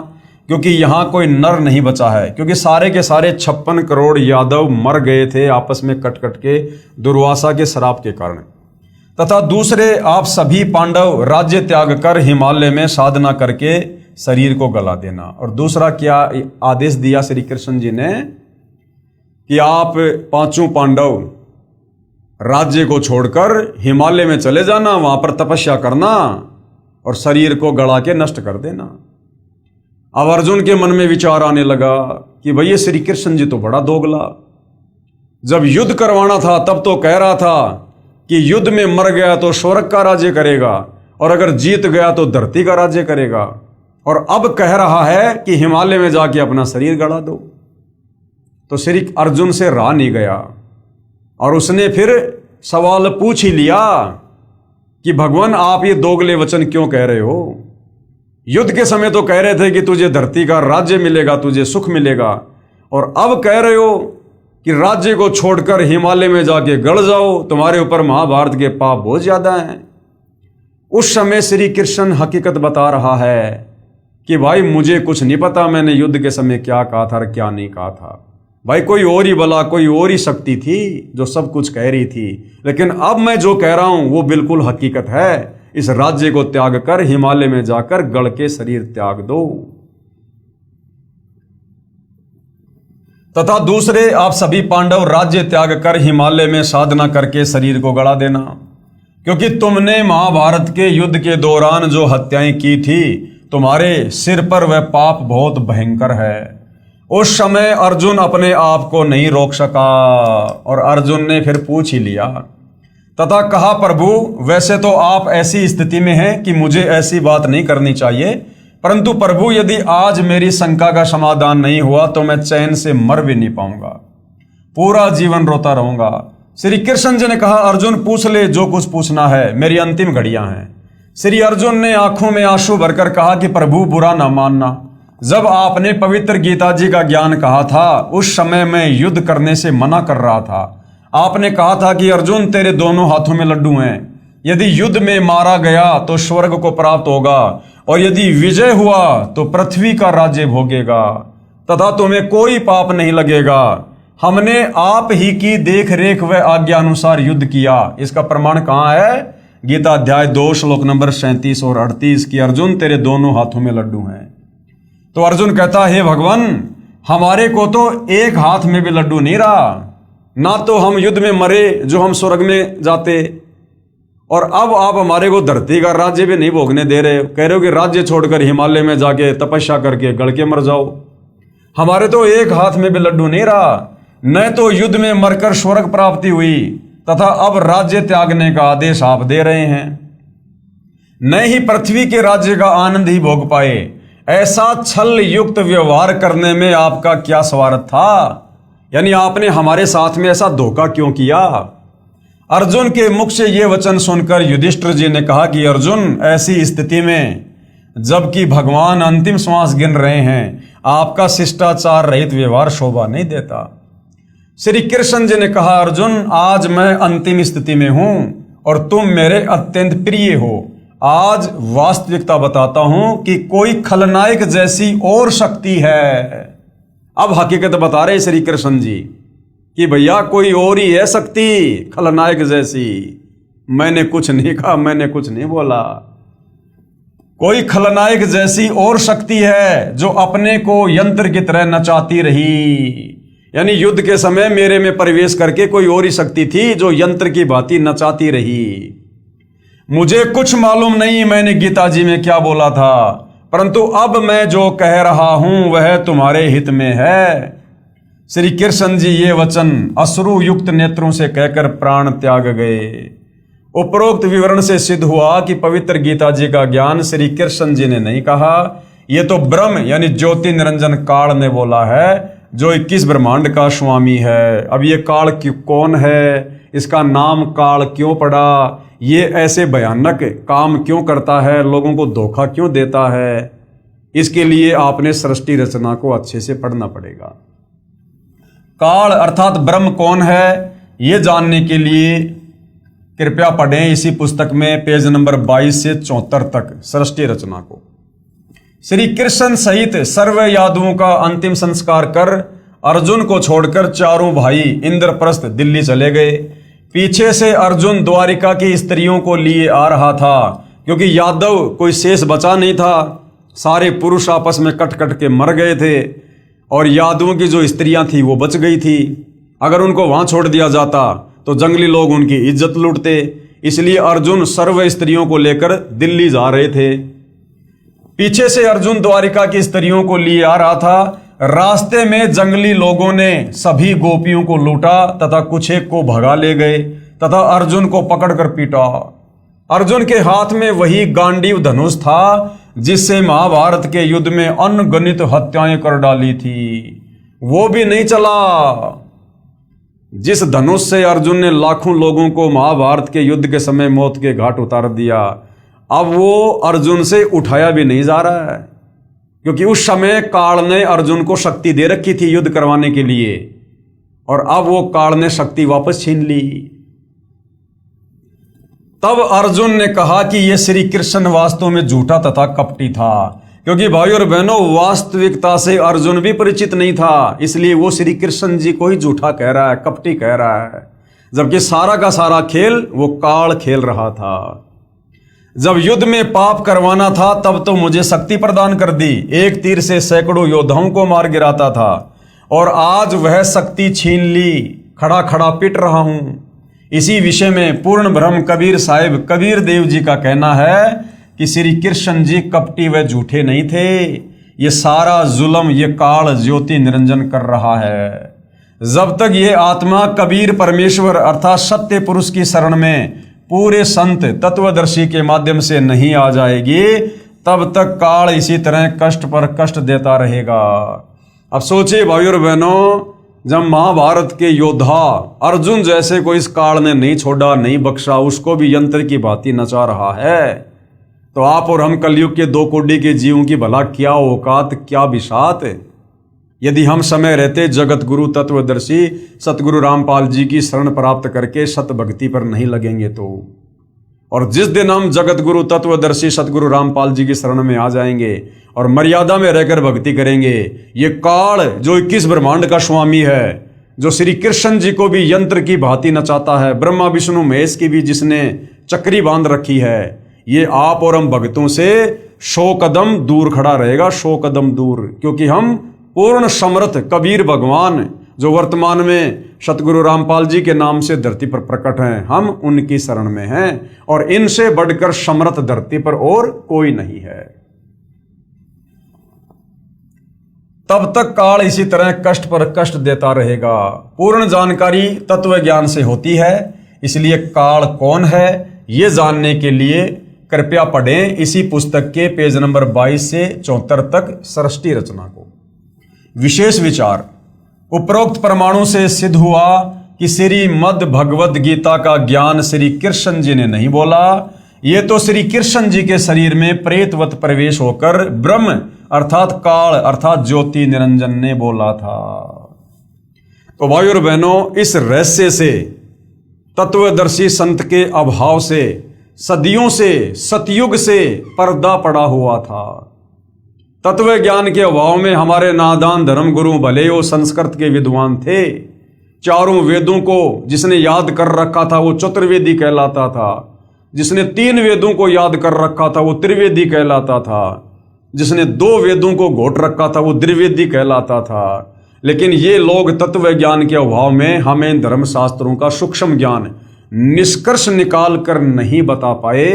क्योंकि यहां कोई नर नहीं बचा है, क्योंकि सारे के सारे 56 करोड़ यादव मर गए थे आपस में कट कट के दुर्वासा के श्राप के कारण। तथा दूसरे, आप सभी पांडव राज्य त्याग कर हिमालय में साधना करके शरीर को गला देना। और दूसरा क्या आदेश दिया श्री कृष्ण जी ने कि आप पांचों पांडव राज्य को छोड़कर हिमालय में चले जाना, वहां पर तपस्या करना और शरीर को गला के नष्ट कर देना। अब अर्जुन के मन में विचार आने लगा कि भैया श्री कृष्ण जी तो बड़ा दोगला, जब युद्ध करवाना था तब तो कह रहा था कि युद्ध में मर गया तो स्वर्ग का राज्य करेगा और अगर जीत गया तो धरती का राज्य करेगा, और अब कह रहा है कि हिमालय में जाके अपना शरीर गड़ा दो। तो श्री अर्जुन से रहा नहीं गया और उसने फिर सवाल पूछ ही लिया कि भगवान आप ये दोगले वचन क्यों कह रहे हो? युद्ध के समय तो कह रहे थे कि तुझे धरती का राज्य मिलेगा, तुझे सुख मिलेगा, और अब कह रहे हो कि राज्य को छोड़कर हिमालय में जाके गड़ जाओ, तुम्हारे ऊपर महाभारत के पाप बहुत ज्यादा हैं। उस समय श्री कृष्ण हकीकत बता रहा है कि भाई मुझे कुछ नहीं पता मैंने युद्ध के समय क्या कहा था और क्या नहीं कहा था। भाई कोई और ही बला, कोई और ही शक्ति थी जो सब कुछ कह रही थी, लेकिन अब मैं जो कह रहा हूं वो बिल्कुल हकीकत है। इस राज्य को त्याग कर हिमालय में जाकर गड़ के शरीर त्याग दो। तथा दूसरे, आप सभी पांडव राज्य त्याग कर हिमालय में साधना करके शरीर को गड़ा देना, क्योंकि तुमने महाभारत के युद्ध के दौरान जो हत्याएं की थी, तुम्हारे सिर पर वह पाप बहुत भयंकर है। उस समय अर्जुन अपने आप को नहीं रोक सका और अर्जुन ने फिर पूछ ही लिया तथा कहा, प्रभु वैसे तो आप ऐसी स्थिति में हैं कि मुझे ऐसी बात नहीं करनी चाहिए, परंतु प्रभु यदि आज मेरी शंका का समाधान नहीं हुआ तो मैं चैन से मर भी नहीं पाऊंगा, पूरा जीवन रोता रहूंगा। श्री कृष्ण जी ने कहा, अर्जुन पूछ ले जो कुछ पूछना है, मेरी अंतिम घड़ियां हैं। श्री अर्जुन ने आंखों में आंसू भरकर कहा कि प्रभु बुरा ना मानना, जब आपने पवित्र गीता जी का ज्ञान कहा था उस समय मैं युद्ध करने से मना कर रहा था। आपने कहा था कि अर्जुन तेरे दोनों हाथों में लड्डू हैं, यदि युद्ध में मारा गया तो स्वर्ग को प्राप्त होगा और यदि विजय हुआ तो पृथ्वी का राज्य भोगेगा तथा तुम्हें कोई पाप नहीं लगेगा। हमने आप ही की देख रेख व आज्ञा अनुसार युद्ध किया। इसका प्रमाण कहाँ है? गीता अध्याय 2 श्लोक नंबर 37 और 38 की अर्जुन तेरे दोनों हाथों में लड्डू हैं। तो अर्जुन कहता है, हे भगवान हमारे को तो एक हाथ में भी लड्डू नहीं रहा, ना तो हम युद्ध में मरे जो हम स्वर्ग में जाते, और अब आप हमारे को धरती का राज्य भी नहीं भोगने दे रहे, कह रहे हो कि राज्य छोड़कर हिमालय में जाके तपस्या करके गड़ के मर जाओ। हमारे तो एक हाथ में भी लड्डू नहीं रहा, न तो युद्ध में मरकर स्वर्ग प्राप्ति हुई तथा अब राज्य त्यागने का आदेश आप दे रहे हैं। न ही पृथ्वी के राज्य का आनंद ही भोग पाए। ऐसा छल युक्त व्यवहार करने में आपका क्या स्वार्थ था? यानी आपने हमारे साथ में ऐसा धोखा क्यों किया? अर्जुन के मुख से ये वचन सुनकर युधिष्ठिर जी ने कहा कि अर्जुन, ऐसी स्थिति में जबकि भगवान अंतिम श्वास गिन रहे हैं, आपका शिष्टाचार रहित व्यवहार शोभा नहीं देता। श्री कृष्ण जी ने कहा, अर्जुन, आज मैं अंतिम स्थिति में हूं और तुम मेरे अत्यंत प्रिय हो। आज वास्तविकता बताता हूं कि कोई खलनायक जैसी और शक्ति है। अब हकीकत बता रहे श्री कृष्ण जी कि भैया कोई और ही है शक्ति खलनायक जैसी। मैंने कुछ नहीं कहा, मैंने कुछ नहीं बोला। कोई खलनायक जैसी और शक्ति है जो अपने को यंत्र की तरह नचाती रही। यानी युद्ध के समय मेरे में प्रवेश करके कोई और ही शक्ति थी जो यंत्र की भांति नचाती रही। मुझे कुछ मालूम नहीं मैंने गीता जी में क्या बोला था, परंतु अब मैं जो कह रहा हूं वह तुम्हारे हित में है। श्री कृष्ण जी ये वचन अश्रु युक्त नेत्रों से कहकर प्राण त्याग गए। उपरोक्त विवरण से सिद्ध हुआ कि पवित्र गीता जी का ज्ञान श्री कृष्ण जी ने नहीं कहा, यह तो ब्रह्म यानी ज्योति निरंजन काल ने बोला है, जो 21 ब्रह्मांड का स्वामी है। अब ये काल कौन है, इसका नाम काल क्यों पड़ा, ये ऐसे भयानक काम क्यों करता है, लोगों को धोखा क्यों देता है, इसके लिए आपने सृष्टि रचना को अच्छे से पढ़ना पड़ेगा। काल अर्थात ब्रह्म कौन है, ये जानने के लिए कृपया पढ़ें इसी पुस्तक में पेज नंबर 22 से 74 तक सृष्टि रचना को। श्री कृष्ण सहित सर्व यादवों का अंतिम संस्कार कर अर्जुन को छोड़कर चारों भाई इंद्रप्रस्थ दिल्ली चले गए। पीछे से अर्जुन द्वारिका की स्त्रियों को लिए आ रहा था, क्योंकि यादव कोई शेष बचा नहीं था। सारे पुरुष आपस में कट कट के मर गए थे और यादवों की जो स्त्रियां थी वो बच गई थी। अगर उनको वहां छोड़ दिया जाता तो जंगली लोग उनकी इज्जत लूटते, इसलिए अर्जुन सर्व स्त्रियों को लेकर दिल्ली जा रहे थे। पीछे से अर्जुन द्वारिका की स्त्रियों को लिए आ रहा था। रास्ते में जंगली लोगों ने सभी गोपियों को लूटा तथा कुछ एक को भगा ले गए तथा अर्जुन को पकड़कर पीटा। अर्जुन के हाथ में वही गांडीव धनुष था जिससे महाभारत के युद्ध में अनगिनत हत्याएं कर डाली थी, वो भी नहीं चला। जिस धनुष से अर्जुन ने लाखों लोगों को महाभारत के युद्ध के समय मौत के घाट उतार दिया, अब वो अर्जुन से उठाया भी नहीं जा रहा है, क्योंकि उस समय काल ने अर्जुन को शक्ति दे रखी थी युद्ध करवाने के लिए, और अब वो काल ने शक्ति वापस छीन ली। तब अर्जुन ने कहा कि यह श्री कृष्ण वास्तव में झूठा तथा कपटी था, क्योंकि भाई और बहनों वास्तविकता से अर्जुन भी परिचित नहीं था, इसलिए वो श्री कृष्ण जी को ही झूठा कह रहा है, कपटी कह रहा है, जबकि सारा का सारा खेल वो काल खेल रहा था। जब युद्ध में पाप करवाना था तब तो मुझे शक्ति प्रदान कर दी, एक तीर से सैकड़ों योद्धाओं को मार गिराता था, और आज वह शक्ति छीन ली, खड़ा खड़ा पिट रहा हूं। इसी विषय में पूर्ण ब्रह्म कबीर साहिब कबीर देव जी का कहना है कि श्री कृष्ण जी कपटी व झूठे नहीं थे, ये सारा जुल्म ये काल ज्योति निरंजन कर रहा है। जब तक ये आत्मा कबीर परमेश्वर अर्थात सत्य पुरुष की शरण में पूरे संत तत्वदर्शी के माध्यम से नहीं आ जाएगी, तब तक काल इसी तरह कष्ट पर कष्ट देता रहेगा। अब सोचिए भाई और बहनों, जब महाभारत के योद्धा अर्जुन जैसे को इस काल ने नहीं छोड़ा, नहीं बख्शा, उसको भी यंत्र की भांति नचा रहा है, तो आप और हम कलयुग के 2 कोटि के जीवों की भला क्या औकात, क्या बिसात। यदि हम समय रहते जगत गुरु तत्वदर्शी सतगुरु रामपाल जी की शरण प्राप्त करके सत भक्ति पर नहीं लगेंगे तो, और जिस दिन हम जगत गुरु तत्वदर्शी सतगुरु रामपाल जी की शरण में आ जाएंगे और मर्यादा में रहकर भक्ति करेंगे, ये काल जो 21 ब्रह्मांड का स्वामी है, जो श्री कृष्ण जी को भी यंत्र की भांति नचाता है, ब्रह्मा विष्णु महेश की भी जिसने चक्री बांध रखी है, ये आप और हम भक्तों से 100 कदम दूर खड़ा रहेगा, 100 कदम दूर, क्योंकि हम पूर्ण समर्थ कबीर भगवान जो वर्तमान में सतगुरु रामपाल जी के नाम से धरती पर प्रकट हैं, हम उनकी शरण में हैं, और इनसे बढ़कर समर्थ धरती पर और कोई नहीं है। तब तक काल इसी तरह कष्ट पर कष्ट देता रहेगा। पूर्ण जानकारी तत्व ज्ञान से होती है, इसलिए काल कौन है ये जानने के लिए कृपया पढ़ें इसी पुस्तक के पेज नंबर 22 से 74 तक सृष्टि रचना को। विशेष विचार। उपरोक्त प्रमाणों से सिद्ध हुआ कि श्रीमद् भगवद गीता का ज्ञान श्री कृष्ण जी ने नहीं बोला, ये तो श्री कृष्ण जी के शरीर में प्रेतवत प्रवेश होकर ब्रह्म अर्थात काल अर्थात ज्योति निरंजन ने बोला था। तो भाइयों और बहनों, इस रहस्य से, तत्वदर्शी संत के अभाव से, सदियों से, सतयुग से पर्दा पड़ा हुआ था। तत्व ज्ञान के अभाव में हमारे नादान धर्म गुरु भले वो संस्कृत के विद्वान थे, चारों वेदों को जिसने याद कर रखा था वो चतुर्वेदी कहलाता था, जिसने 3 वेदों को याद कर रखा था वो त्रिवेदी कहलाता था, जिसने 2 वेदों को घोट रखा था वो द्विवेदी कहलाता था। लेकिन ये लोग तत्व ज्ञान के अभाव में हमें धर्मशास्त्रों का सूक्ष्म ज्ञान निष्कर्ष निकाल कर नहीं बता पाए,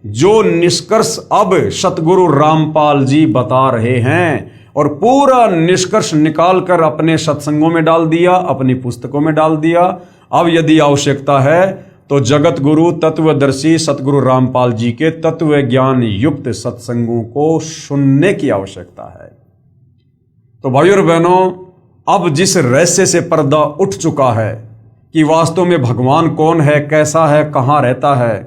जो निष्कर्ष अब सतगुरु रामपाल जी बता रहे हैं, और पूरा निष्कर्ष निकाल कर अपने सत्संगों में डाल दिया, अपनी पुस्तकों में डाल दिया। अब यदि आवश्यकता है तो जगत गुरु तत्वदर्शी सतगुरु रामपाल जी के तत्व ज्ञान युक्त सत्संगों को सुनने की आवश्यकता है। तो भाइयों और बहनों, अब जिस रहस्य से पर्दा उठ चुका है कि वास्तव में भगवान कौन है, कैसा है, कहाँ रहता है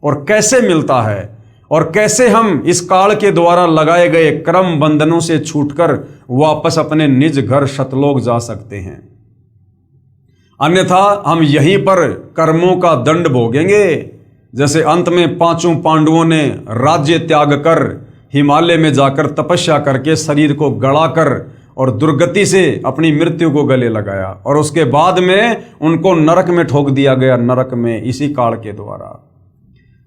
और कैसे मिलता है, और कैसे हम इस काल के द्वारा लगाए गए क्रम बंधनों से छूटकर वापस अपने निज घर सतलोक जा सकते हैं, अन्यथा हम यहीं पर कर्मों का दंड भोगेंगे। जैसे अंत में 5 पांडवों ने राज्य त्याग कर हिमालय में जाकर तपस्या करके शरीर को गड़ाकर और दुर्गति से अपनी मृत्यु को गले लगाया, और उसके बाद में उनको नरक में ठोक दिया गया, नरक में इसी काल के द्वारा।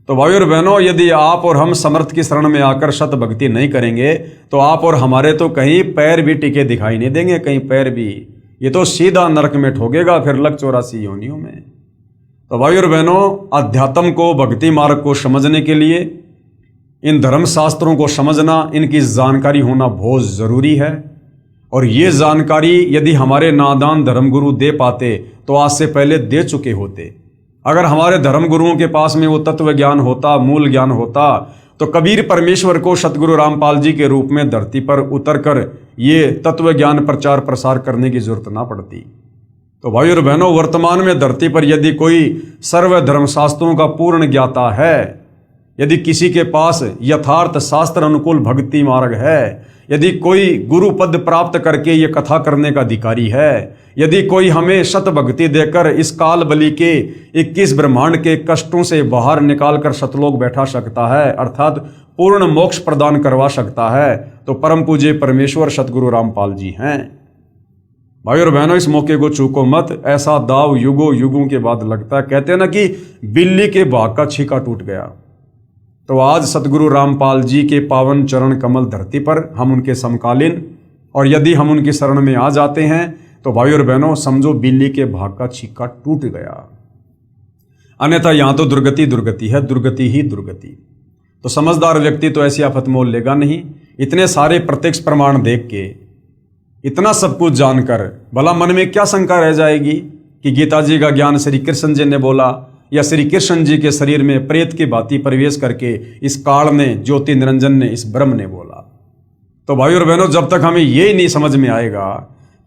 तो भाइयों और बहनों, यदि आप और हम समर्थ की शरण में आकर सत भक्ति नहीं करेंगे तो आप और हमारे तो कहीं पैर भी टिके दिखाई नहीं देंगे, कहीं पैर भी, ये तो सीधा नरक में ठोकेगा, फिर लग 84 योनियों में। तो भाइयों और बहनों, अध्यात्म को, भक्ति मार्ग को समझने के लिए इन धर्मशास्त्रों को समझना, इनकी जानकारी होना बहुत जरूरी है। और ये जानकारी यदि हमारे नादान धर्मगुरु दे पाते तो आज से पहले दे चुके होते। अगर हमारे धर्मगुरुओं के पास में वो तत्व ज्ञान होता, मूल ज्ञान होता, तो कबीर परमेश्वर को सतगुरु रामपाल जी के रूप में धरती पर उतरकर ये तत्व ज्ञान प्रचार प्रसार करने की जरूरत ना पड़ती। तो भाई और बहनों, वर्तमान में धरती पर यदि कोई सर्व धर्मशास्त्रों का पूर्ण ज्ञाता है, यदि किसी के पास यथार्थ शास्त्र अनुकूल भक्ति मार्ग है, यदि कोई गुरु पद प्राप्त करके ये कथा करने का अधिकारी है, यदि कोई हमें सत भक्ति देकर इस काल बलि के 21 ब्रह्मांड के कष्टों से बाहर निकाल कर सतलोक बैठा सकता है, अर्थात पूर्ण मोक्ष प्रदान करवा सकता है, तो परम पूज्य परमेश्वर सतगुरु रामपाल जी हैं। भाई और बहनों, इस मौके को चूको मत, ऐसा दाव युगों युगों के बाद लगता है। कहते हैं ना कि बिल्ली के भाग का छीका टूट गया। तो आज सतगुरु रामपाल जी के पावन चरण कमल धरती पर हम उनके समकालीन, और यदि हम उनकी शरण में आ जाते हैं तो भाई और बहनों समझो बिल्ली के भाग का छीका टूट गया, अन्यथा यहां तो दुर्गति दुर्गति है, दुर्गति ही दुर्गति। तो समझदार व्यक्ति तो ऐसी आफत मोल लेगा नहीं। इतने सारे प्रत्यक्ष प्रमाण देख के, इतना सब कुछ जानकर भला मन में क्या शंका रह जाएगी कि गीता जी का ज्ञान श्री कृष्ण जी ने बोला, या श्री कृष्ण जी के शरीर में प्रेत की भांति प्रवेश करके इस काल ने, ज्योति निरंजन ने, इस ब्रह्म ने बोला। तो भाई और बहनों, जब तक हमें ये नहीं समझ में आएगा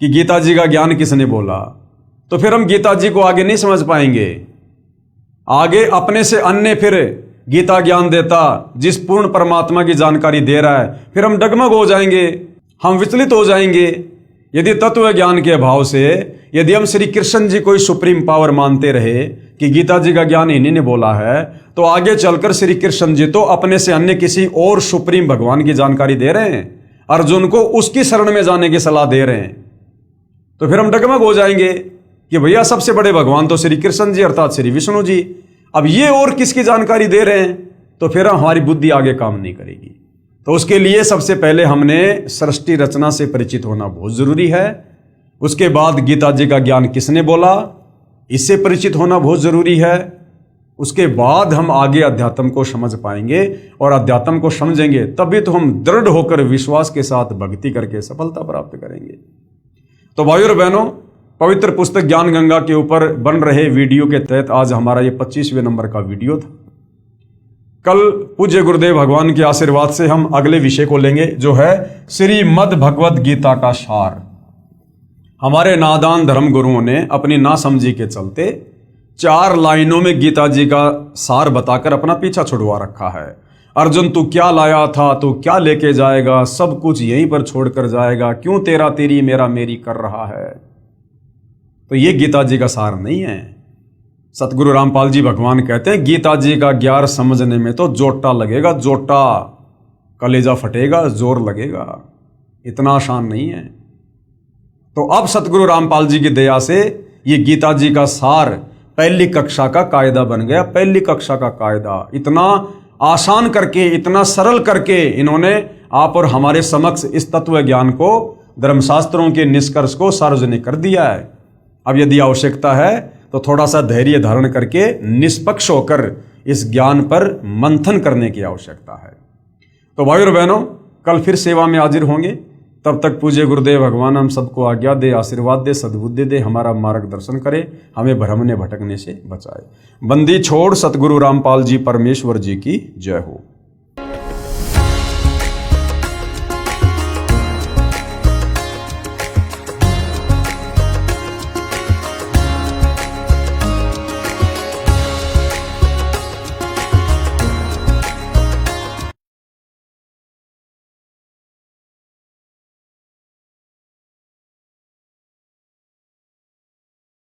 कि गीता जी का ज्ञान किसने बोला, तो फिर हम गीता जी को आगे नहीं समझ पाएंगे। आगे अपने से अन्य फिर गीता ज्ञान देता, जिस पूर्ण परमात्मा की जानकारी दे रहा है, फिर हम डगमग हो जाएंगे, हम विचलित हो जाएंगे। यदि तत्व ज्ञान के अभाव से यदि हम श्री कृष्ण जी को सुप्रीम पावर मानते रहे कि गीता जी का ज्ञान इन्हीं ने बोला है, तो आगे चलकर श्री कृष्ण जी तो अपने से अन्य किसी और सुप्रीम भगवान की जानकारी दे रहे हैं, अर्जुन को उसकी शरण में जाने की सलाह दे रहे हैं। तो फिर हम डगमग हो जाएंगे कि भैया सबसे बड़े भगवान तो श्री कृष्ण जी अर्थात श्री विष्णु जी, अब ये और किसकी जानकारी दे रहे हैं, तो फिर हमारी बुद्धि आगे काम नहीं करेगी। तो उसके लिए सबसे पहले हमने सृष्टि रचना से परिचित होना बहुत जरूरी है। उसके बाद गीता जी का ज्ञान किसने बोला, इससे परिचित होना बहुत जरूरी है। उसके बाद हम आगे अध्यात्म को समझ पाएंगे, और अध्यात्म को समझेंगे तभी तो हम दृढ़ होकर विश्वास के साथ भक्ति करके सफलता प्राप्त करेंगे। तो भाइयों और बहनों, पवित्र पुस्तक ज्ञान गंगा के ऊपर बन रहे वीडियो के तहत आज हमारा ये 25वें नंबर का वीडियो था। कल पूज्य गुरुदेव भगवान के आशीर्वाद से हम अगले विषय को लेंगे, जो है श्रीमद् भगवद गीता का सार। हमारे नादान धर्म गुरुओं ने अपनी नासमझी के चलते 4 लाइनों में गीता जी का सार बताकर अपना पीछा छुड़वा रखा है। अर्जुन तू क्या लाया था, तू क्या लेके जाएगा, सब कुछ यहीं पर छोड़कर जाएगा, क्यों तेरा तेरी मेरा मेरी कर रहा है। तो ये गीता जी का सार नहीं है। सतगुरु रामपाल जी भगवान कहते हैं गीता जी का ज्ञान समझने में तो जोटा लगेगा, जोटा, कलेजा फटेगा, जोर लगेगा, इतना आसान नहीं है। तो अब सतगुरु रामपाल जी की दया से ये गीता जी का सार पहली कक्षा का कायदा बन गया। पहली कक्षा का कायदा इतना आसान करके, इतना सरल करके इन्होंने आप और हमारे समक्ष इस तत्व ज्ञान को, धर्मशास्त्रों के निष्कर्ष को सार्वजनिक कर दिया है। अब यदि आवश्यकता है तो थोड़ा सा धैर्य धारण करके निष्पक्ष होकर इस ज्ञान पर मंथन करने की आवश्यकता है। तो भाई और बहनों, कल फिर सेवा में हाजिर होंगे। तब तक पूज्य गुरुदेव भगवान हम सबको आज्ञा दे, आशीर्वाद दे, सद्बुद्धि दे, हमारा मार्गदर्शन करे, हमें भ्रमने भटकने से बचाए। बंदी छोड़ सतगुरु रामपाल जी परमेश्वर जी की जय हो।